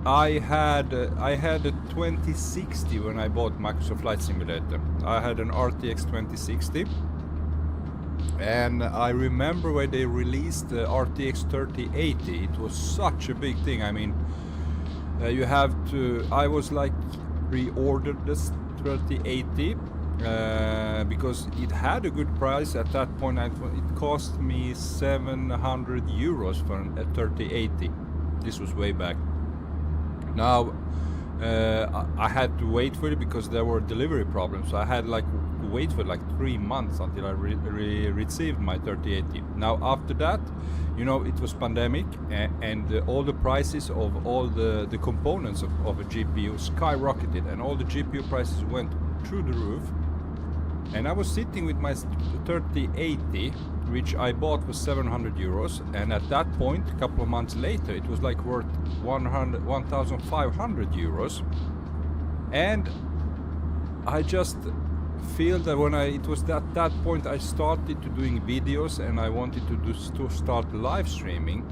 I had a 2060 when I bought Microsoft Flight Simulator. I had an RTX 2060. And I remember when they released the RTX 3080, it was such a big thing. I mean, you have to, I was like pre-ordered this 3080 because it had a good price at that point. It cost me 700 euros for a 3080. This was way back. Now, I had to wait for it because there were delivery problems. So I had like to wait for like 3 months until I received my 3080. Now after that, you know, it was pandemic, and all the prices of all the components of a GPU skyrocketed, and all the GPU prices went through the roof. And I was sitting with my 3080, which I bought for 700 euros, and at that point, a couple of months later, it was like worth 1,500 euros. And I just feel that when it was at that point I started to doing videos, and I wanted to start live streaming.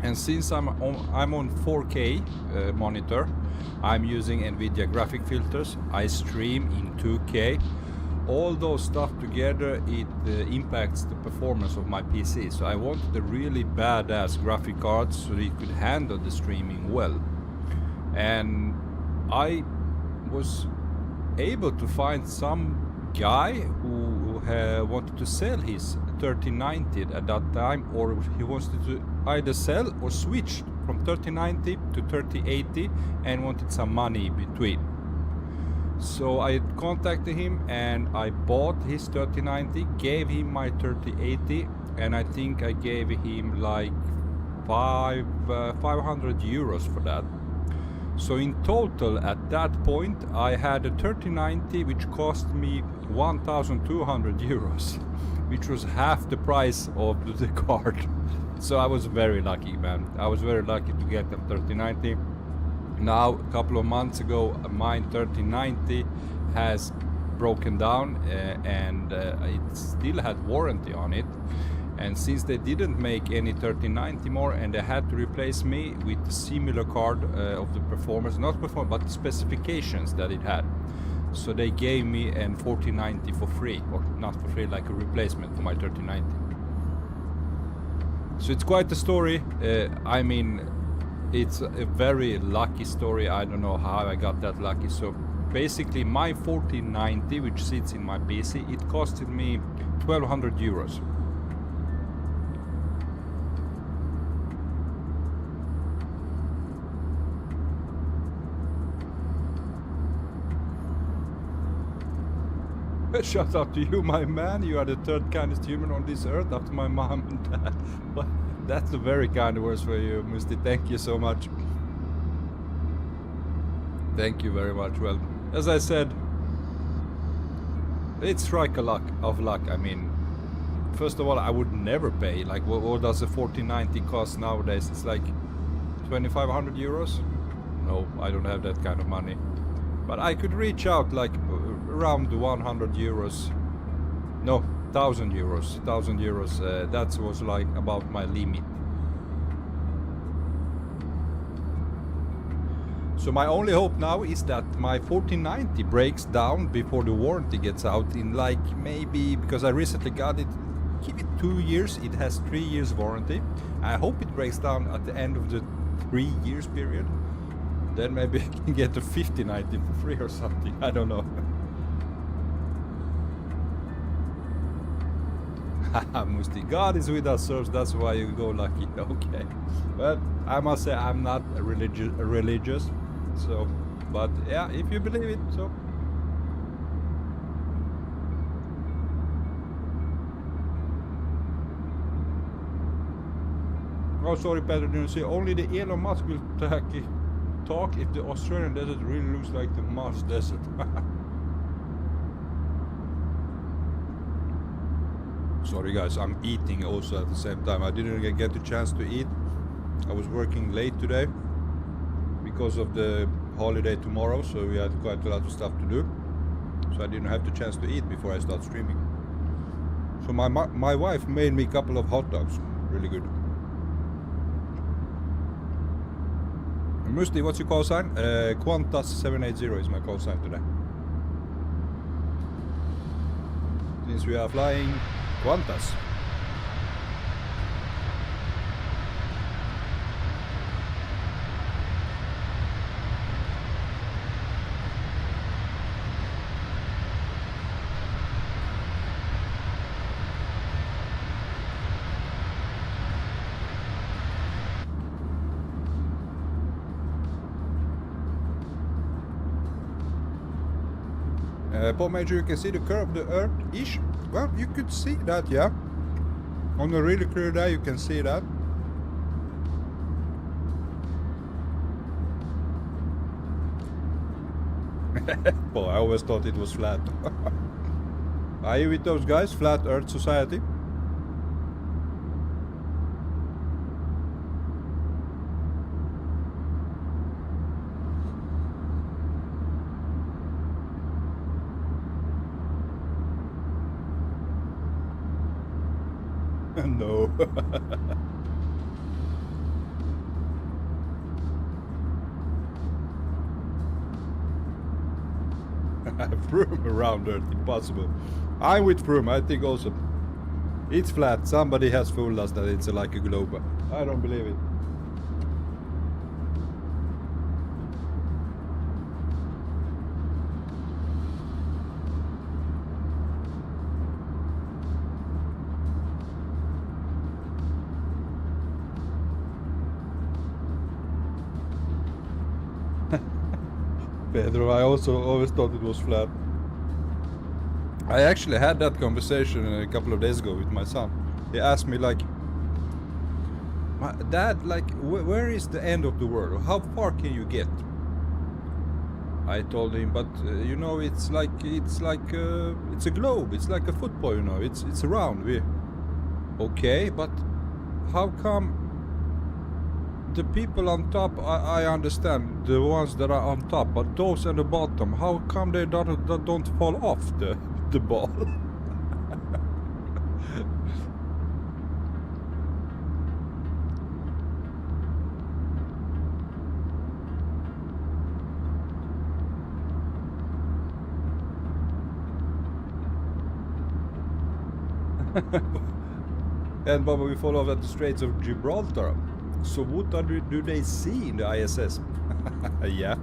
And since I'm on 4K monitor, I'm using Nvidia graphic filters. I stream in 2K. all those stuff together, it impacts the performance of my PC. So I wanted a really badass graphic card so that it could handle the streaming well. And I was able to find some guy who wanted to sell his 3090 at that time, or he wanted to either sell or switch from 3090 to 3080 and wanted some money in between. So I contacted him and I bought his 3090, gave him my 3080, and I think I gave him like 500 euros for that. So in total at that point I had a 3090 which cost me 1,200 euros, which was half the price of the card. So I was very lucky, man. I was very lucky to get the 3090. Now, a couple of months ago, my 3090 has broken down and it still had warranty on it. And since they didn't make any 3090 more and they had to replace me with a similar card of the performance, not performance, but the specifications that it had. So they gave me an 4090 for free, or not for free, like a replacement for my 3090. So it's quite a story. I mean, it's a very lucky story. I don't know how I got that lucky. So basically my 4090, which sits in my PC, it costed me 1,200 euros. Shout out to you, my man. You are the third kindest human on this earth after my mom and dad. Well, that's a very kind words for you, Musti. Thank you so much. Thank you very much. Well, as I said, it's strike a luck of luck. I mean, first of all, I would never pay. Like, what does a 4090 cost nowadays? It's like 2,500 euros. No, I don't have that kind of money. But I could reach out like around 100 euros. No, 1,000 euros. 1,000 euros. That was like about my limit. So my only hope now is that my 4090 breaks down before the warranty gets out in like maybe, because I recently got it, give it 2 years. It has 3 years warranty. I hope it breaks down at the end of the 3 years period. Then maybe I can get a 5090 for free or something. I don't know. Haha, Musti. God is with us, sirs. That's why you go lucky. Okay. But I must say I'm not a religious. So, but yeah, if you believe it, so. Oh, sorry, Peter, didn't say only the Elon Musk will talk if the Australian desert really looks like the Mars desert. Sorry guys, I'm eating also at the same time. I didn't get the chance to eat. I was working late today because of the holiday tomorrow, so we had quite a lot of stuff to do. So I didn't have the chance to eat before I start streaming. So my wife made me a couple of hot dogs. Really good. Musti, what's your call sign? Qantas 780 is my call sign today. Since we are flying Qantas. Paul Major, you can see the curve of the Earth-ish. Well, you could see that, yeah. On a really clear day, you can see that. Boy, I always thought it was flat. Are you with those guys? Flat Earth Society? No. Froome around Earth, impossible. I'm with Froome, I think also. It's flat, somebody has fooled us that it's like a globe. I don't believe it. Pedro, I also always thought it was flat. I actually had that conversation a couple of days ago with my son. He asked me like, Dad, like, where is the end of the world? How far can you get? I told him, but you know, it's a globe. It's like a football, you know. It's round. Okay, but how come? The people on top, I understand, the ones that are on top, but those at the bottom, how come they don't fall off the ball? And but we fall off at the Straits of Gibraltar. So what do they see in the ISS? Yeah.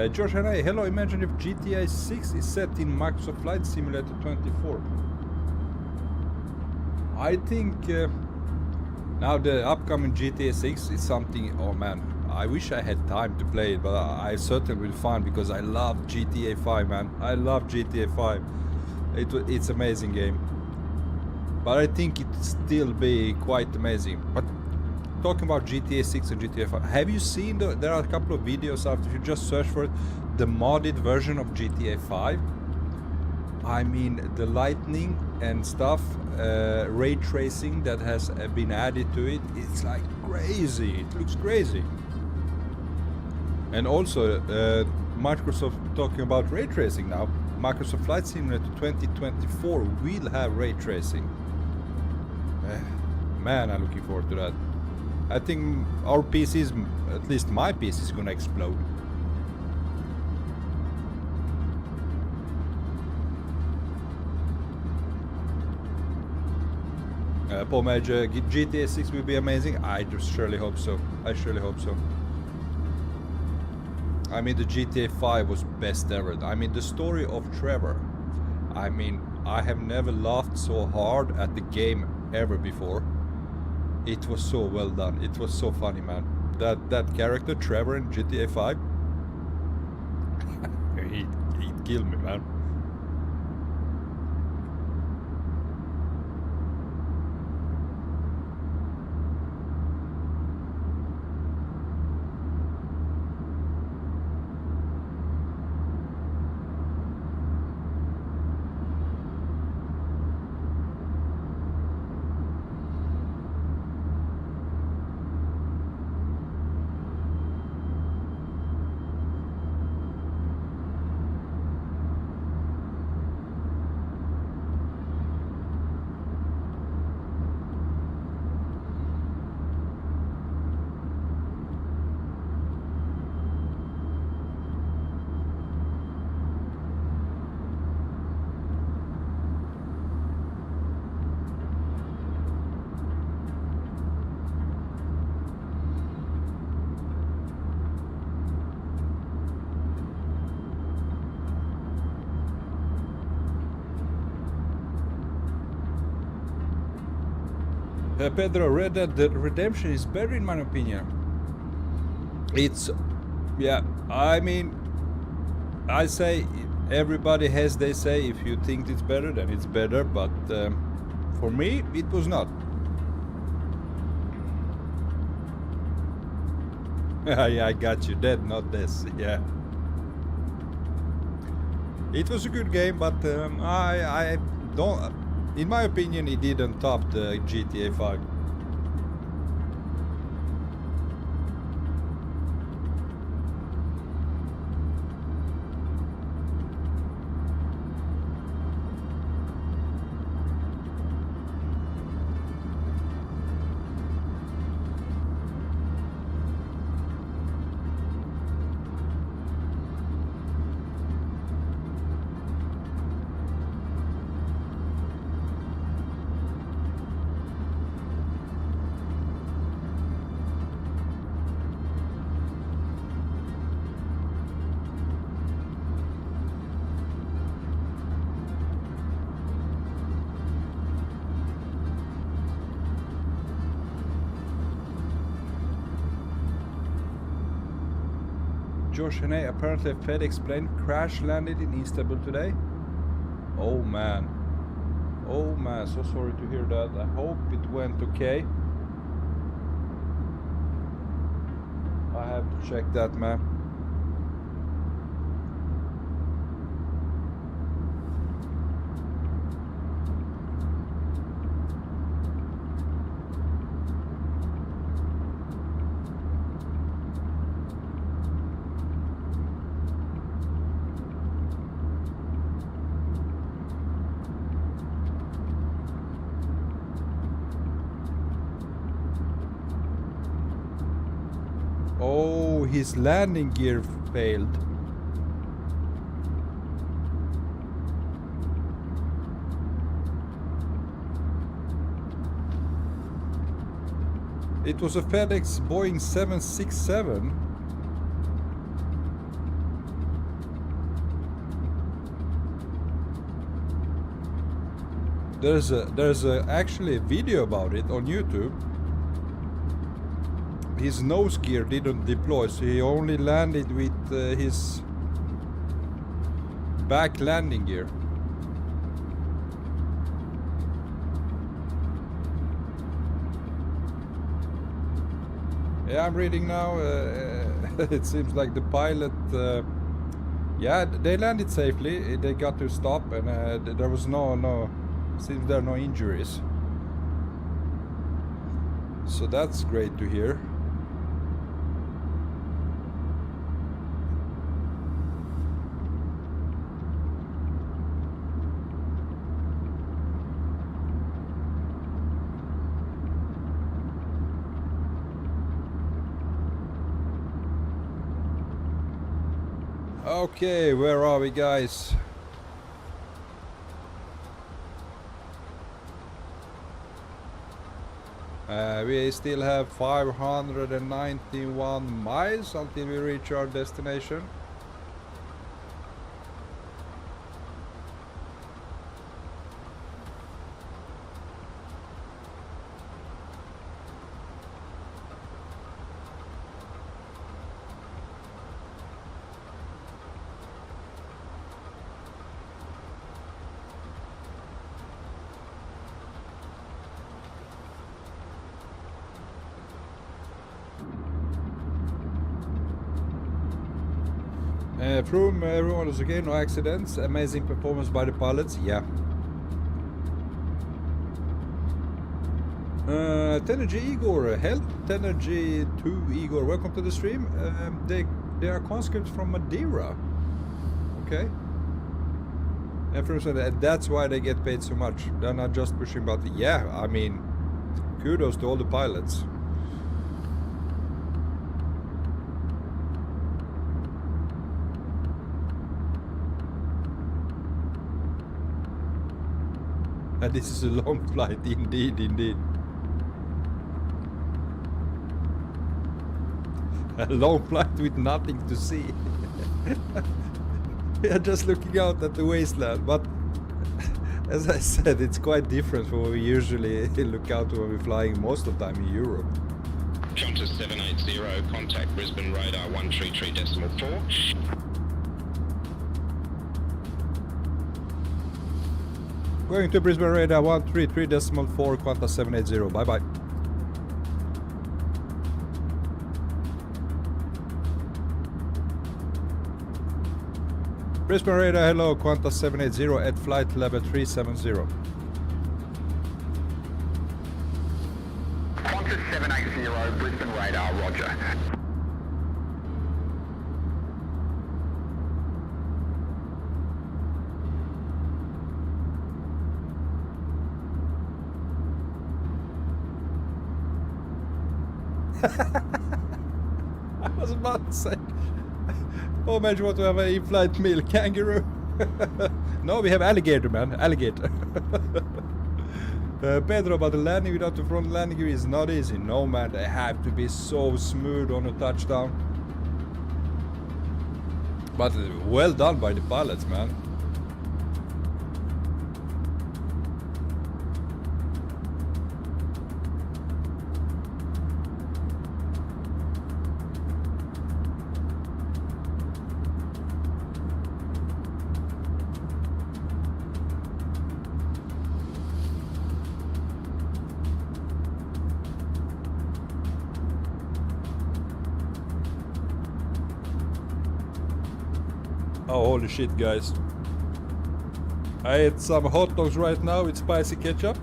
George Hanay, hello, imagine if GTA 6 is set in Microsoft Flight Simulator 24. I think now the upcoming GTA 6 is something, oh man, I wish I had time to play it, but I certainly will find, because I love GTA 5, man. I love GTA 5. It's an amazing game. But I think it'll still be quite amazing. But talking about GTA 6 and GTA 5, have you seen there are a couple of videos after you just search for it, the modded version of GTA 5? I mean, the lightning and stuff, ray tracing that has been added to it, it's like crazy. It looks crazy. And also, Microsoft talking about ray tracing now. Microsoft Flight Simulator 2024 will have ray tracing. Man, I'm looking forward to that. I think our PCs, at least my PC, is gonna explode. Paul Major, GTA 6 will be amazing. I just surely hope so. I surely hope so. I mean, the GTA 5 was best ever. I mean, the story of Trevor. I mean, I have never laughed so hard at the game ever before. It was so well done. It was so funny, man. That character, Trevor in GTA 5, he'd kill me, man. Pedro, Red Dead Redemption is better in my opinion. It's, yeah, I mean, I say everybody has, they say, if you think it's better, then it's better, but for me, it was not. Yeah, I got you, dead, not this, yeah. It was a good game, but I don't... In my opinion, it didn't top the GTA 5. Josh Henney, apparently a FedEx plane crash landed in Istanbul today. Oh man. Oh man, so sorry to hear that. I hope it went okay. I have to check that, man. Oh, his landing gear failed. It was a FedEx Boeing 767. There's actually a video about it on YouTube. His nose gear didn't deploy, so he only landed with his back landing gear. Yeah, I'm reading now. It seems like the pilot, yeah, they landed safely. They got to stop, and there was seems there are no injuries. So that's great to hear. Okay, where are we, guys? We still have 591 miles until we reach our destination. From everyone was okay, no accidents, amazing performance by the pilots, yeah. Tenergy Igor, hello Tenergy 2 Igor, welcome to the stream. They are conscripts from Madeira, okay. And that's why they get paid so much. They're not just pushing button. Yeah, I mean, kudos to all the pilots. And this is a long flight, indeed, indeed. A long flight with nothing to see. We are just looking out at the wasteland, but as I said, it's quite different from what we usually look out when we're flying most of the time in Europe.
Qantas 780, contact Brisbane radar 133.4.
Going to Brisbane radar 133.4, Qantas 780, bye bye. Brisbane radar, hello, Qantas 780 at flight level 370.
Qantas 780, Brisbane radar, roger.
I was about to say, oh man, you want to have an in-flight meal? Kangaroo? No, we have alligator, man, alligator. Pedro, but the landing without the front landing gear is not easy. No man, they have to be so smooth on a touchdown. But well done by the pilots, man. Oh, holy shit, guys. I ate some hot dogs right now with spicy ketchup.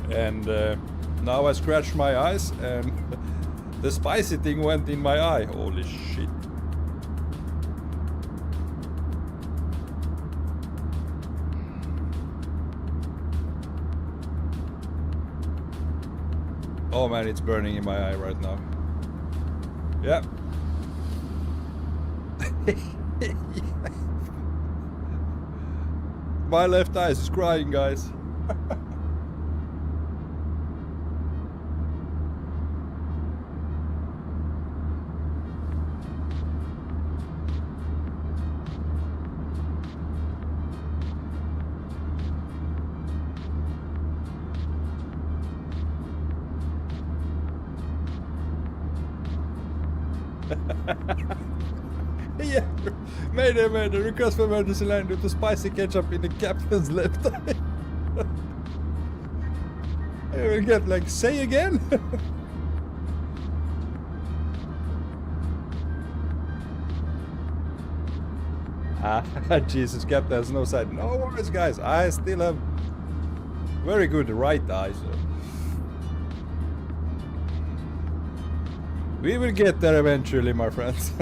And now I scratched my eyes and the spicy thing went in my eye. Holy shit. Oh man, it's burning in my eye right now. Yeah. My left eye is crying, guys. Yeah, mayday, request for emergency line due to spicy ketchup in the captain's left eye. I will get like, say again? Jesus, captain has no sight. No worries, guys, I still have very good right eye, so. We will get there eventually, my friends.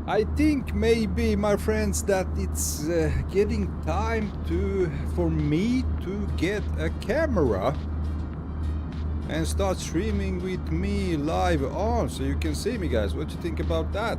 I think maybe, my friends, that it's getting time for me to get a camera and start streaming with me live on, so you can see me, guys. What do you think about that?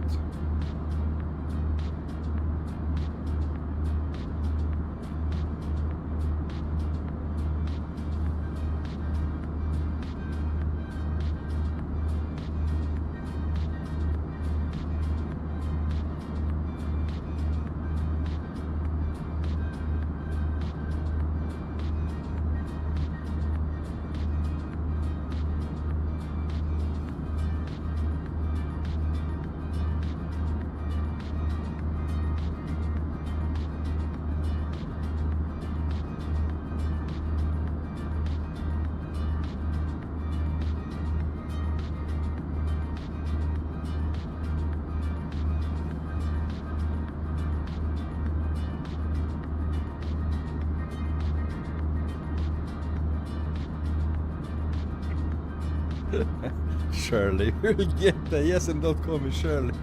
Shirley, we'll get there. Yes, and don't call me Shirley.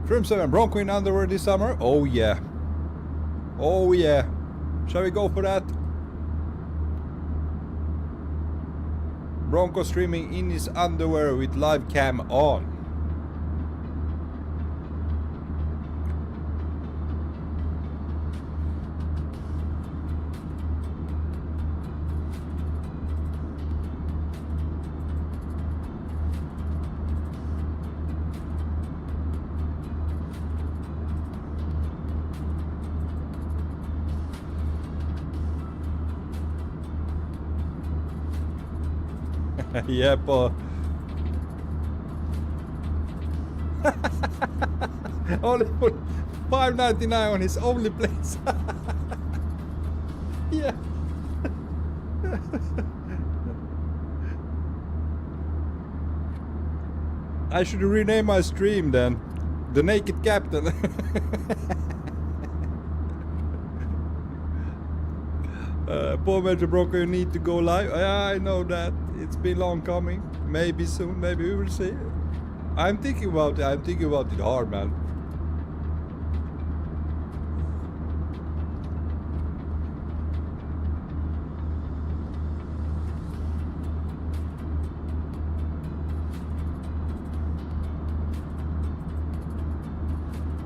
Trim 7 Bronco in underwear this summer? Oh yeah. Oh yeah. Shall we go for that? Bronco streaming in his underwear with live cam on. Yeah, Paul. Only put $5.99 on his only place. Yeah. I should rename my stream then. The Naked Captain. Poor Major Bronco, you need to go live. I know that. It's been long coming. Maybe soon, maybe we will see. I'm thinking about it. I'm thinking about it hard, man.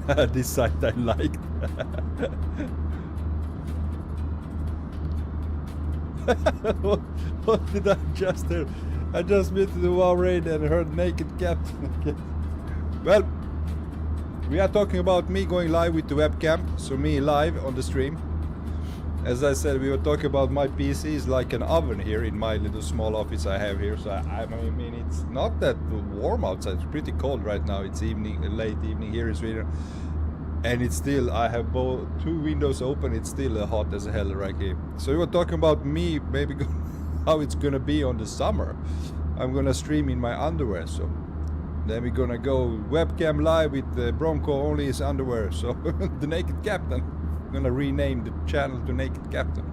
This site I liked. what did I just hear? I just muted the WoW raid and heard naked captain. Well, we are talking about me going live with the webcam, so me live on the stream. As I said, we were talking about my PC is like an oven here in my little small office I have here. So I mean, it's not that warm outside. It's pretty cold right now. It's evening, late evening here in Sweden, and it's still, I have both 2 windows open. It's still hot as hell right here. So we were talking about me maybe how it's gonna be on the summer. I'm gonna stream in my underwear. So then we're gonna go webcam live with Bronco only his underwear. So the naked captain. I'm gonna rename the channel to Naked Captain.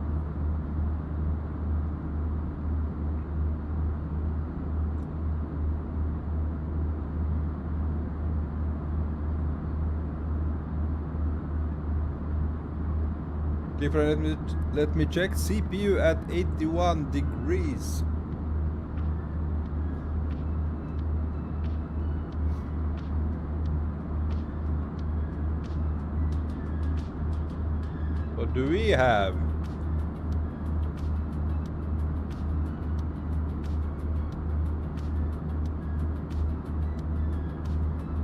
Let me check. CPU at 81 degrees. What do we have?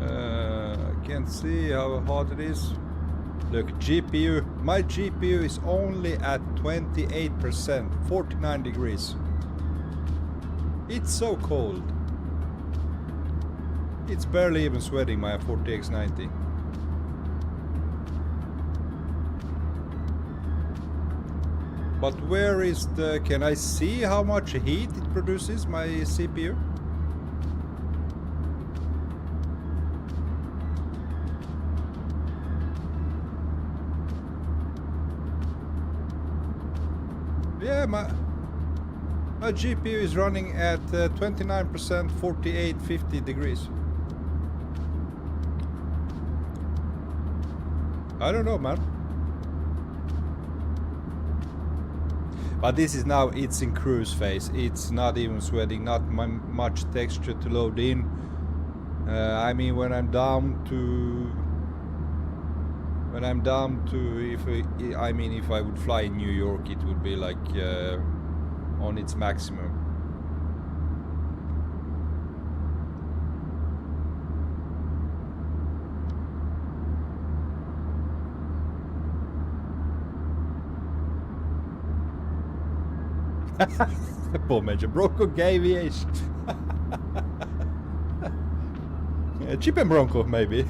I can't see how hot it is. Look, GPU. My GPU is only at 28%, 49 degrees. It's so cold. It's barely even sweating my 40X90. But where is the... Can I see how much heat it produces, my CPU? Yeah, my GPU is running at 29%, 48, 50 degrees. I don't know, man. But this is now, it's in cruise phase. It's not even sweating, not much texture to load in. I mean, when I'm down to, if I would fly in New York, it would be like on its maximum. Poor Major Bronco Aviation. Chip and Bronco, maybe.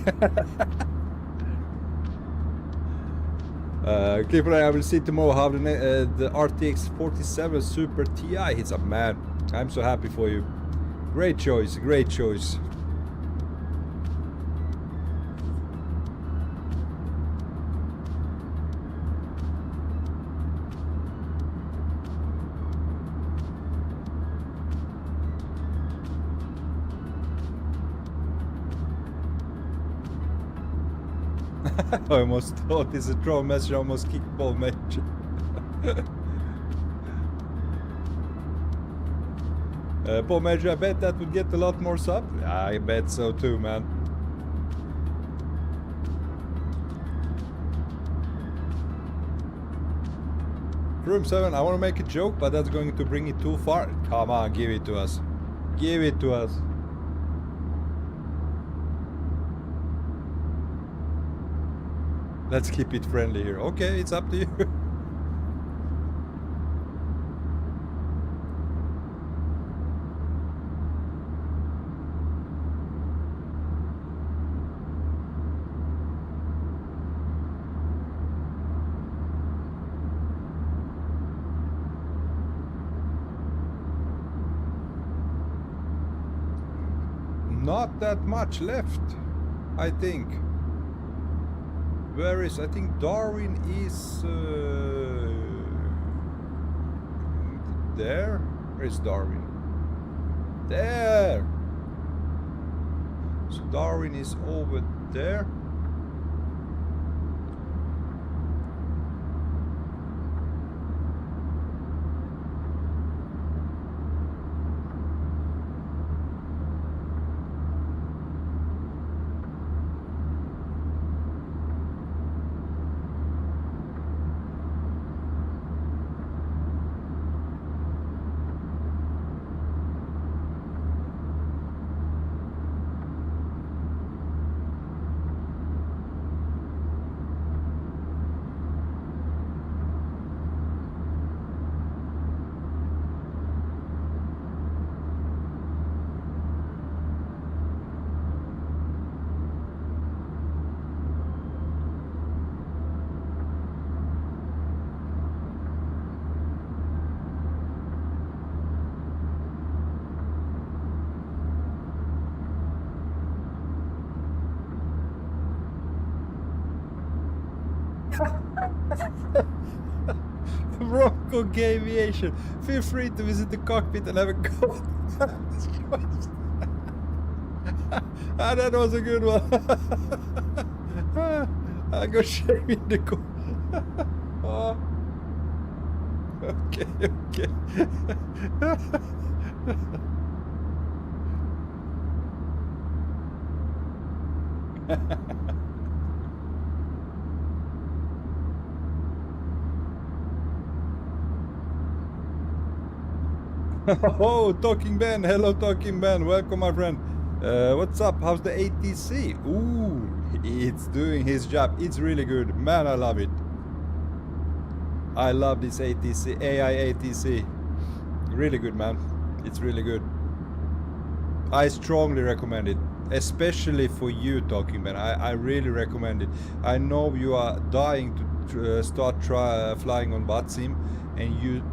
Clipper, I will see tomorrow how the RTX 47 Super Ti hits up, man. I'm so happy for you. Great choice, great choice. I almost thought this is a draw message, almost kickball match. Paul Major, I bet that would get a lot more sub. I bet so too, man. Room 7, I want to make a joke, but that's going to bring it too far. Come on, give it to us. Give it to us. Let's keep it friendly here. Okay, it's up to you. Not that much left, I think. Where is, I think Darwin is there? Where is Darwin? There! So Darwin is over there. Bronco Aviation. Feel free to visit the cockpit and have a go. Ah, that was a good one. I got shame in the co. Oh. Okay, okay. Oh, Talking Ben. Hello, Talking Ben. Welcome, my friend. What's up? How's the ATC? Ooh, it's doing his job. It's really good. Man, I love it. I love this ATC, AI ATC. Really good, man. It's really good. I strongly recommend it, especially for you, Talking Ben. I really recommend it. I know you are dying to start flying on VATSIM, and you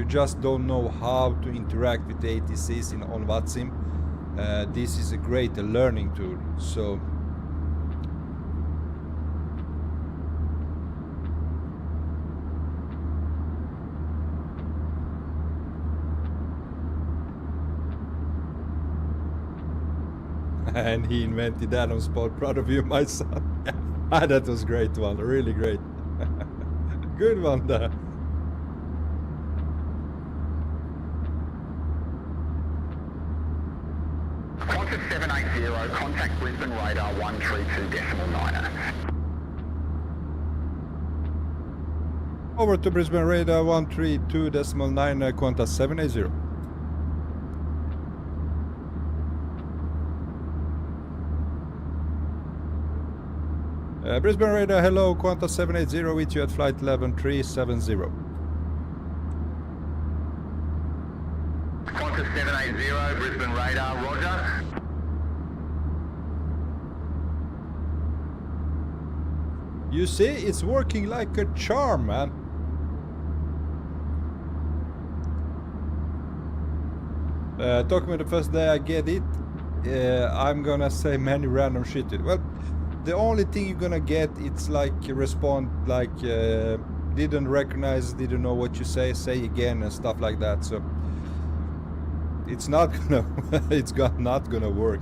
just don't know how to interact with the ATCs on VATSIM. This is a great learning tool. So and he invented that on spot. Proud of you, my son. That was great one, really great. Good one there.
Qantas 780, contact Brisbane radar 132.9er.
Over to Brisbane radar 132.9, Qantas 780. Brisbane radar, hello, Qantas 780 with you at flight 11370.
Qantas 780, Brisbane radar, roger.
You see, it's working like a charm, man. Talking about the first day I get it, I'm gonna say many random shit. Well, the only thing you're gonna get, it's like respond like didn't recognize, didn't know what you say again and stuff like that. So it's not gonna not gonna work.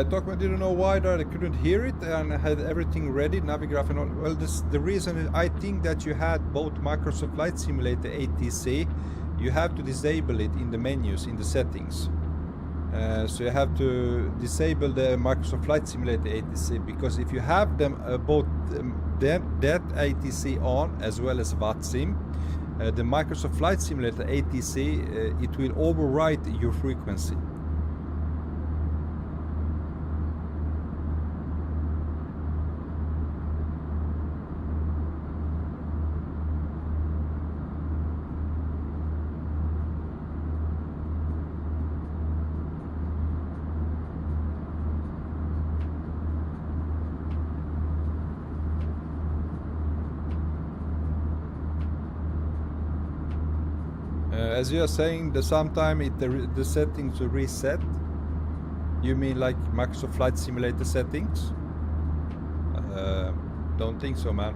Document didn't know why that I couldn't hear it and had everything ready, Navigraph and all. Well, the reason is, I think that you had both Microsoft Flight Simulator ATC. You have to disable it in the menus, in the settings. So you have to disable the Microsoft Flight Simulator ATC, because if you have them both that ATC on as well as VATSIM, the Microsoft Flight Simulator ATC it will overwrite your frequency. As you are saying, sometime the settings will reset. You mean like Microsoft Flight Simulator settings? Don't think so, man.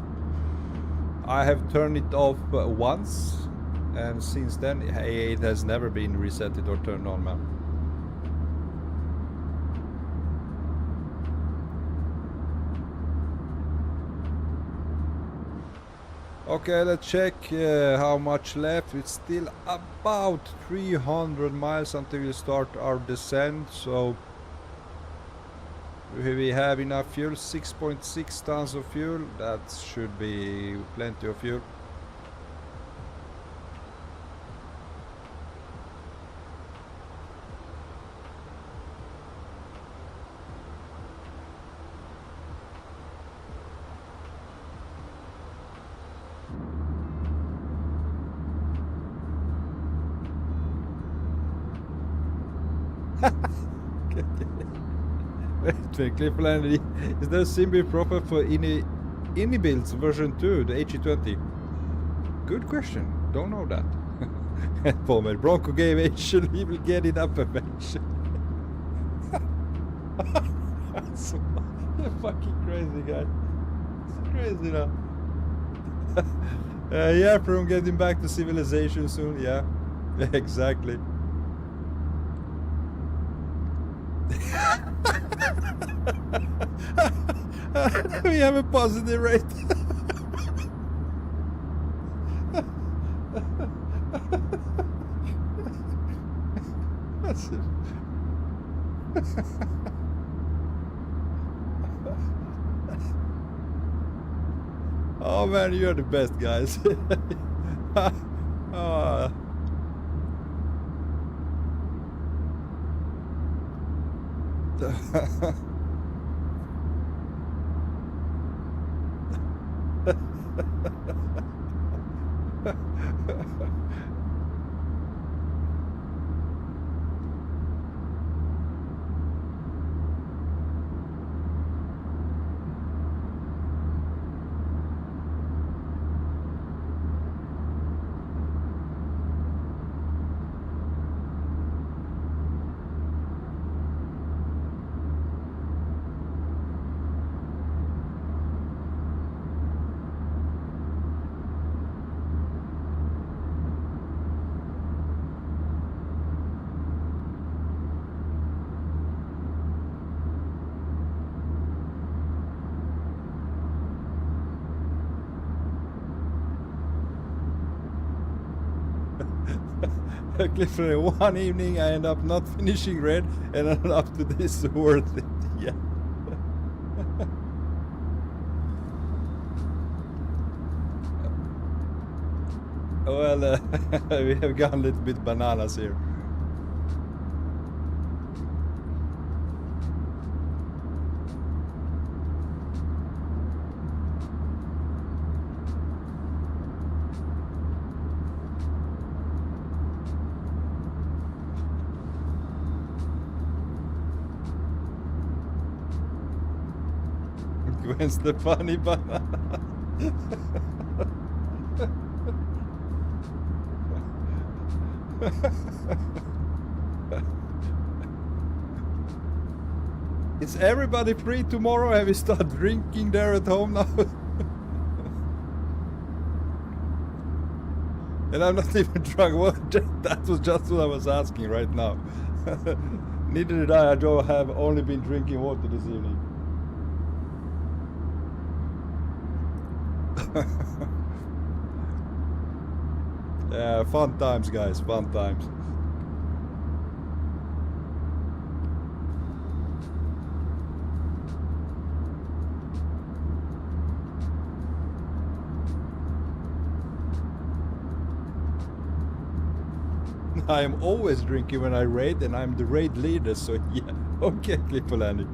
I have turned it off once, and since then it has never been resetted or turned on, man. Okay, let's check how much left. It's still about 300 miles until we start our descent. So we have enough fuel, 6.6 tons of fuel. That should be plenty of fuel. Cliffland, is there a Simbi proper for any builds version 2, the HE20? Good question. Don't know that. Palmer, Bronco Aviation, he will get it up eventually. So, you're fucking crazy, guy. It's crazy now. Yeah, from getting back to civilization soon, yeah. Exactly. We have a positive rate. That's it. Oh man, you're the best, guys. Oh. Clifford, one evening I end up not finishing red and I'm up to this worth it. Yeah. Well, we have gone a little bit bananas here. When's the funny banana? Is everybody free tomorrow? Have you started drinking there at home now? And I'm not even drunk. What? That was just what I was asking right now. Neither did I. I have only been drinking water this evening. Yeah, fun times, guys, fun times. I am always drinking when I raid, and I'm the raid leader, so yeah. Okay, Clipperlandy.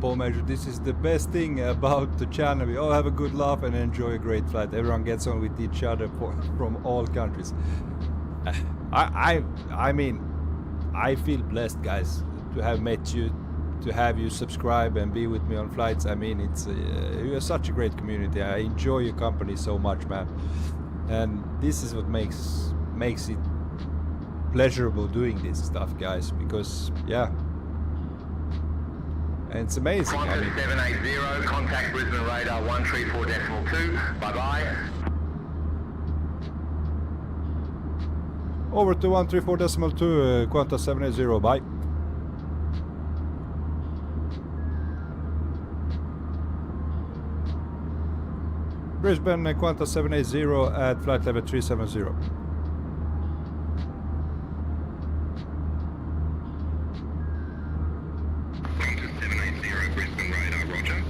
Paul Measure, this is the best thing about the channel. We all have a good laugh and enjoy a great flight. Everyone gets on with each other from all countries. I mean, I feel blessed, guys, to have met you, to have you subscribe and be with me on flights. I mean, it's you're such a great community. I enjoy your company so much, man. And this is what makes it pleasurable doing this stuff, guys, because yeah. And it's amazing.
Qantas 780, contact Brisbane radar 134.2. Bye-bye.
Over to 134.2, Qantas 780, bye. Brisbane Qantas 780 at flight level 370.
Qantas 780, Brisbane radar, roger.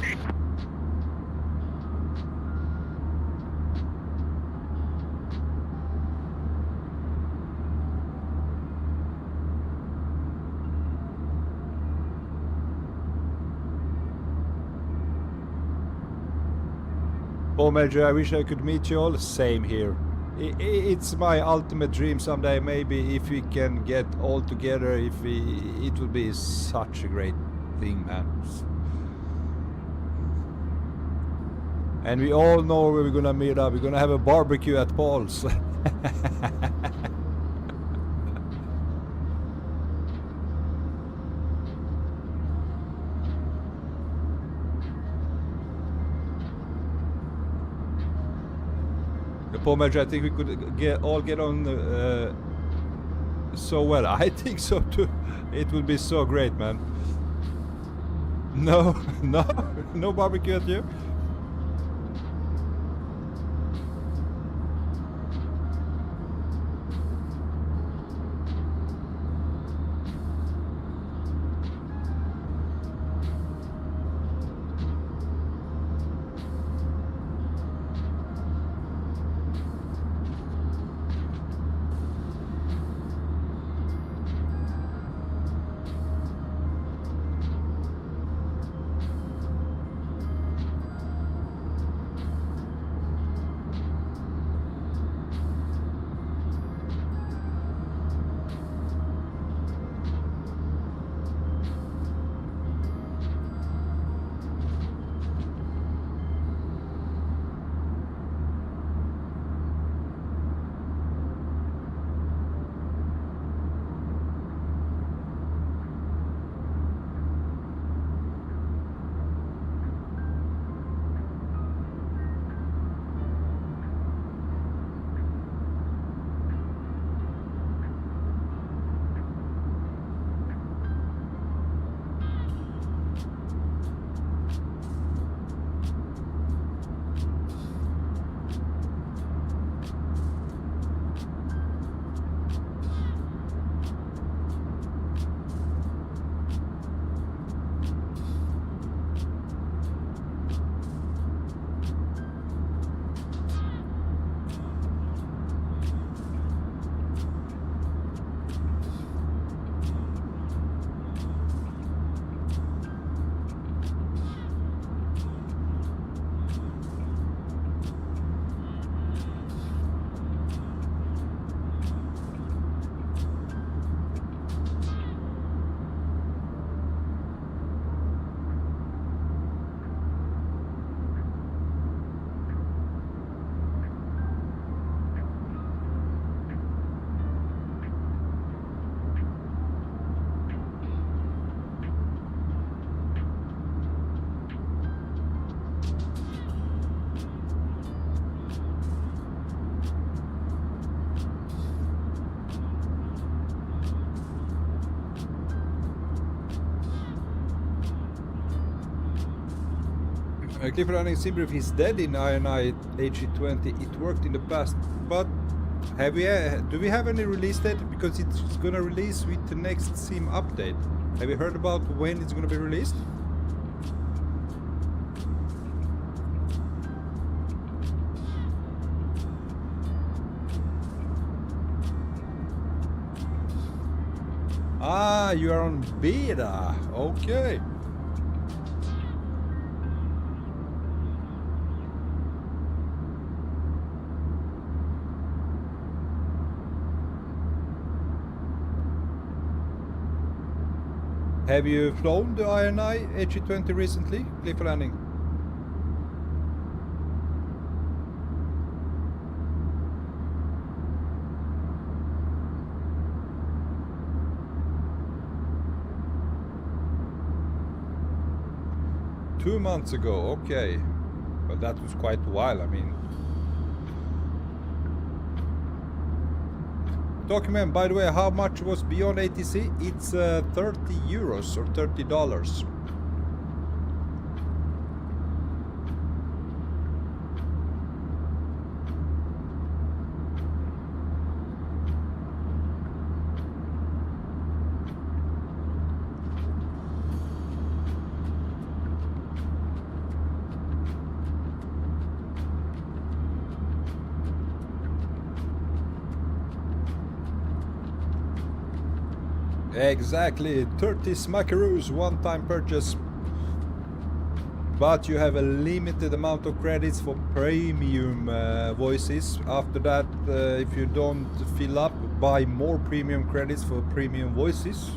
Oh, Major, I wish I could meet you all. Same here. It's my ultimate dream someday. Maybe if we can get all together, it would be such a great thing, man. And we all know where we're gonna meet up. We're gonna have a barbecue at Paul's. Paul Major, I think we could all get on so well. I think so too. It would be so great, man. No, no barbecue at you? Clifford Running Simber, if he's dead in AI ATC, it worked in the past, but do we have any release date? Because it's gonna release with the next sim update. Have you heard about when it's gonna be released? Ah, you are on beta. Okay. Have you flown the INI ATC recently, Clifford Landing? Two months ago, okay. But that was quite a while, I mean. Document, by the way, how much was Beyond ATC? It's 30 euros or $30. Exactly, 30 smackaroos, one-time purchase. But you have a limited amount of credits for premium voices. After that, if you don't fill up, buy more premium credits for premium voices.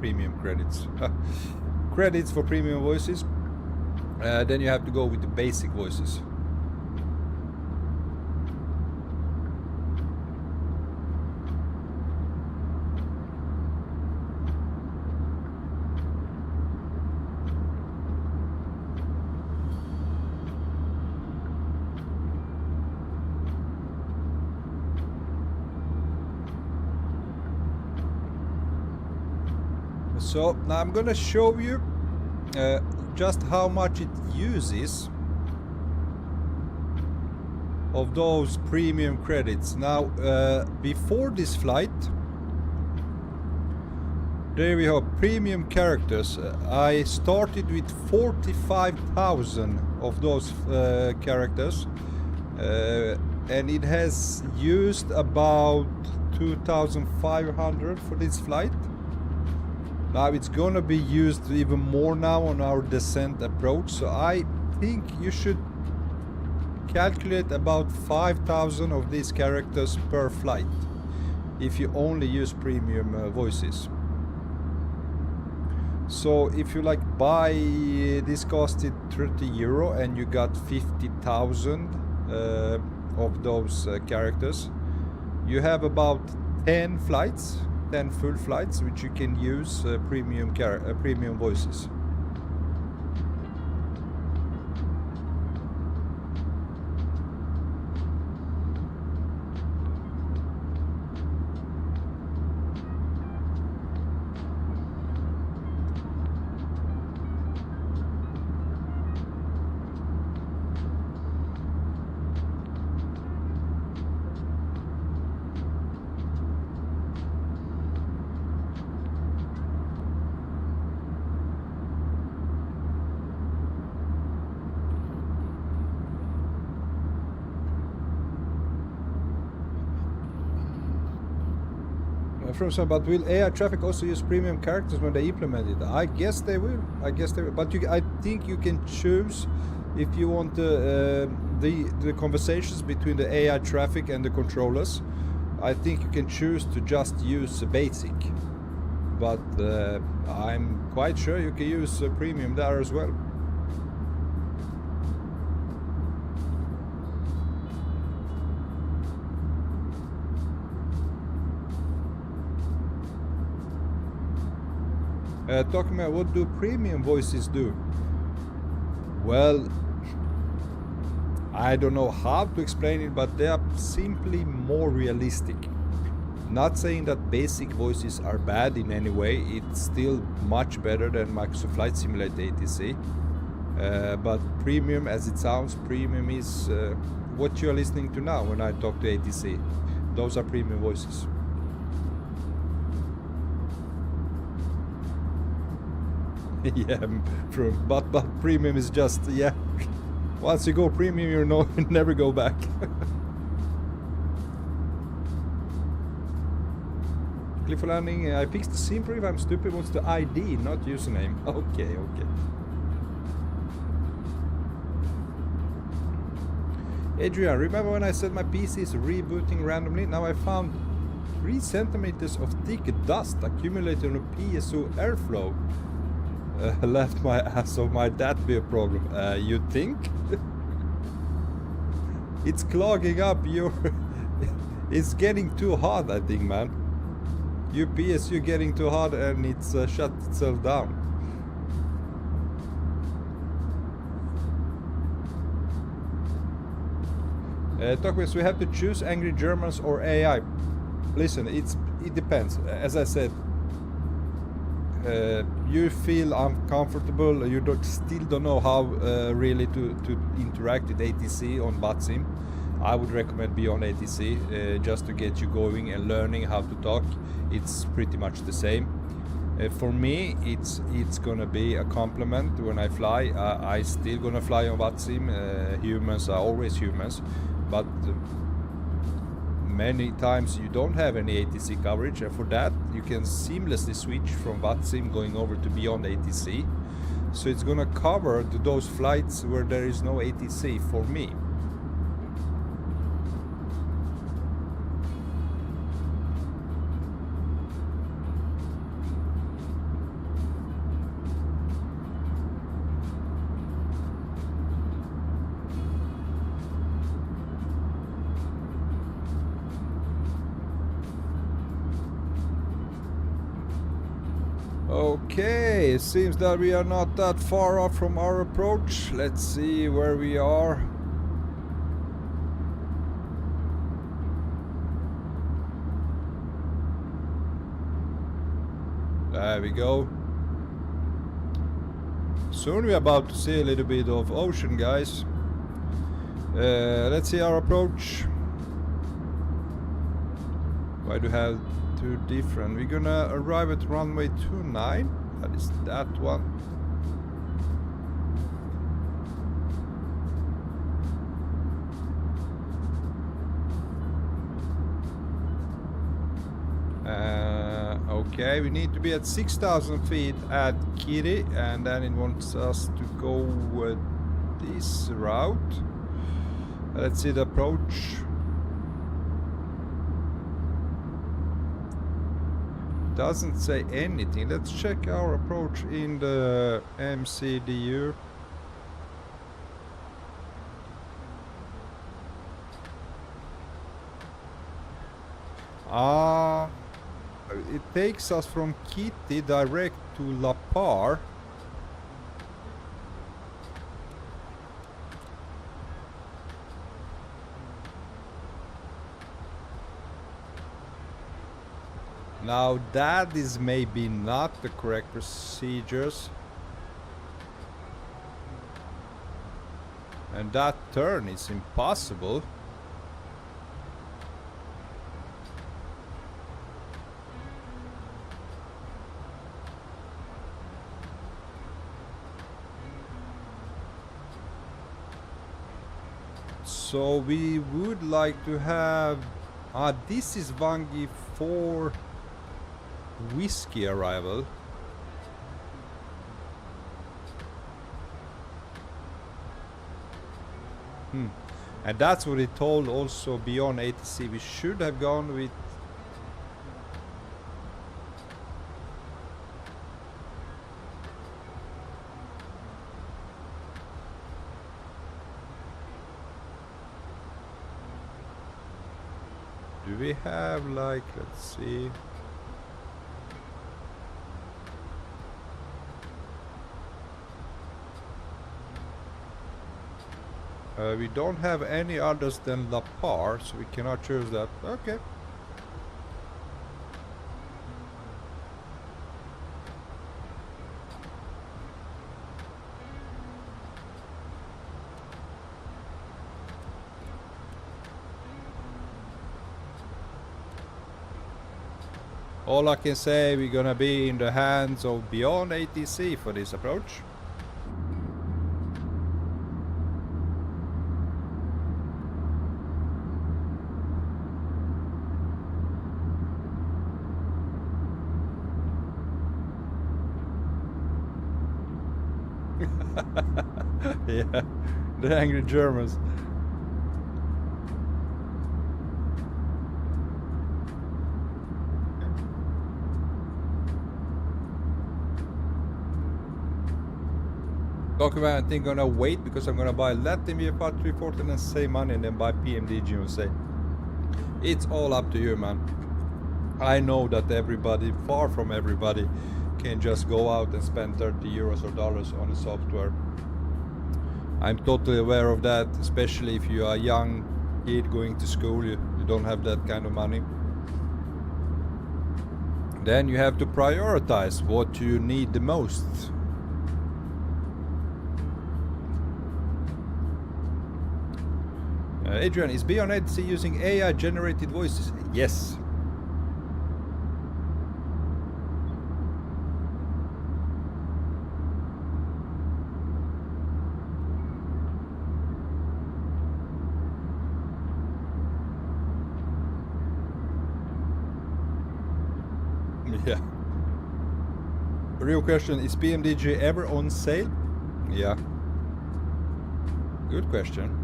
Premium credits. Credits for premium voices. Then you have to go with the basic voices. So now I'm gonna show you just how much it uses of those premium credits. Now before this flight, there we have premium characters. I started with 45,000 of those characters, and it has used about 2,500 for this flight. Now it's gonna be used even more now on our descent approach, so I think you should calculate about 5,000 of these characters per flight if you only use premium voices. So if you like buy, this costed €30 and you got 50,000 of those characters, you have about 10 flights, 10 full flights, which you can use premium voices. From some, but will AI traffic also use premium characters when they implement it? I guess they will. I guess they will. But I think you can choose if you want the conversations between the AI traffic and the controllers. I think you can choose to just use basic. But I'm quite sure you can use premium there as well. Talking about what do premium voices do? Well, I don't know how to explain it, but they are simply more realistic. Not saying that basic voices are bad in any way, it's still much better than Microsoft Flight Simulator ATC. But premium, as it sounds, premium is what you are listening to now when I talk to ATC. Those are premium voices. Yeah, but premium is just, yeah, once you go premium, you never go back. Click for landing. I fixed the sim proof. I'm stupid. What's the ID, not username? Okay. Adrian, remember when I said my PC is rebooting randomly? Now I found 3 centimeters of thick dust accumulated on a PSO airflow. Left my ass, so might that be a problem? You think? It's clogging up your... It's getting too hard, I think, man. Your PSU getting too hard and it's shut itself down. Talkways, we have to choose Angry Germans or AI. Listen, it depends. As I said, you feel uncomfortable, you still don't know how really to interact with ATC on BATSIM. I would recommend Beyond ATC just to get you going and learning how to talk. It's pretty much the same. For me, it's gonna be a compliment when I fly. I still gonna fly on BATSIM. Humans are always humans, but many times you don't have any ATC coverage, and for that you can seamlessly switch from VATSIM going over to Beyond ATC. So it's gonna cover those flights where there is no ATC for me. Okay, it seems that we are not that far off from our approach. Let's see where we are. There we go. Soon we're about to see a little bit of ocean, guys. Let's see our approach. Why do you have two different? We're gonna arrive at runway 29. That is that one. Okay, we need to be at 6,000 feet at Kitty, and then it wants us to go this route. Let's see the approach. Doesn't say anything. Let's check our approach in the MCDU. It takes us from Kitty direct to La Par. Now that is maybe not the correct procedures. And that turn is impossible. So we would like to have... this is Vangi 4 Whiskey arrival. And that's what it told also Beyond ATC. We should have gone with... Do we have like, let's see... we don't have any others than La Par, so we cannot choose that. Okay. All I can say, we're gonna be in the hands of Beyond ATC for this approach. Yeah, the angry Germans. Document, I think gonna wait because I'm gonna buy Nvidia Part 340 and then save money and then buy PMDG and say it's all up to you, man. I know that everybody, far from everybody, can just go out and spend 30 euros or dollars on a software. I'm totally aware of that, especially if you are a young kid going to school, you don't have that kind of money. Then you have to prioritize what you need the most. Adrian, is Beyond ATC using AI generated voices? Yes. Yeah. Real question, is PMDG ever on sale? Yeah. Good question.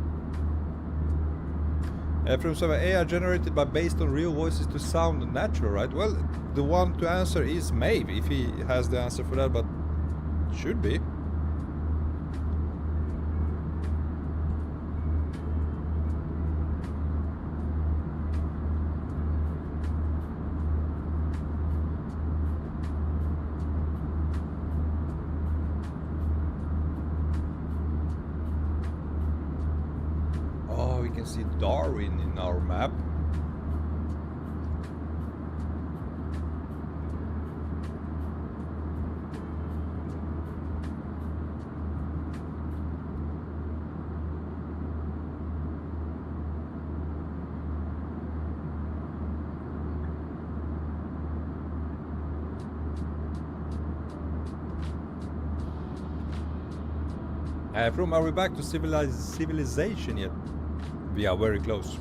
From some AI generated but based on real voices to sound natural, right? Well, the one to answer is maybe, if he has the answer for that, but should be. Oh, we can see Darwin in our map. From are we back to civilization yet? We are very close.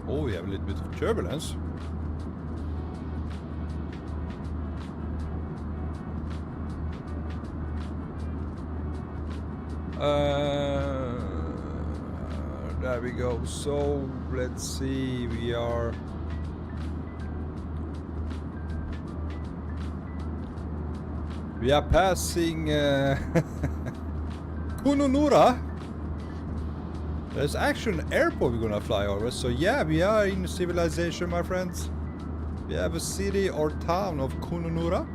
Oh, we have a little bit of turbulence. There we go. So let's see, we are passing Kununurra. There's actually an airport we're gonna fly over, so yeah, we are in civilization, my friends. We have a city or town of Kununurra.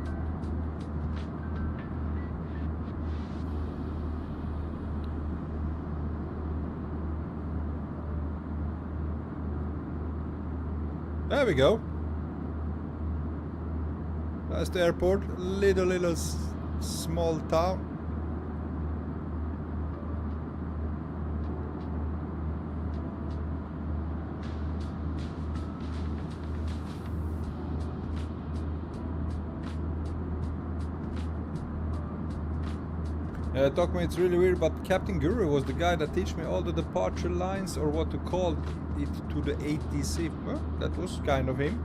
There we go. That's the airport. Little small town. Talk me, it's really weird, but Captain Guru was the guy that teach me all the departure lines, or what to call it, to the ATC. Well, that was kind of him.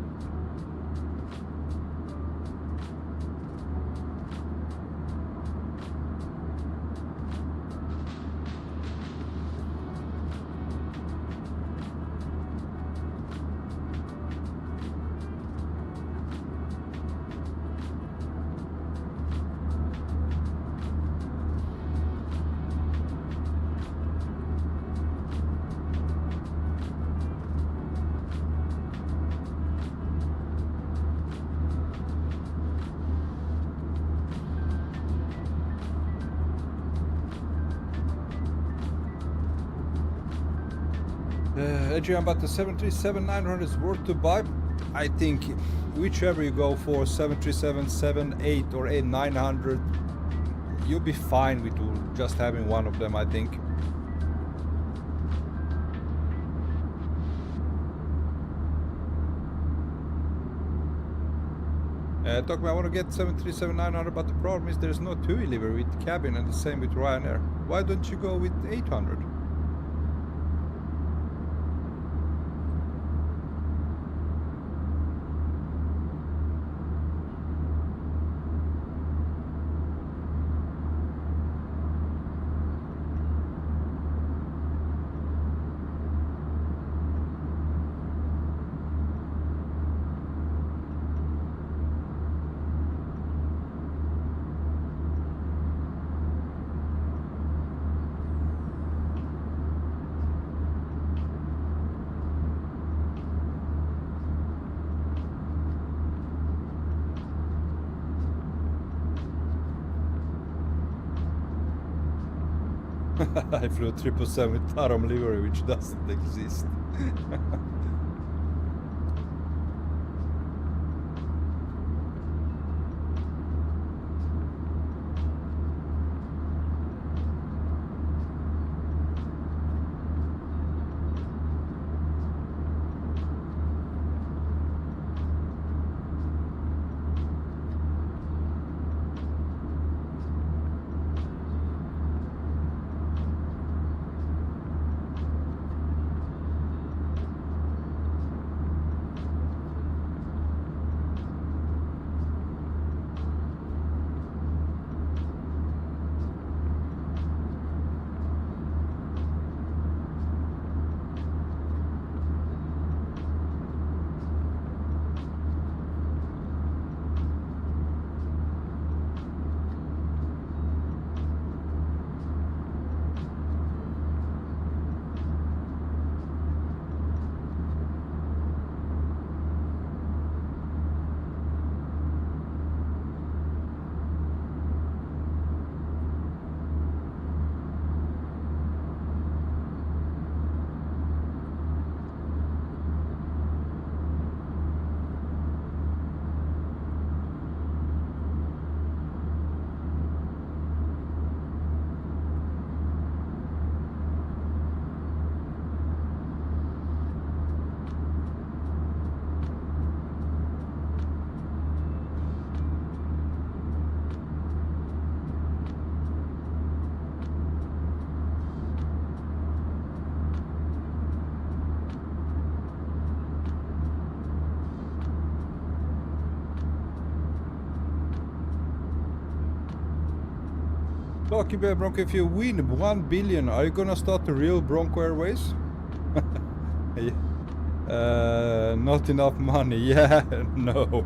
Adrian, but the 737-900 is worth to buy. I think whichever you go for, 737, 78 or 900, you'll be fine with just having one of them, I think. Talk about, I want to get 737-900, but the problem is there's no TUI livery with cabin, and the same with Ryanair. Why don't you go with 800? I flew 777 with Tarom livery, which doesn't exist. Talking about Bronco, if you win 1 billion, are you gonna start the real Bronco Airways? Not enough money. Yeah, no.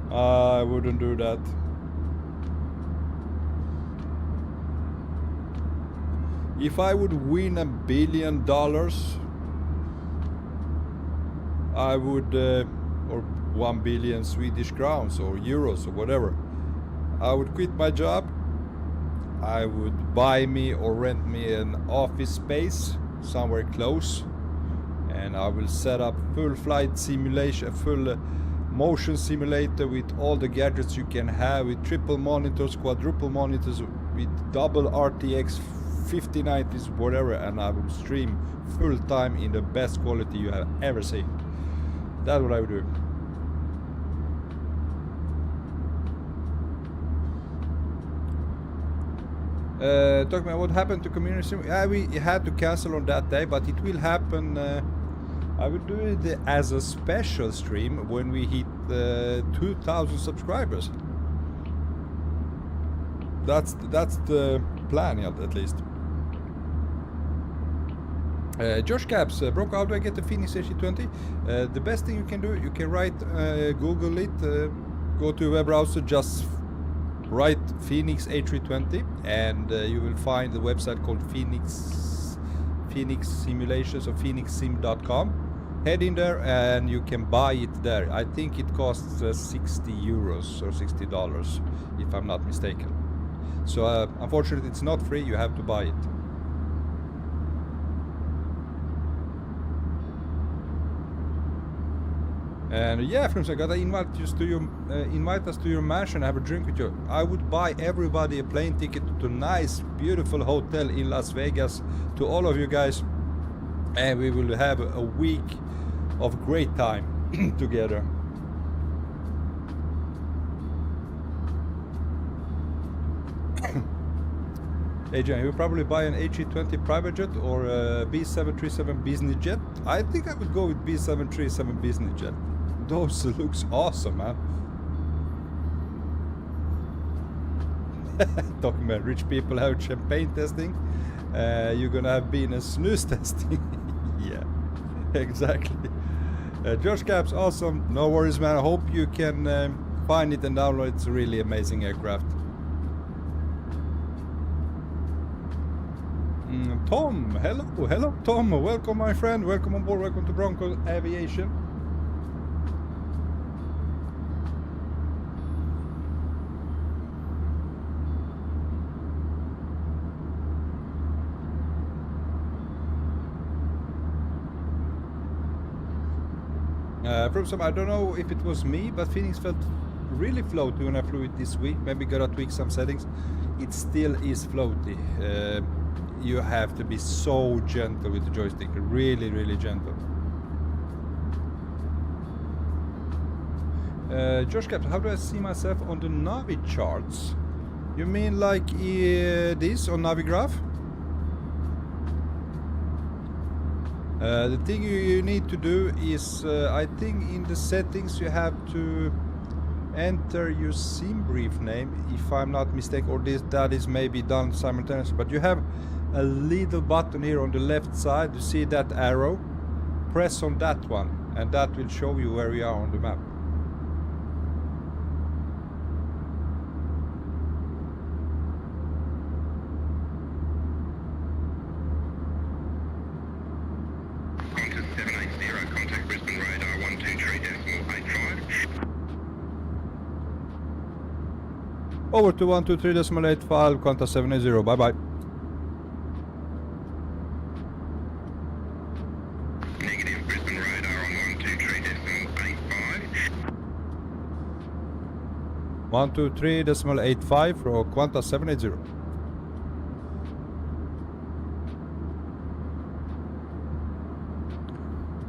I wouldn't do that. If I would win $1 billion, I would, or 1 billion Swedish crowns or euros or whatever, I would quit my job. I would buy me or rent me an office space somewhere close, and I will set up full flight simulation, full motion simulator with all the gadgets you can have, with triple monitors, quadruple monitors, with double RTX 5090s, whatever, and I will stream full time in the best quality you have ever seen. That's what I would do. Talking about what happened to community stream. Yeah, we had to cancel on that day, but it will happen. I will do it as a special stream when we hit 2,000 subscribers. That's the plan, yeah, at least. Josh Caps, Bronco, how do I get the Fenix A320? The best thing you can do, you can write, Google it, go to a web browser, just write Fenix A320, and you will find the website called Fenix Simulations or phenixsim.com. Head in there and you can buy it there. I think it costs 60 euros or $60, if I'm not mistaken. So unfortunately it's not free, you have to buy it. And yeah, friends, I gotta invite us to your mansion, have a drink with you. I would buy everybody a plane ticket to a nice, beautiful hotel in Las Vegas, to all of you guys, and we will have a week of great time together. Adrian, you will probably buy an A320 private jet or a B737 business jet. I think I would go with B737 business jet. Those looks awesome, man. Talking about rich people have champagne testing. You're gonna have been a snooze testing. Yeah, exactly. Josh Caps, awesome. No worries, man. I hope you can find it and download it. It's a really amazing aircraft. Tom, hello Tom. Welcome, my friend. Welcome on board. Welcome to Bronco Aviation. From some, I don't know if it was me, but Phoenix felt really floaty when I flew it this week. Maybe gotta tweak some settings. It still is floaty. You have to be so gentle with the joystick, really gentle. Josh Captain, how do I see myself on the Navi charts? You mean like this on Navigraph? The thing you need to do is, I think in the settings you have to enter your sim brief name, if I'm not mistaken, or that is maybe done simultaneously, but you have a little button here on the left side. You see that arrow? Press on that one and that will show you where we are on the map.
Qantas 780, contact Brisbane radar 123.85.
Over to 123.85, Qantas 780, bye bye.
Negative, Brisbane radar on 123.85.
123.85 for Qantas 780.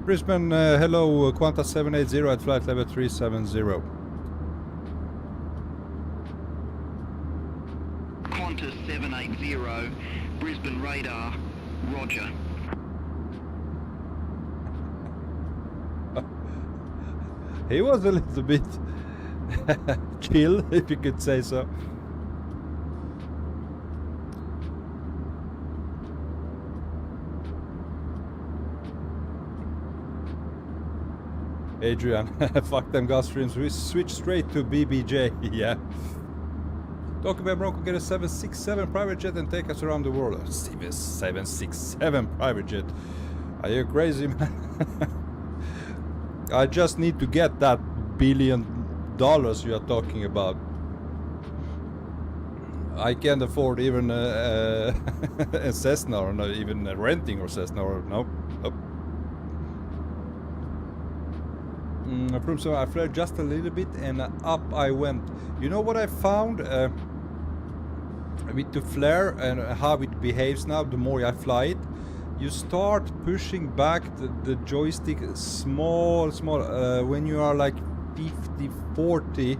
Brisbane, hello, Qantas 780 at flight level 370.
Qantas 780, Brisbane radar, roger.
He was a little bit chill, if you could say so. Adrian, fuck them gas streams. We switch straight to BBJ. Yeah. Talk about Bronco, get a 767 private jet and take us around the world. 767 private jet. Are you crazy, man? I just need to get that $1 billion you are talking about. I can't afford even a Cessna, or not even renting a Cessna, or nope. From so I flared just a little bit and up I went. You know what I found with the flare and how it behaves now? The more I fly it, you start pushing back the joystick small when you are like 50-40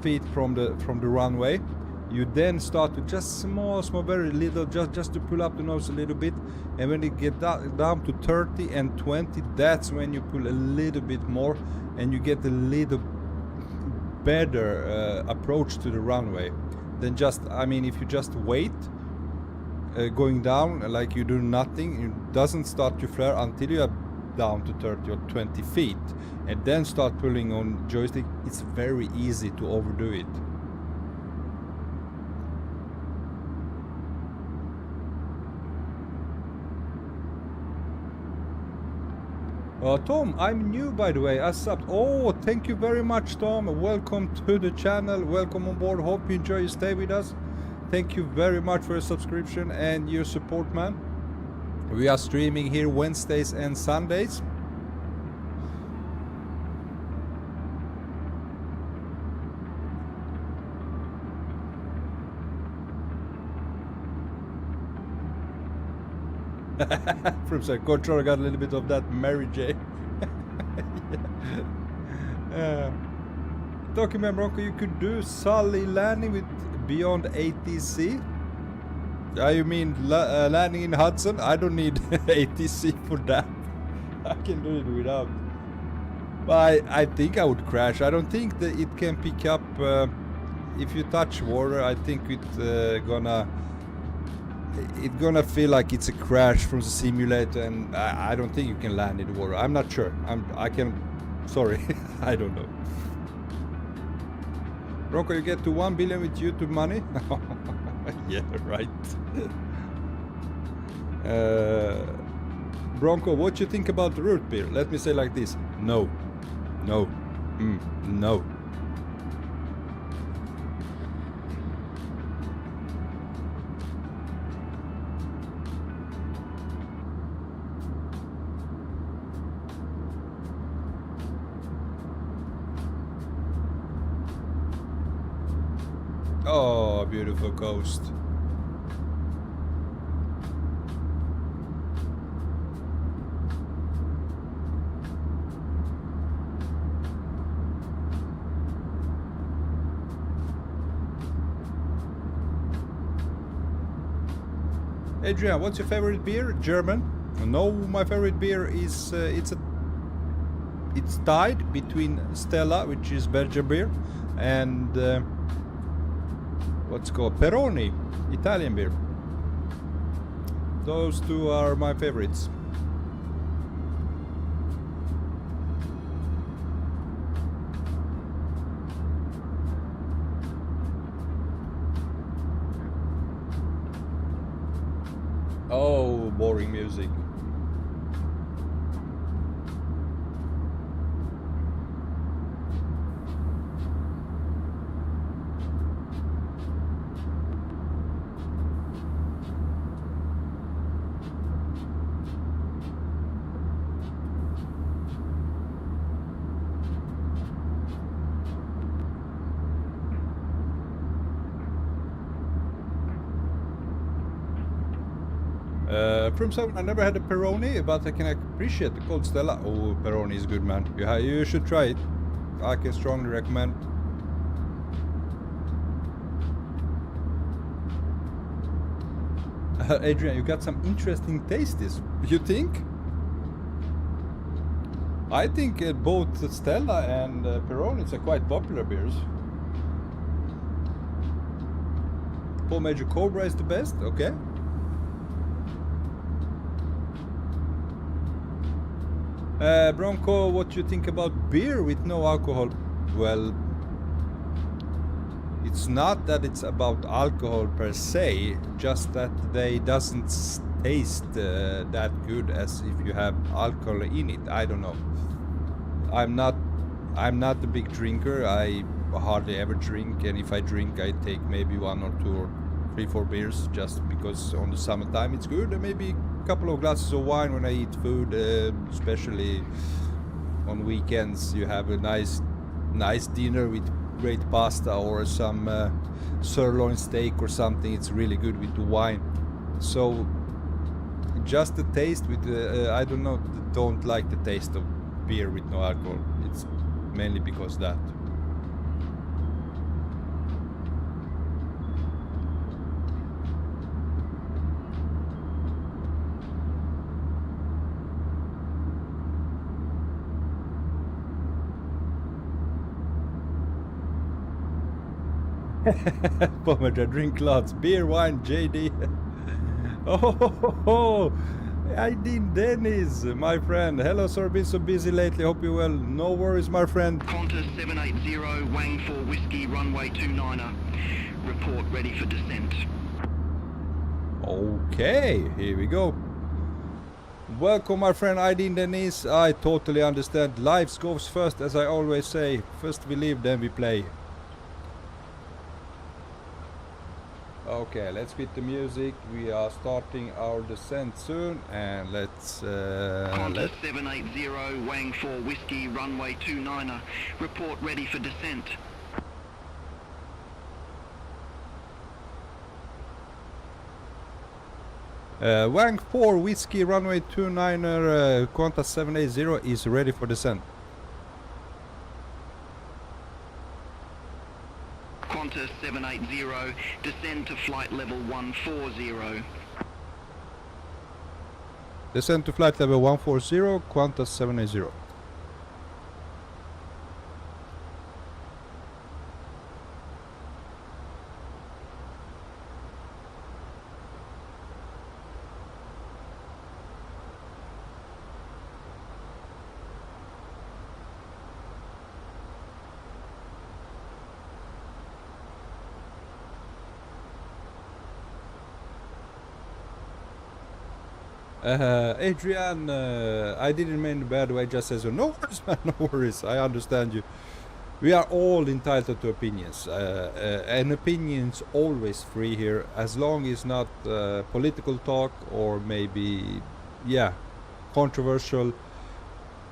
feet from the runway. You then start to just small, very little, just to pull up the nose a little bit, and when it get down to 30 and 20, that's when you pull a little bit more, and you get a little better approach to the runway. Then just, I mean, if you just wait, going down like you do nothing, it doesn't start to flare until you are down to 30 or 20 feet, and then start pulling on joystick. It's very easy to overdo it. Tom, I'm new by the way. I subbed. Oh, thank you very much, Tom. Welcome to the channel. Welcome on board. Hope you enjoy your stay with us. Thank you very much for your subscription and your support, man. We are streaming here Wednesdays and Sundays. From the controller got a little bit of that Mary J. Talking about Bronco, you could do Sully landing with Beyond ATC. You mean landing in Hudson? I don't need ATC for that. I can do it without. But I think I would crash. I don't think that it can pick up if you touch water. I think it's gonna feel like it's a crash from the simulator, and I don't think you can land in the water. I'm not sure. Sorry, I don't know. Bronco, you get to 1 billion with YouTube money? Yeah, right. Bronco, what you think about the root beer? Let me say like this: no, no, no. Oh, beautiful coast. Adrian, what's your favorite beer? German? No, my favorite beer is it's tied between Stella, which is Belgian beer, and what's called Peroni, Italian beer. Those two are my favorites. Oh, boring music. From Seven, I never had a Peroni, but I can appreciate the cold Stella. Oh, Peroni is good, man. You should try it. I can strongly recommend. Adrian, you got some interesting tastes. You think? I think both Stella and Peronis are quite popular beers. Paul Major Cobra is the best, okay. Bronco, what do you think about beer with no alcohol? Well, it's not that it's about alcohol per se, just that they doesn't taste that good as if you have alcohol in it. I don't know. I'm not a big drinker. I hardly ever drink, and if I drink, I take maybe 1 or 2 or 3, 4 beers, just because on the summertime it's good, and maybe a couple of glasses of wine when I eat food, especially on weekends. You have a nice dinner with great pasta or some sirloin steak or something. It's really good with the wine. So just the taste with I don't like the taste of beer with no alcohol. It's mainly because that. Pomodoro, drink lots. Beer, wine, JD. Oh, Aidin Dennis, my friend. Hello, sir. Been so busy lately. Hope you're well. No worries, my friend.
Qantas 780, Wang 4 Whiskey, runway 29er. Report ready for descent.
Okay, here we go. Welcome, my friend Aidin Dennis. I totally understand. Life goes first, as I always say. First we live, then we play. Okay, let's quit the music. We are starting our descent soon, and let's
Qantas 780, Wang 4 Whiskey, runway 29er. Report ready for descent.
Wang 4 Whiskey, runway 29er, Qantas 780 is ready for descent.
Qantas 780, descend to flight level 140.
Descend to flight level 140, Qantas 780. Adrian, I didn't mean the bad way, just says, no worries, man, no worries, I understand you. We are all entitled to opinions, and opinions always free here, as long as not political talk or maybe, yeah, controversial,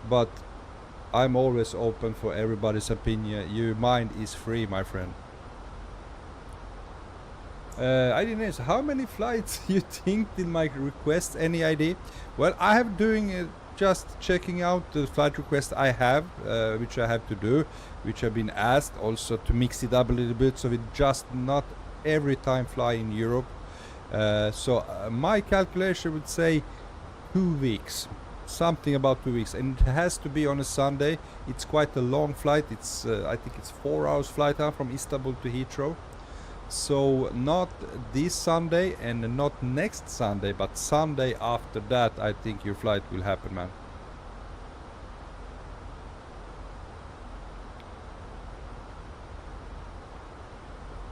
but I'm always open for everybody's opinion. Your mind is free, my friend. I didn't ask how many flights you think in my request. Any idea? Well, I have doing just checking out the flight request I have, which I have to do, which have been asked also to mix it up a little bit, so it just not every time fly in Europe. So my calculation would say 2 weeks, something about 2 weeks, and it has to be on a Sunday. It's quite a long flight. It's I think it's 4 hours flight time from Istanbul to Heathrow. So not this Sunday and not next Sunday, but Sunday after that, I think your flight will happen, man.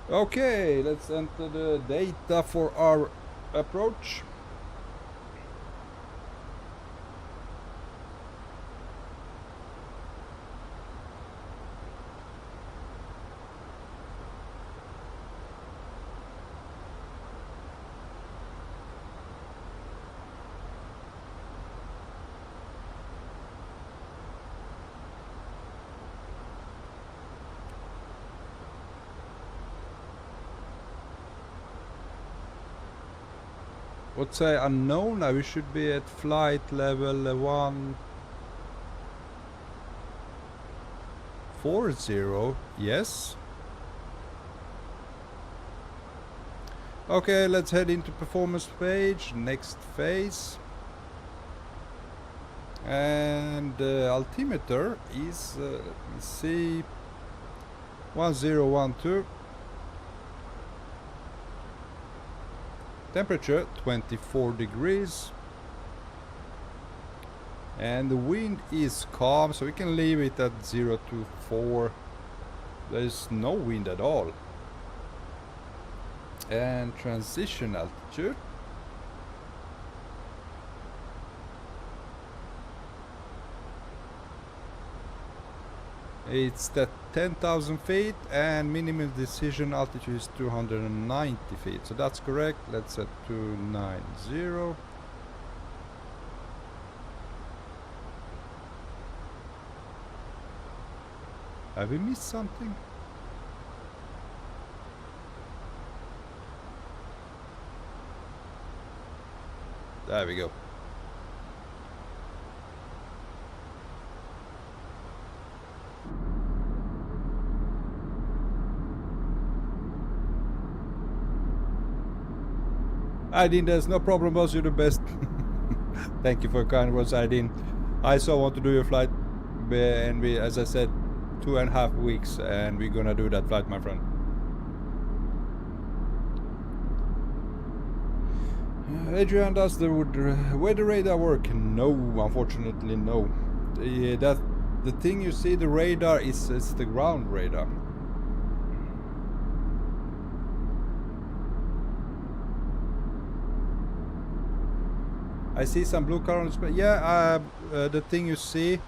Okay, let's enter the data for our approach. What's say unknown? Now we should be at flight level 140. Yes. Okay, let's head into performance page. Next phase. And altimeter is let me see, 1012. Temperature 24 degrees. And the wind is calm, so we can leave it at 0 to 4. There is no wind at all. And transition altitude. It's at 10,000 feet and minimum decision altitude is 290 feet. So that's correct. Let's set 290. Have we missed something? There we go. Aidin, there's no problem, boss. You're the best. Thank you for your kind words, Aidin. I so want to do your flight, and we, as I said, 2.5 weeks, and we're gonna do that flight, my friend. Adrian, does the weather radar work? No, unfortunately, no. The thing you see, the radar is the ground radar. I see some blue color on the screen. Yeah, the thing you see,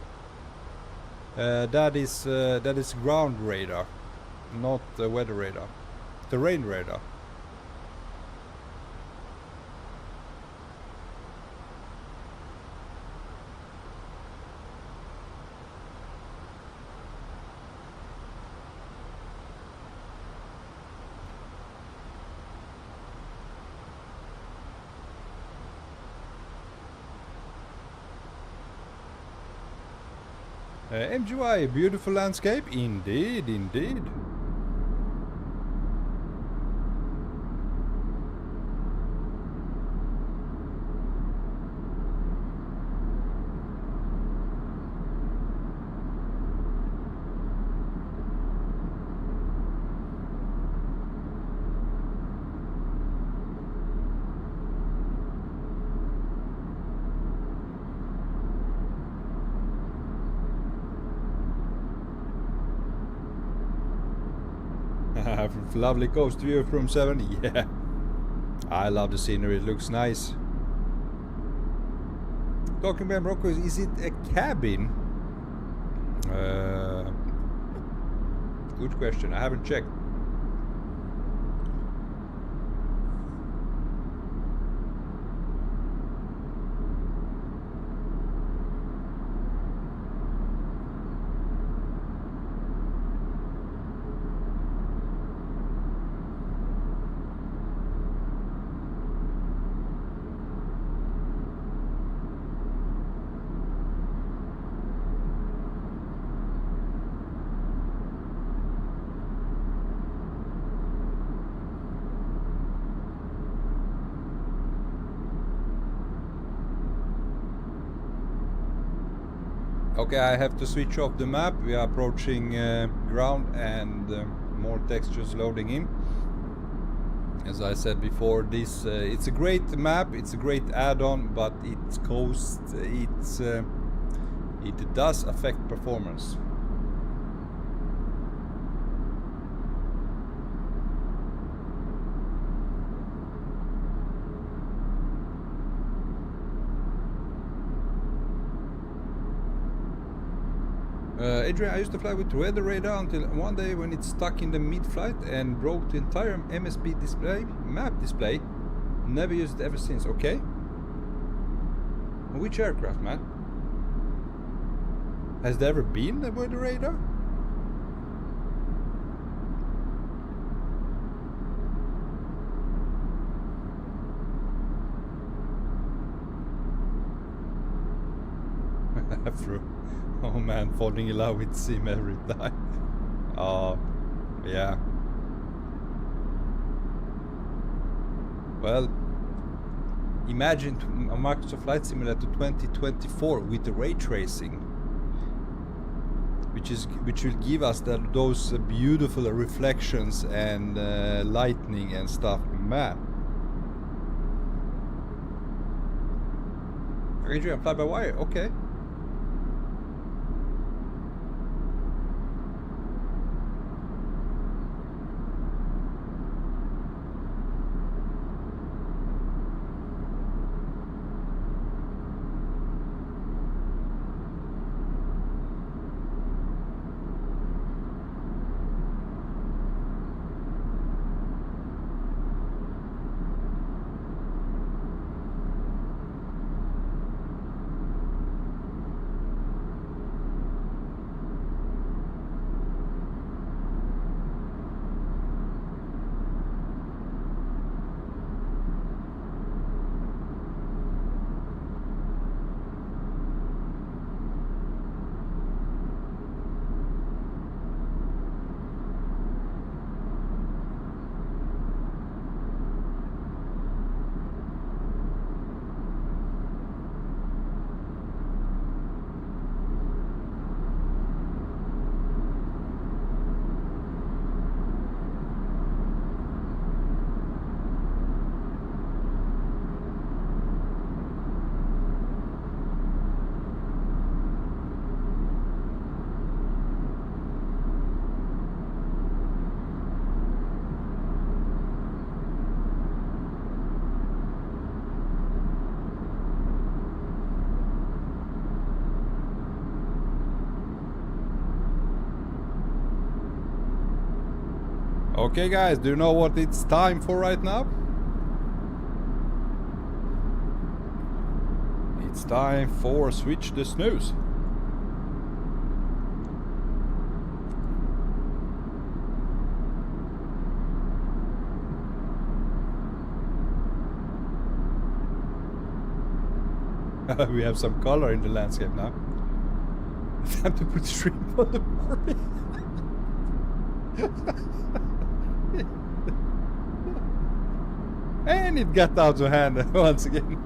that is ground radar, not the weather radar, terrain radar. MGY, beautiful landscape, indeed, indeed. Lovely coast view from 7. Yeah, I love the scenery. It looks nice. Talking about Bronco, is it a cabin? Good question. I haven't checked. Okay, I have to switch off the map. We are approaching ground and more textures loading in. As I said before, this it's a great map, it's a great add-on, but it does affect performance. Adrian, I used to fly with weather radar until one day when it stuck in the mid-flight and broke the entire MSP display, map display. Never used it ever since. Okay. Which aircraft, man? Has there ever been a weather radar? Oh man, falling in love with Sim every time. Oh, yeah. Imagine a Microsoft Flight Simulator 2024 with ray tracing, which will give us those beautiful reflections and lightning and stuff. Man, Adrian, fly-by-wire, okay. Okay guys, do you know what it's time for right now? It's time for Switch the Snooze. We have some color in the landscape now. Time to put shrimp on the board. And it got out of hand once again.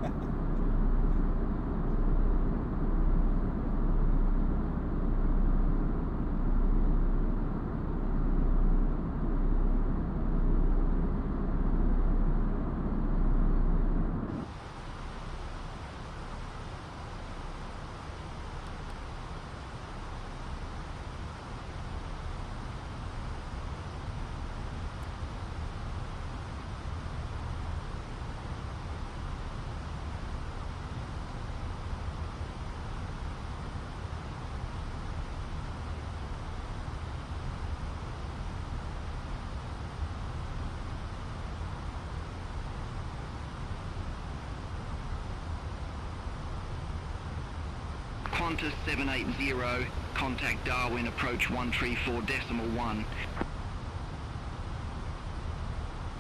Qantas 780, contact Darwin, approach 134.1.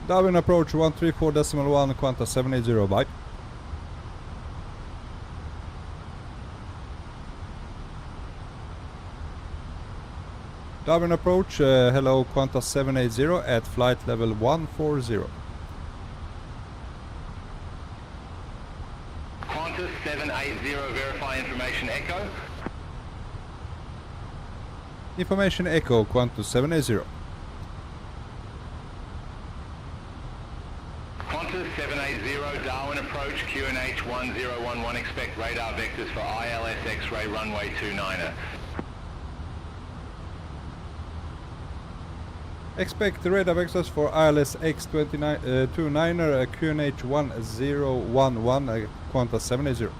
Darwin approach 134.1, Qantas 780, bye. Darwin approach, hello Qantas 780 at flight level 140.
Qantas 780, verify information echo.
Information echo, Qantas 780.
Qantas 780, Darwin approach, QNH 1011, expect radar vectors for ILS X-ray runway 29er.
Expect radar vectors for ILS X29er, QNH 1011, Qantas 780.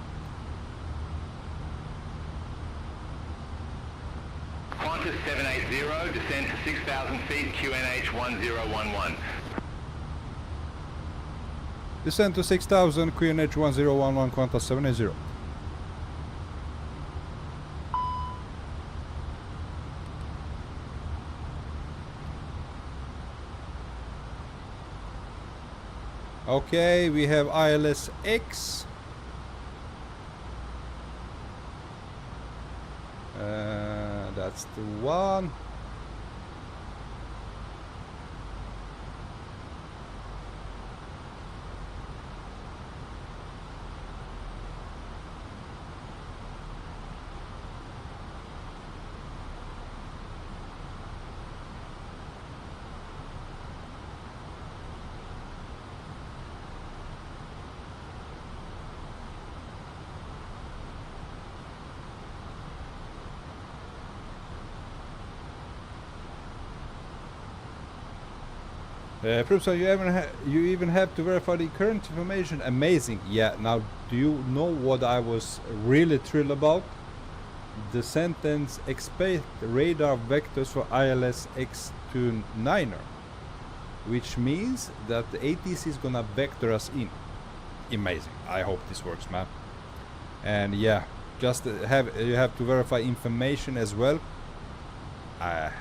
Qantas 780, descend to 6,000 feet, QNH 1011.
Descend to 6,000, QNH 1011, Qantas 780. Okay, we have ILS X. That's the one. Proofs you even have to verify the current information. Amazing. Yeah. Now, do you know what I was really thrilled about? The sentence expect radar vectors for ILS X29er, which means that the ATC is gonna vector us in. Amazing. I hope this works, man. And yeah, just you have to verify information as well. I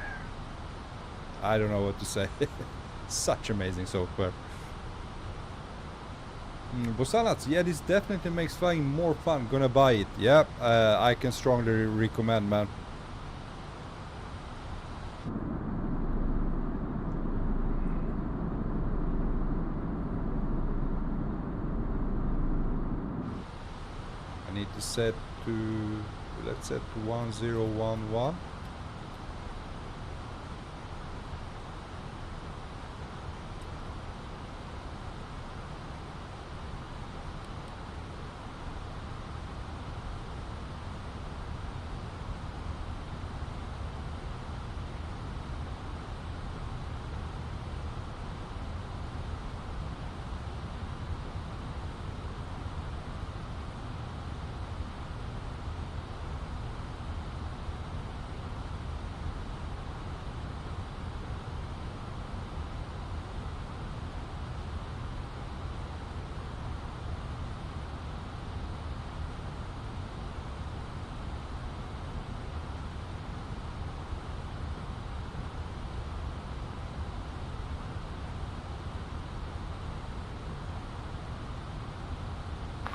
don't know what to say. Such amazing software. Bosanats, yeah, this definitely makes flying more fun. Gonna buy it. Yeah, I can strongly recommend, man. I need to set to, let's set to 1011.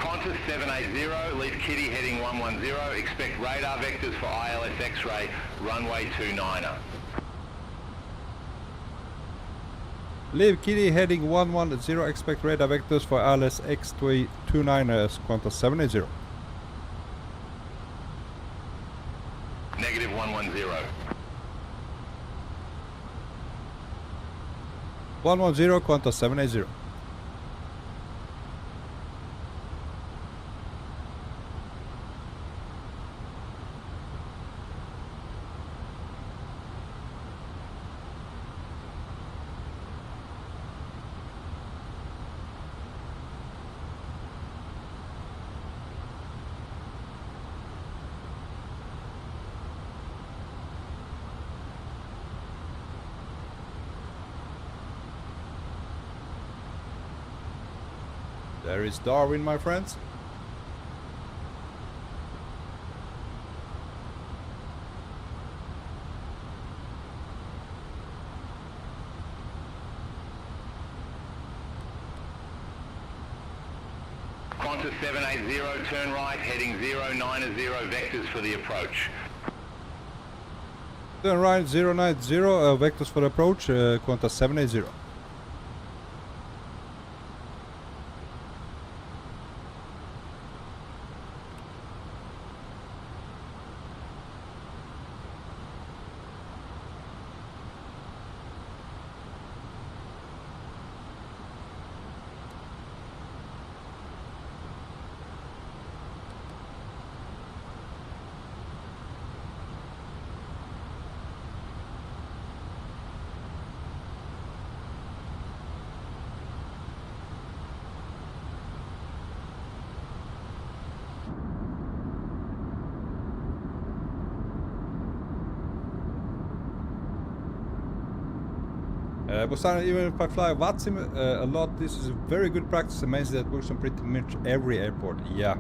Qantas 780, leave Kitty heading 110, expect radar vectors for ILS X-ray, runway 29er.
Leave Kitty heading 110, expect radar vectors for ILS X29er, Qantas 780.
Negative 110.
110, Qantas 780. There is Darwin, my friends.
Qantas 780, turn right, heading 090 vectors for the approach.
Turn right, 090, vectors for approach, Qantas 780. But even if I fly Vatsim a lot, this is a very good practice. Amazing that works on pretty much every airport. Yeah.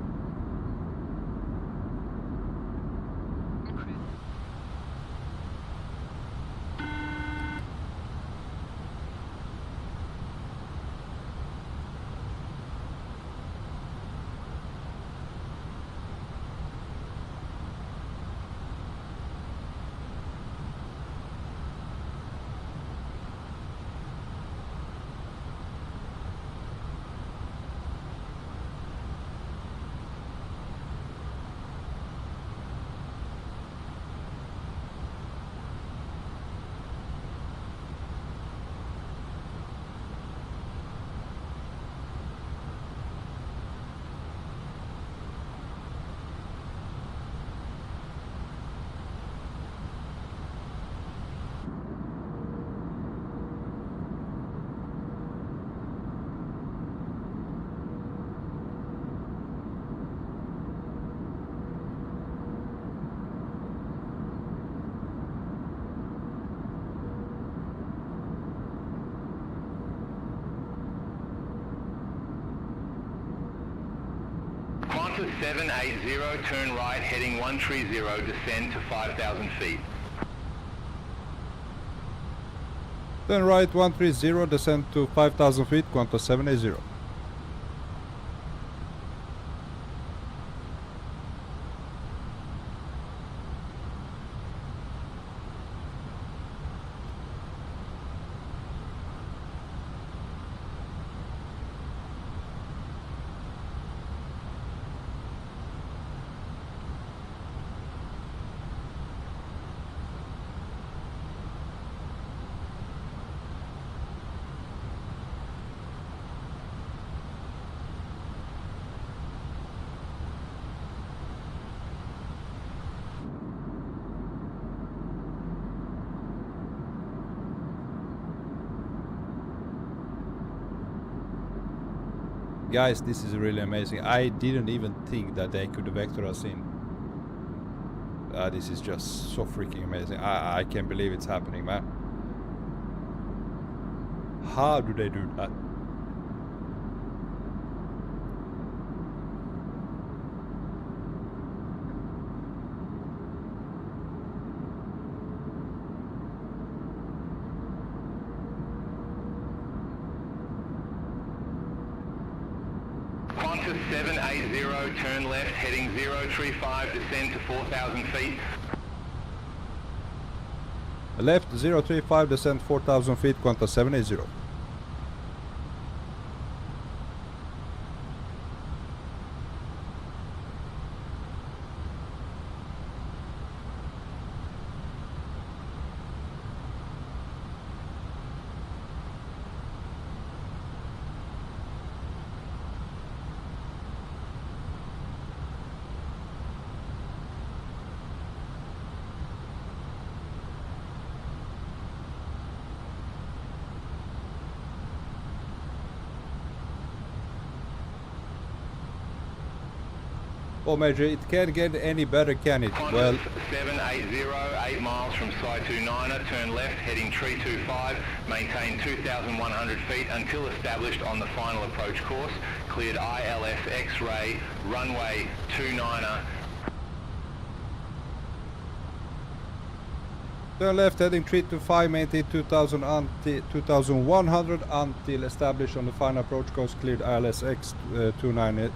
Qantas 780, turn right, heading 130, descend to 5,000 feet.
Turn right 130, descend to 5,000 feet, Qantas 780. Guys, this is really amazing. I didn't even think that they could vector us in. This is just so freaking amazing. I can't believe it's happening, man. How do they do that?
Qantas 780, turn left, heading 035, descend to 4,000 feet.
Left 035, descend 4,000 feet, Qantas 780. Oh, Major, it can't get any better, can it?
Qantas
Well,
780, 8 miles from Sky29er, turn left, heading 325, maintain 2,100 feet until established on the final approach course, cleared ILS X-ray, runway 29er.
turn left, heading 325, maintain 2,100 until established on the final approach course, cleared ILS X29,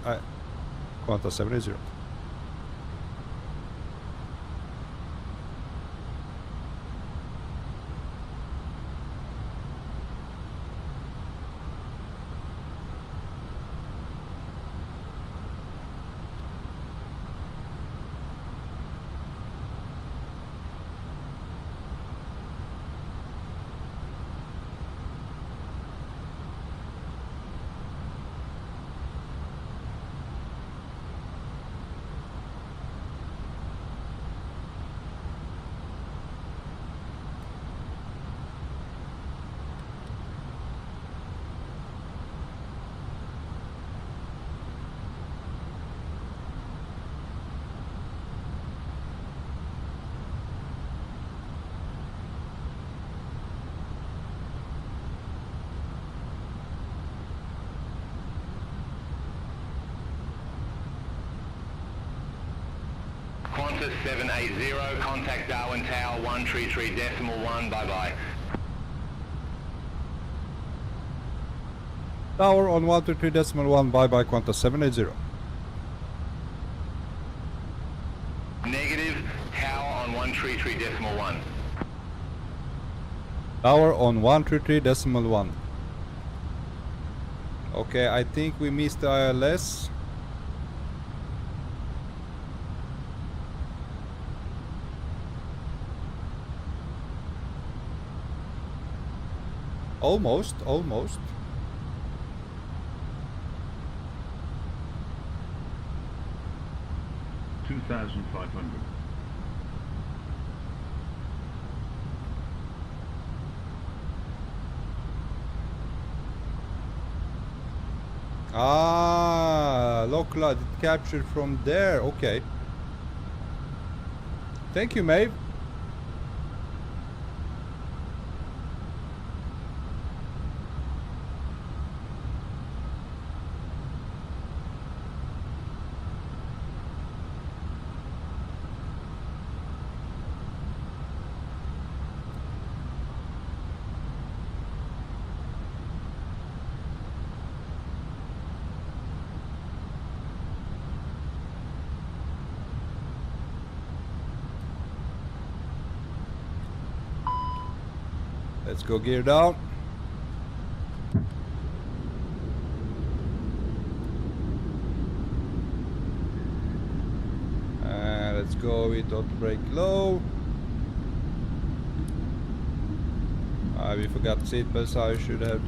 Qantas 780.
Qantas 780, contact Darwin Tower 133.1, bye-bye.
Tower on 123.1, bye-bye, Qantas 780.
Negative, tower on 133.1.
Tower on 133.1. Okay, I think we missed the ILS. Almost.
2,500.
Local, it captured from there. Okay. Thank you, Maeve. Let's go gear down. Let's go with auto brake low. We forgot seatbelts. I should have.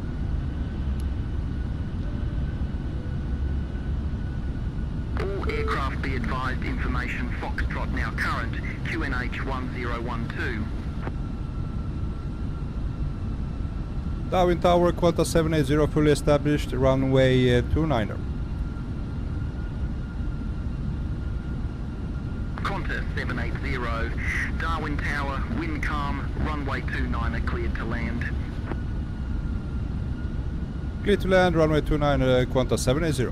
All aircraft be advised, information Foxtrot now current, QNH 1012.
Darwin Tower, Qantas 780 fully established, runway 29er.
Qantas 780, Darwin Tower, wind calm, runway 29er cleared to land.
Clear to land, runway 29er, Qantas 780.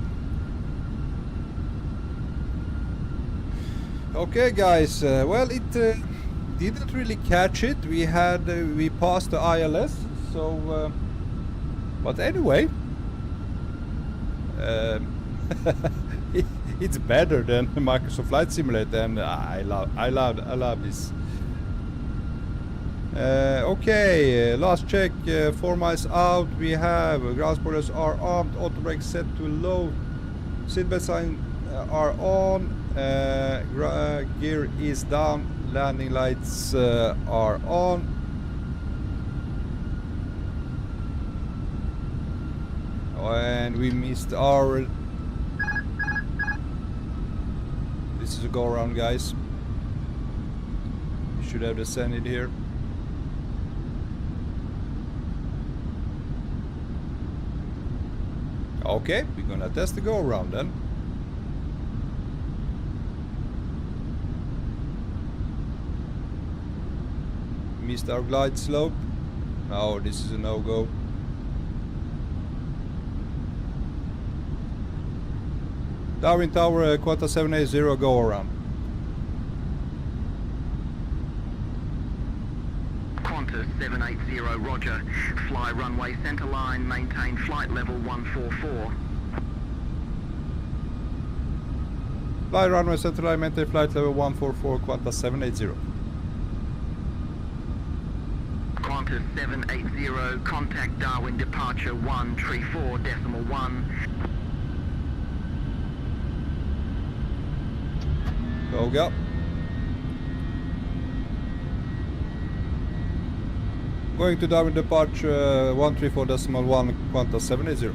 Okay guys, well it didn't really catch it. We passed the ILS, so but anyway, it's better than Microsoft Flight Simulator, and I love this. Okay, last check, 4 miles out. We have ground spoilers are armed, auto brakes set to low, seatbelt sign are on, gear is down, landing lights are on. And we missed our. This is a go around, guys. You should have descended here. Okay, we're gonna test the go around then. Missed our glide slope. No, this is a no-go. Darwin Tower, Qantas 780, go around.
Qantas 780, roger. Fly runway centre line, maintain flight level 144.
Fly runway center line, maintain flight level 144, Qantas 780.
Qantas 780, contact Darwin departure 134.1.
Go. Going to Darwin departure 134.1, Qantas 780.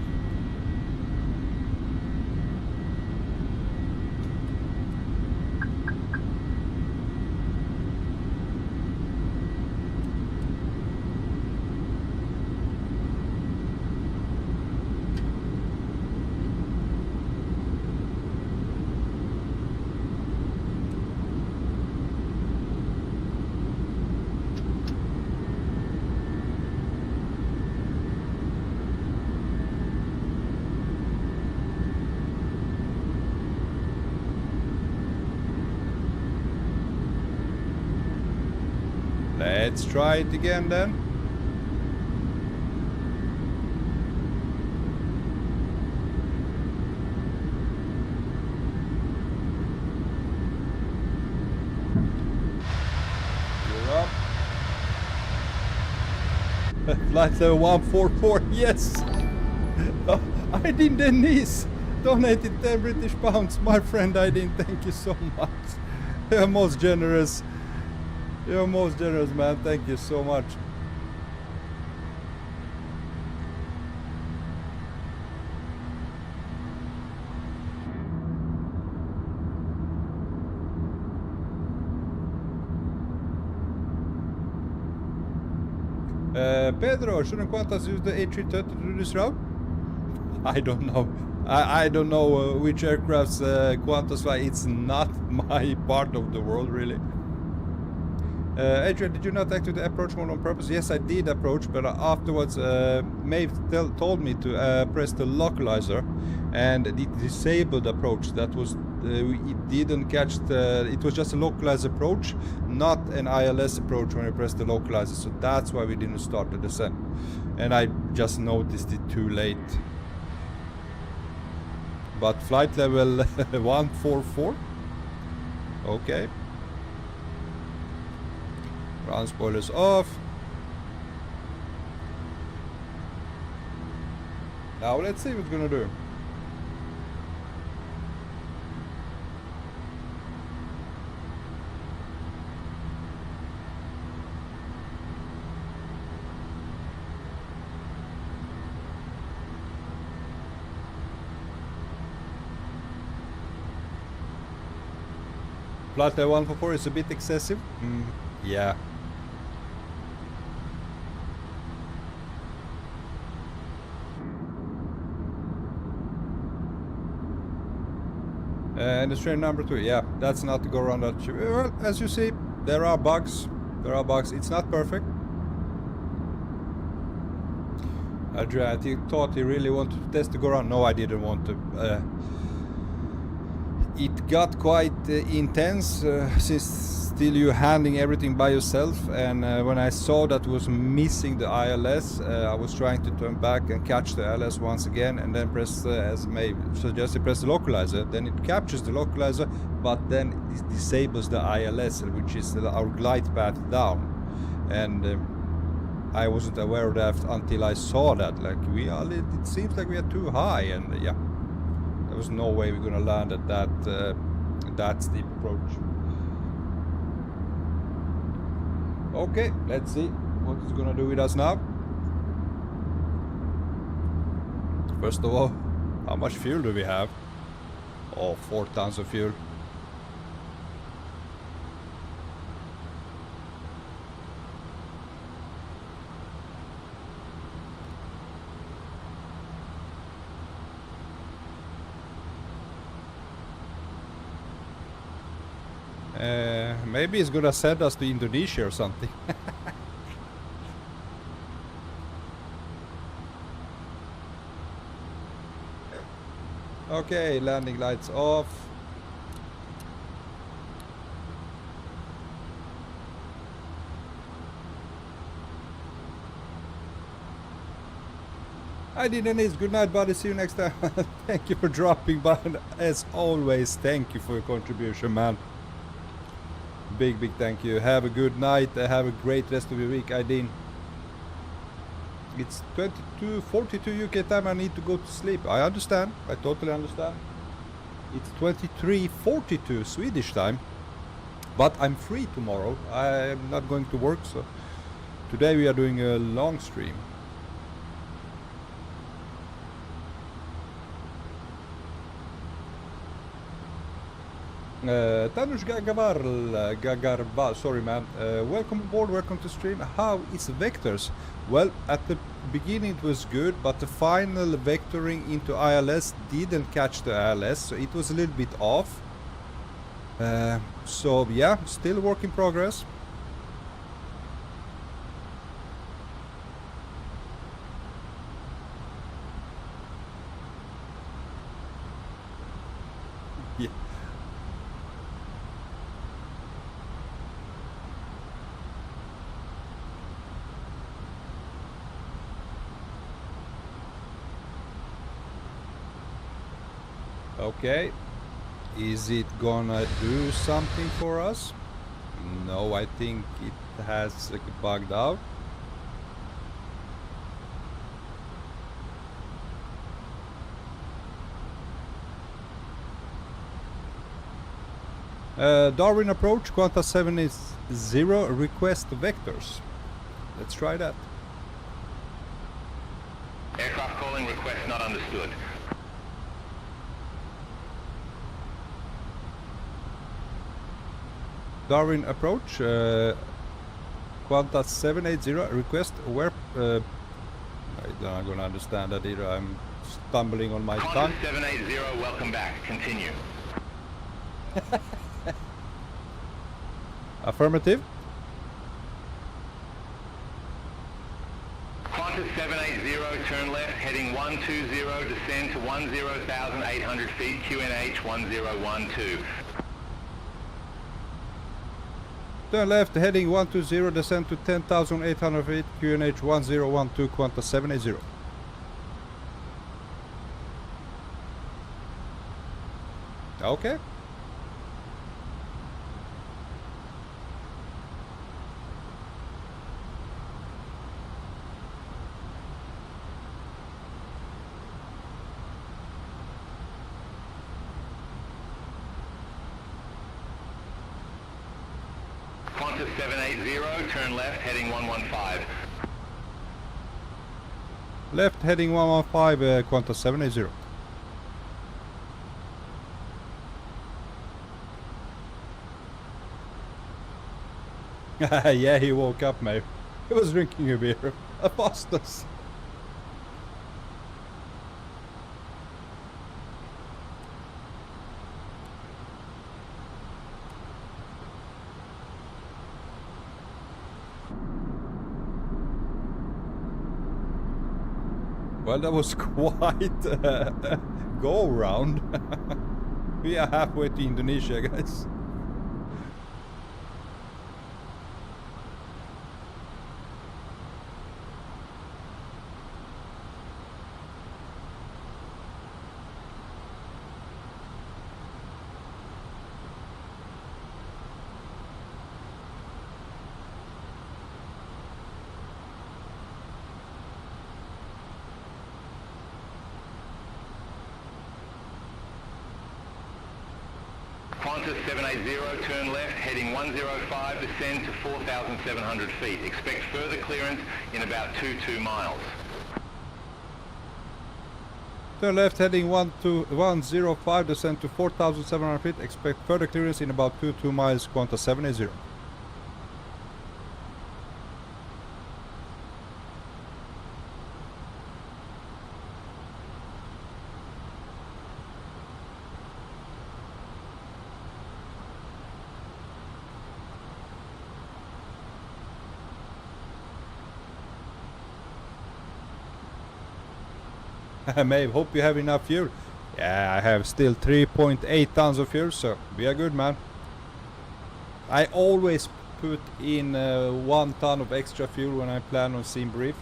Let's try it again then. You're up. Flight level 144, yes! Aydin Denise donated 10 British pounds. My friend Aydin, thank you so much. You're most generous. You're most generous, man. Thank you so much. Pedro, shouldn't Qantas use the A320 to do this route? I don't know. I don't know which aircrafts Qantas fly. It's not my part of the world, really. Adrian, did you not activate the approach mode on purpose? Yes, I did approach, but afterwards Maeve told me to press the localizer, and it disabled approach. That was it didn't catch the. It was just a localized approach, not an ILS approach when you press the localizer. So that's why we didn't start the descent, and I just noticed it too late. But flight level 144. Okay. Ground spoilers off. Now let's see what it's gonna do. Flight level 144 is a bit excessive. Yeah. And the train number 2, yeah, that's not to go around that. Well, as you see, there are bugs. There are bugs. It's not perfect. Adrian, thought he really wanted to test to go around. No, I didn't want to. It got quite intense since still you're handling everything by yourself, and when I saw that was missing the ILS, I was trying to turn back and catch the ILS once again, and then press as may suggested, press the localizer. Then it captures the localizer, but then it disables the ILS, which is our glide path down, and I wasn't aware of that until I saw that. Like it seems like we are too high, and yeah. There was no way we're gonna land at that steep approach. Okay, let's see what it's gonna do with us now. First of all, how much fuel do we have? Oh, 4 tons of fuel. Maybe it's gonna send us to Indonesia or something. Okay, landing lights off. Hi Denise, good night buddy, see you next time. Thank you for dropping by, as always, thank you for your contribution, man. Big thank you. Have a good night. Have a great rest of your week, Aideen. It's 22:42 UK time. I need to go to sleep. I understand. I totally understand. It's 23:42 Swedish time. But I'm free tomorrow. I'm not going to work, so today we are doing a long stream. Tanush Gagarba, sorry man, welcome aboard, welcome to stream. How is vectors? Well, at the beginning it was good, but the final vectoring into ILS didn't catch the ILS, so it was a little bit off. So yeah, still work in progress. Yeah. Okay, is it gonna do something for us? No, I think it has bugged out. Darwin approach, Qantas 780, request vectors. Let's try that.
Aircraft calling request not understood.
Darwin approach, Qantas 780, request where... I'm not gonna understand that either, I'm stumbling on my tongue.
Qantas 780, welcome back, continue.
Affirmative.
Qantas 780, turn left, heading 120, descend to 10,800 feet, QNH 1012.
Turn left, heading 120, descend to 10,800 feet, QNH 1012, Qantas 780. Okay.
Qantas 780, turn left, heading 115.
Left heading 115, Qantas 780. Yeah, he woke up, mate. He was drinking a beer. A Foster's. Well, that was quite a go round. We are halfway to Indonesia, guys.
Qantas 780, turn left, heading 105, descend to 4,700 feet. Expect further clearance in about 22 miles.
Turn left heading 105, descend to 4,700 feet. Expect further clearance in about 22 miles, Qantas 780. Maeve, hope you have enough fuel. Yeah, I have still 3.8 tons of fuel, so we are good, man. I always put in 1 ton of extra fuel when I plan on seeing brief.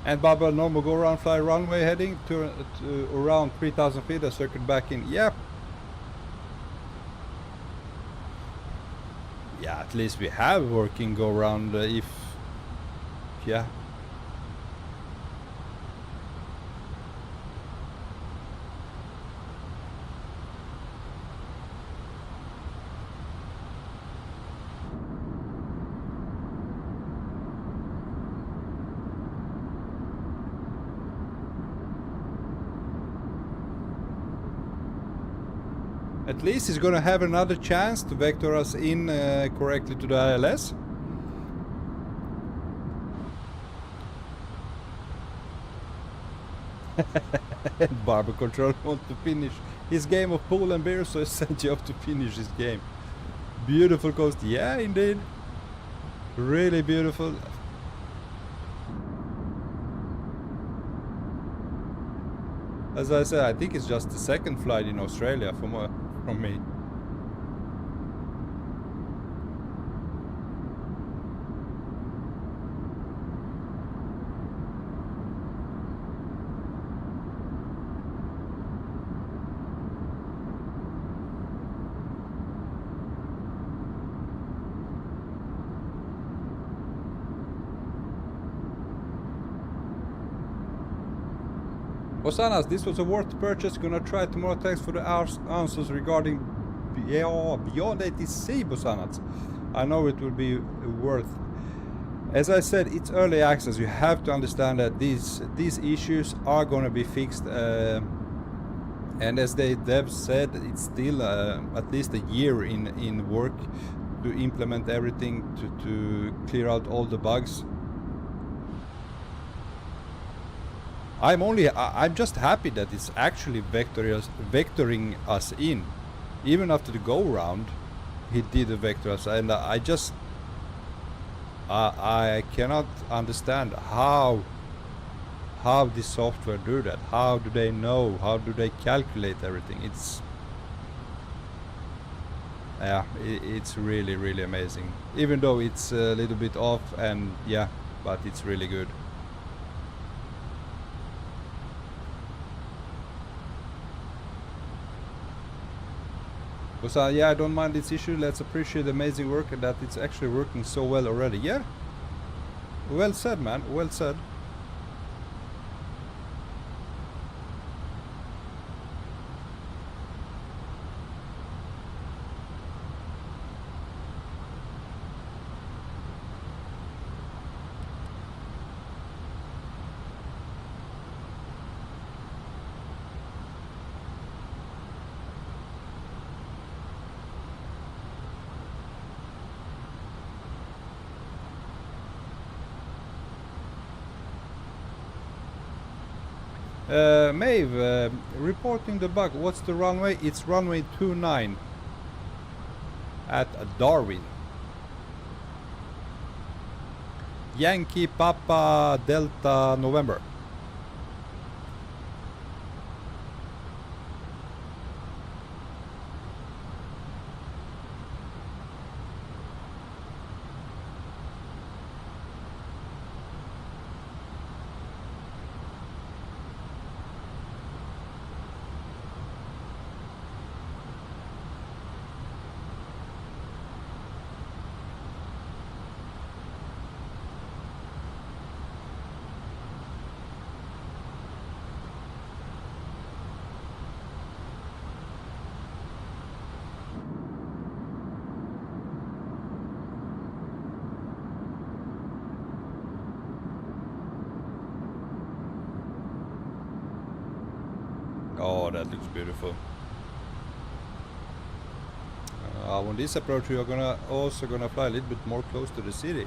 And Bubba, normal go around fly runway heading to around 3,000 feet and circuit back in. Yep. Yeah, at least we have working go around if, yeah. At least he's gonna have another chance to vector us in correctly to the ILS. Barber Control wants to finish his game of pool and beer, so he sent you off to finish his game. Beautiful coast, yeah, indeed. Really beautiful. As I said, I think it's just the second flight in Australia from me. Osanas, this was a worth purchase. Gonna try tomorrow. Thanks for the answers regarding Beyond ATC, Bosanas. I know it will be worth. As I said, it's early access. You have to understand that these issues are gonna be fixed. And as they've said, it's still at least a year in work to implement everything to clear out all the bugs. I'm just happy that it's actually vectoring us in. Even after the go round, he did the vector us, and I cannot understand how this software do that. How do they know? How do they calculate everything? It's really amazing. Even though it's a little bit off, and yeah, but it's really good. Because yeah, I don't mind this issue. Let's appreciate the amazing work and that it's actually working so well already. Yeah, well said, man. Well said. Maeve, reporting the bug. What's the runway? It's runway 29 at Darwin. Yankee Papa Delta November. Oh, that looks beautiful. On this approach, we are also gonna fly a little bit more close to the city.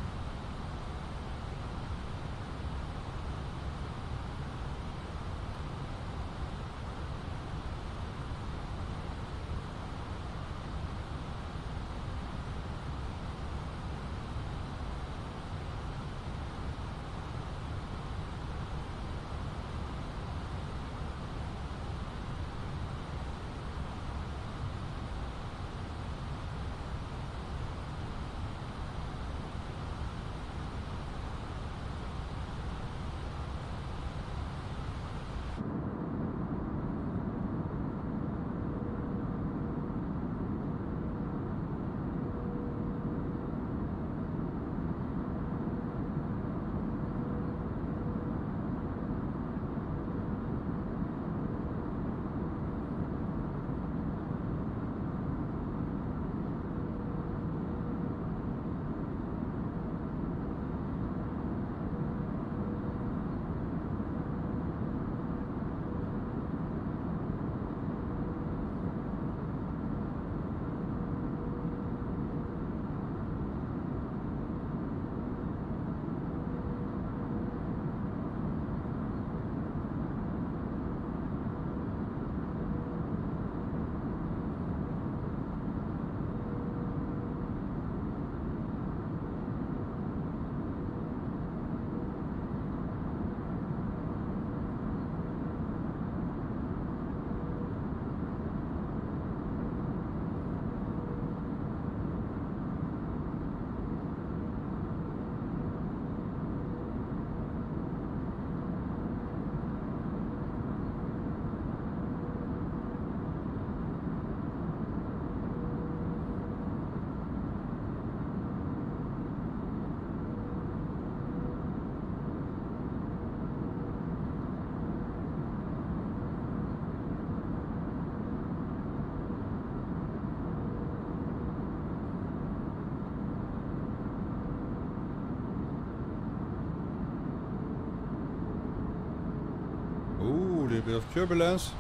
A little bit of turbulence.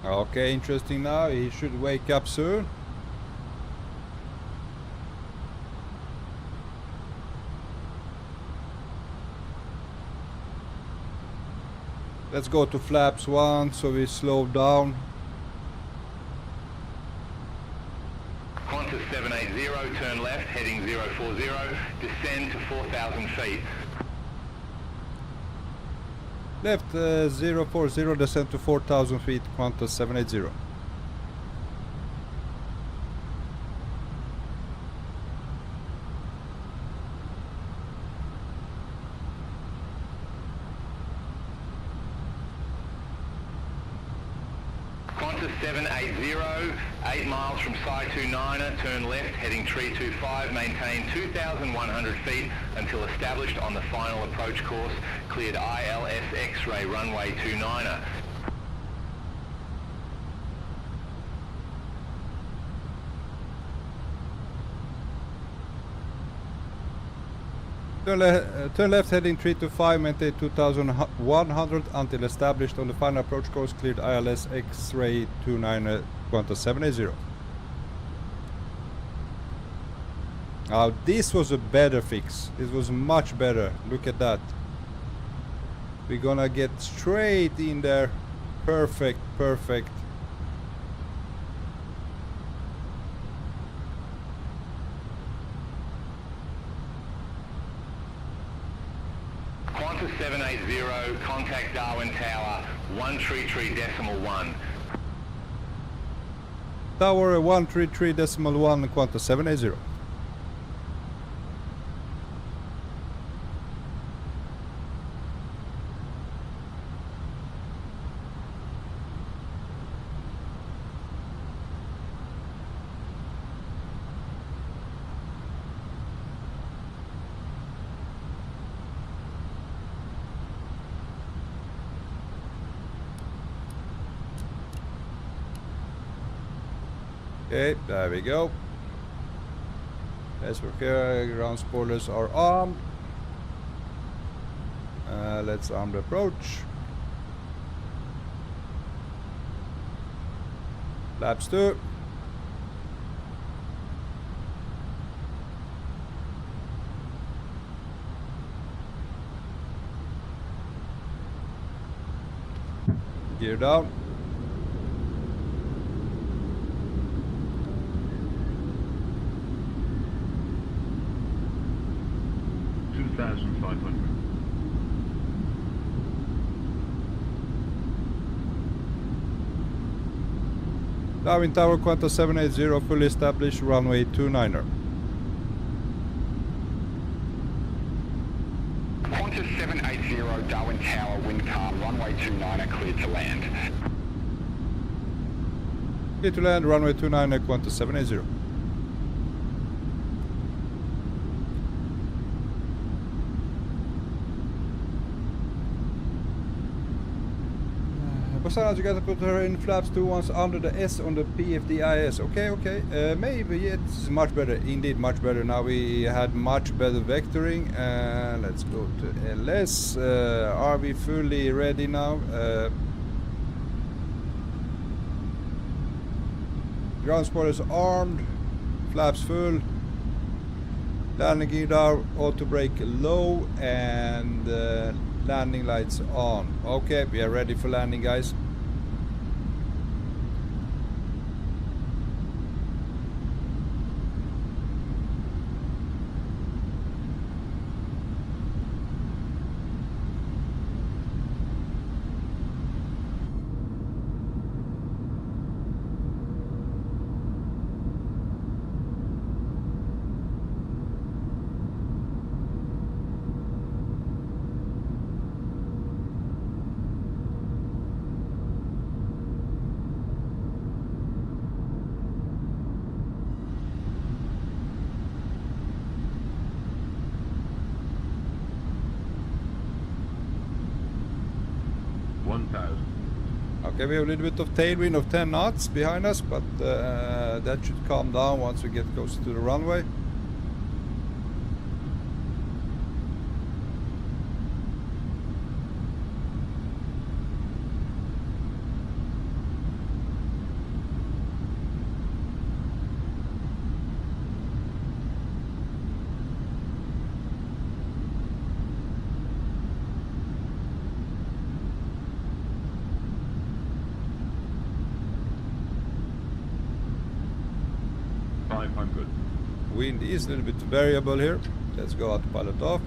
Okay, interesting now. He should wake up soon. Let's go to flaps 1 so we slow down.
Qantas 780, turn left, heading 040, descend to 4,000 feet.
Left 040, descend to 4,000 feet, Qantas 780.
Qantas 780, 8 miles from Sky29er, turn left, heading 325, maintain 2,100 feet until established on the final approach course, cleared ILS X-ray runway 29er.
Turn left heading 325, maintain 2100 until established on the final approach course, cleared ILS X-ray 29 Qantas 780. Now this was a better fix. This was much better. Look at that. We're gonna get straight in there. Perfect, perfect.
Qantas 780, contact Darwin Tower, 133.1.
Tower 133.1, Qantas 780. Okay, there we go. As we're here, ground spoilers are armed. Let's arm the approach. Flaps 2. Gear down. Darwin Tower, Qantas 780, fully established, runway 29er.
Qantas 780, Darwin Tower, wind calm, runway 29er, cleared to land.
Clear to land, runway 29er, Qantas 780. You gotta put her in flaps 2 once under the S on the PFDIS. Okay, okay. Maybe it's much better. Indeed, much better. Now we had much better vectoring. Let's go to LS. Are we fully ready now? Ground spoilers armed. Flaps full. Landing gear down. Auto brake low. And landing lights on. Okay, we are ready for landing, guys. Okay, we have a little bit of tailwind of 10 knots behind us, but that should calm down once we get closer to the runway. 100. Wind is a little bit variable here. Let's go out pilot off.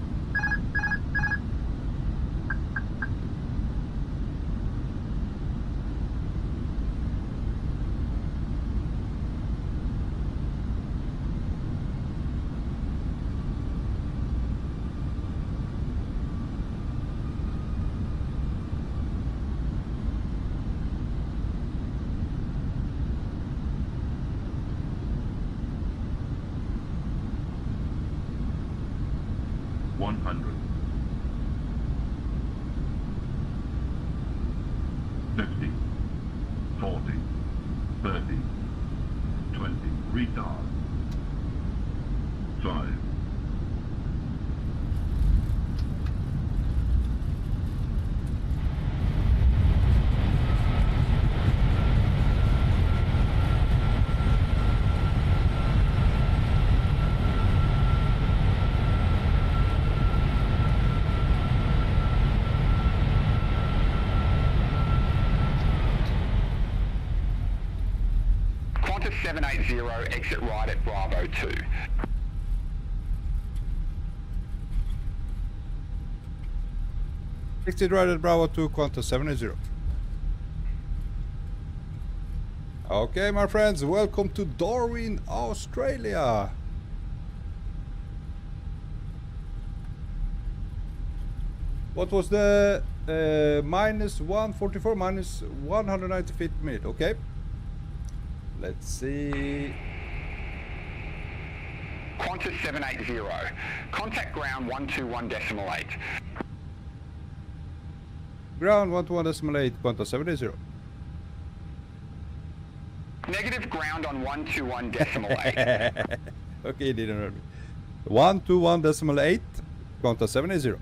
Qantas 780, exit right at Bravo 2.
Exit right at Bravo 2, Qantas 780. Okay, my friends, welcome to Darwin, Australia. What was the minus 144, minus 190 feet per minute? Okay. Let's see.
Qantas 780. Contact ground 121.8.
Ground 121.8, Qantas 780.
Negative ground on 121.8.
Okay, you didn't hear me. 121.8, Qantas 780.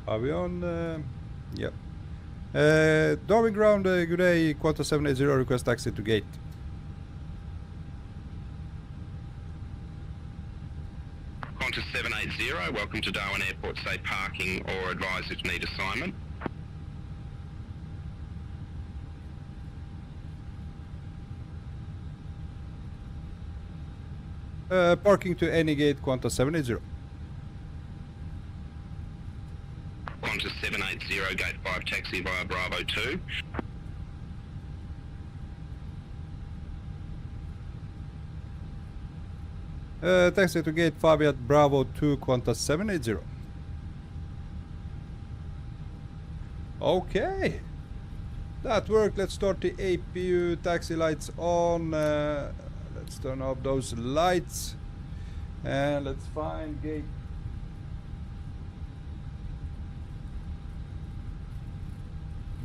Are we on? Yep. Darwin ground, good day, Qantas 780, request taxi to gate.
Qantas 780, welcome to Darwin Airport. Say parking or advise if need assignment.
Parking to any gate, Qantas 780.
Qantas 780, gate 5, taxi via Bravo 2.
Taxi to gate 5 at Bravo 2, Qantas 780. Okay. That worked. Let's start the APU taxi lights on. Let's turn off those lights. And let's find gate.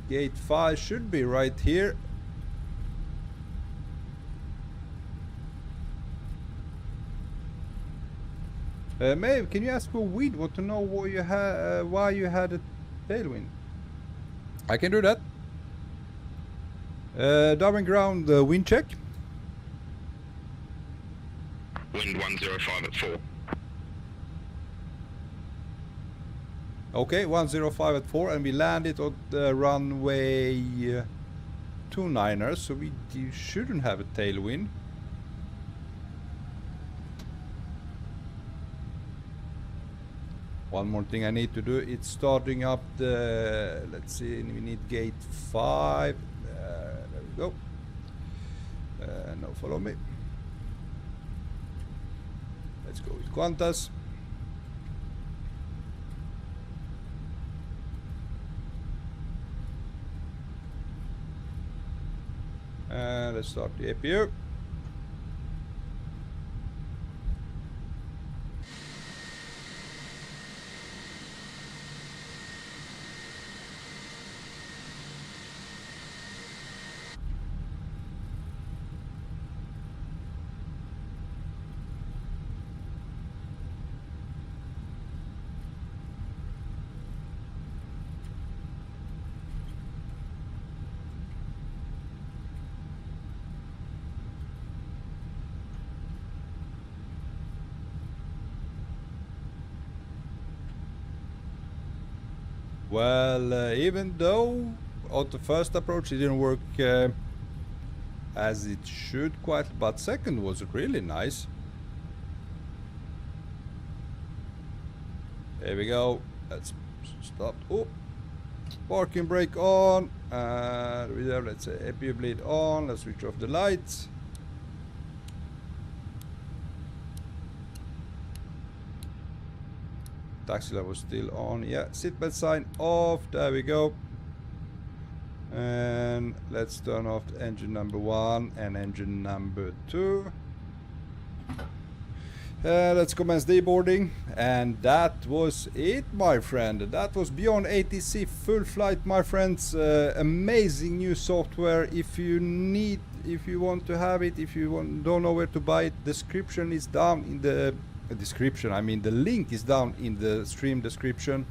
Gate 5 should be right here. Maeve, can you ask for wind? Want to know what you why you had a tailwind? I can do that. Darwin ground, wind check.
Wind 105 at 4.
Okay, 105 at 4, and we landed on the runway 29er, so we shouldn't have a tailwind. One more thing I need to do, it's starting up the, let's see, we need gate 5, there we go. Now follow me. Let's go with Qantas. And let's start the APU. Well, even though on the first approach it didn't work as it should quite, but second was really nice. There we go. Let's stop. Oh, parking brake on, and we have, let's say, APU bleed on. Let's switch off the lights. Taxi level still on. Yeah, seatbelt sign off. There we go. And let's turn off the engine number 1 and engine number 2. Let's commence deboarding, and that was it, my friend. That was Beyond ATC full flight, my friends. Amazing new software. If you want to have it, if you don't know where to buy it, description is down in the description. I mean, the link is down in the stream description.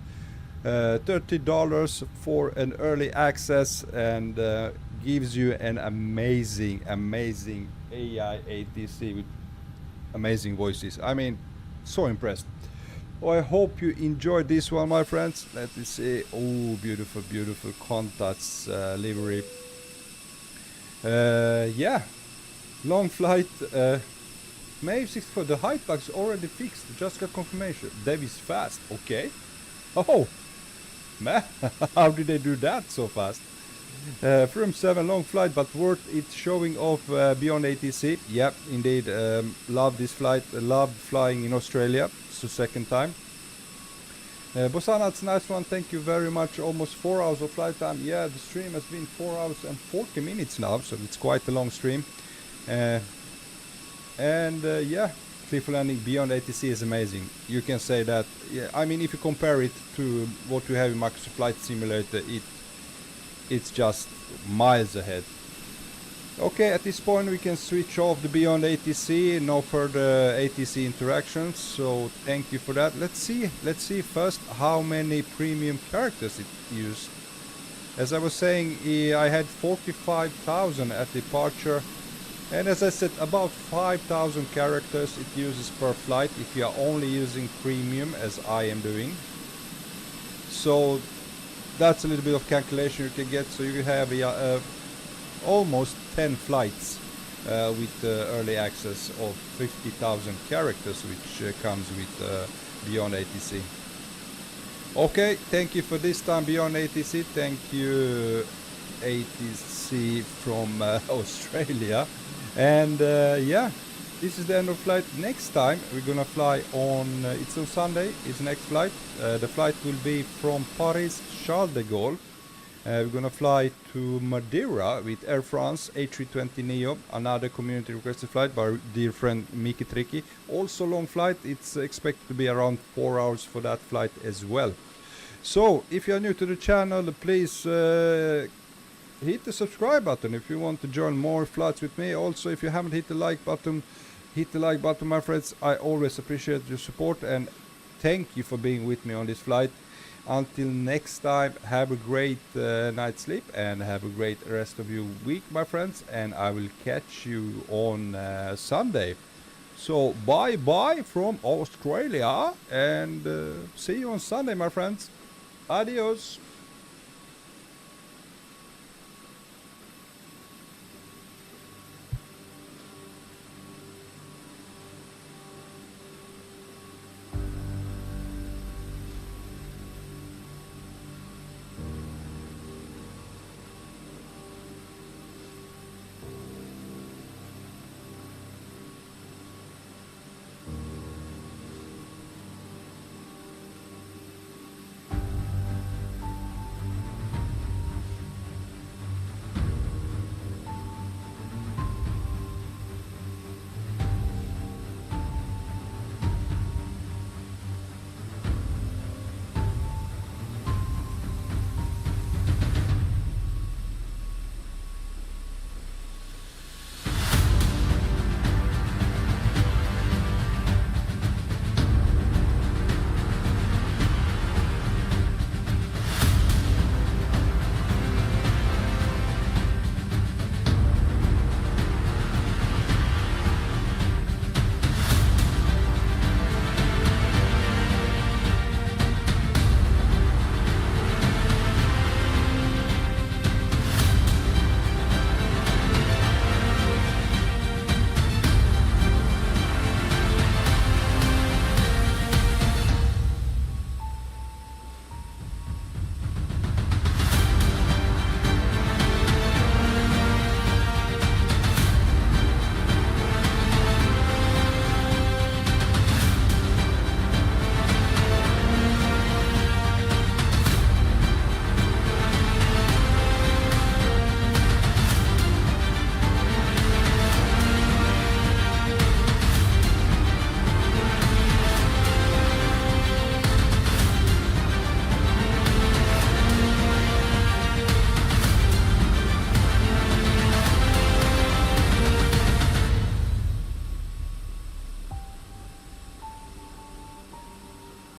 $30 for an early access, and gives you an amazing AI ATC with amazing voices. I mean, so impressed. Oh, I hope you enjoyed this one, my friends. Let me see. Oh, beautiful Qantas livery. Yeah, long flight. May 6 for the height bugs already fixed. Just got confirmation. Dev is fast. Okay. Oh man, how did they do that so fast? From 7 long flight, but worth it showing off Beyond ATC. Yep, indeed. Love this flight. Love flying in Australia. It's the second time. Bosana, it's a nice one. Thank you very much. Almost 4 hours of flight time. Yeah, the stream has been 4 hours and 40 minutes now, so it's quite a long stream. Yeah, cliff landing Beyond ATC is amazing. You can say that. Yeah, I mean, if you compare it to what we have in Microsoft Flight Simulator, it's just miles ahead. Okay, at this point we can switch off the Beyond ATC. No further ATC interactions. So thank you for that. Let's see first how many premium characters it used. As I was saying, I had 45,000 at departure. And as I said, about 5,000 characters it uses per flight if you are only using premium, as I am doing. So that's a little bit of calculation you can get. So you have almost 10 flights with early access of 50,000 characters, which comes with Beyond ATC. Okay, thank you for this time, Beyond ATC. Thank you, ATC from Australia. And yeah, this is the end of flight. Next time we're gonna fly on, it's on Sunday, it's next flight. The flight will be from Paris Charles de Gaulle. We're gonna fly to Madeira with Air France A320 Neo, another community requested flight by dear friend Miki Tricky. Also long flight. It's expected to be around 4 hours for that flight as well. So if you're new to the channel, please hit the subscribe button if you want to join more flights with me. Also, if you haven't hit the like button, hit the like button, my friends. I always appreciate your support, and thank you for being with me on this flight. Until next time, have a great night's sleep and have a great rest of your week, my friends, and I will catch you on Sunday. So bye bye from Australia, and see you on Sunday, my friends. Adios.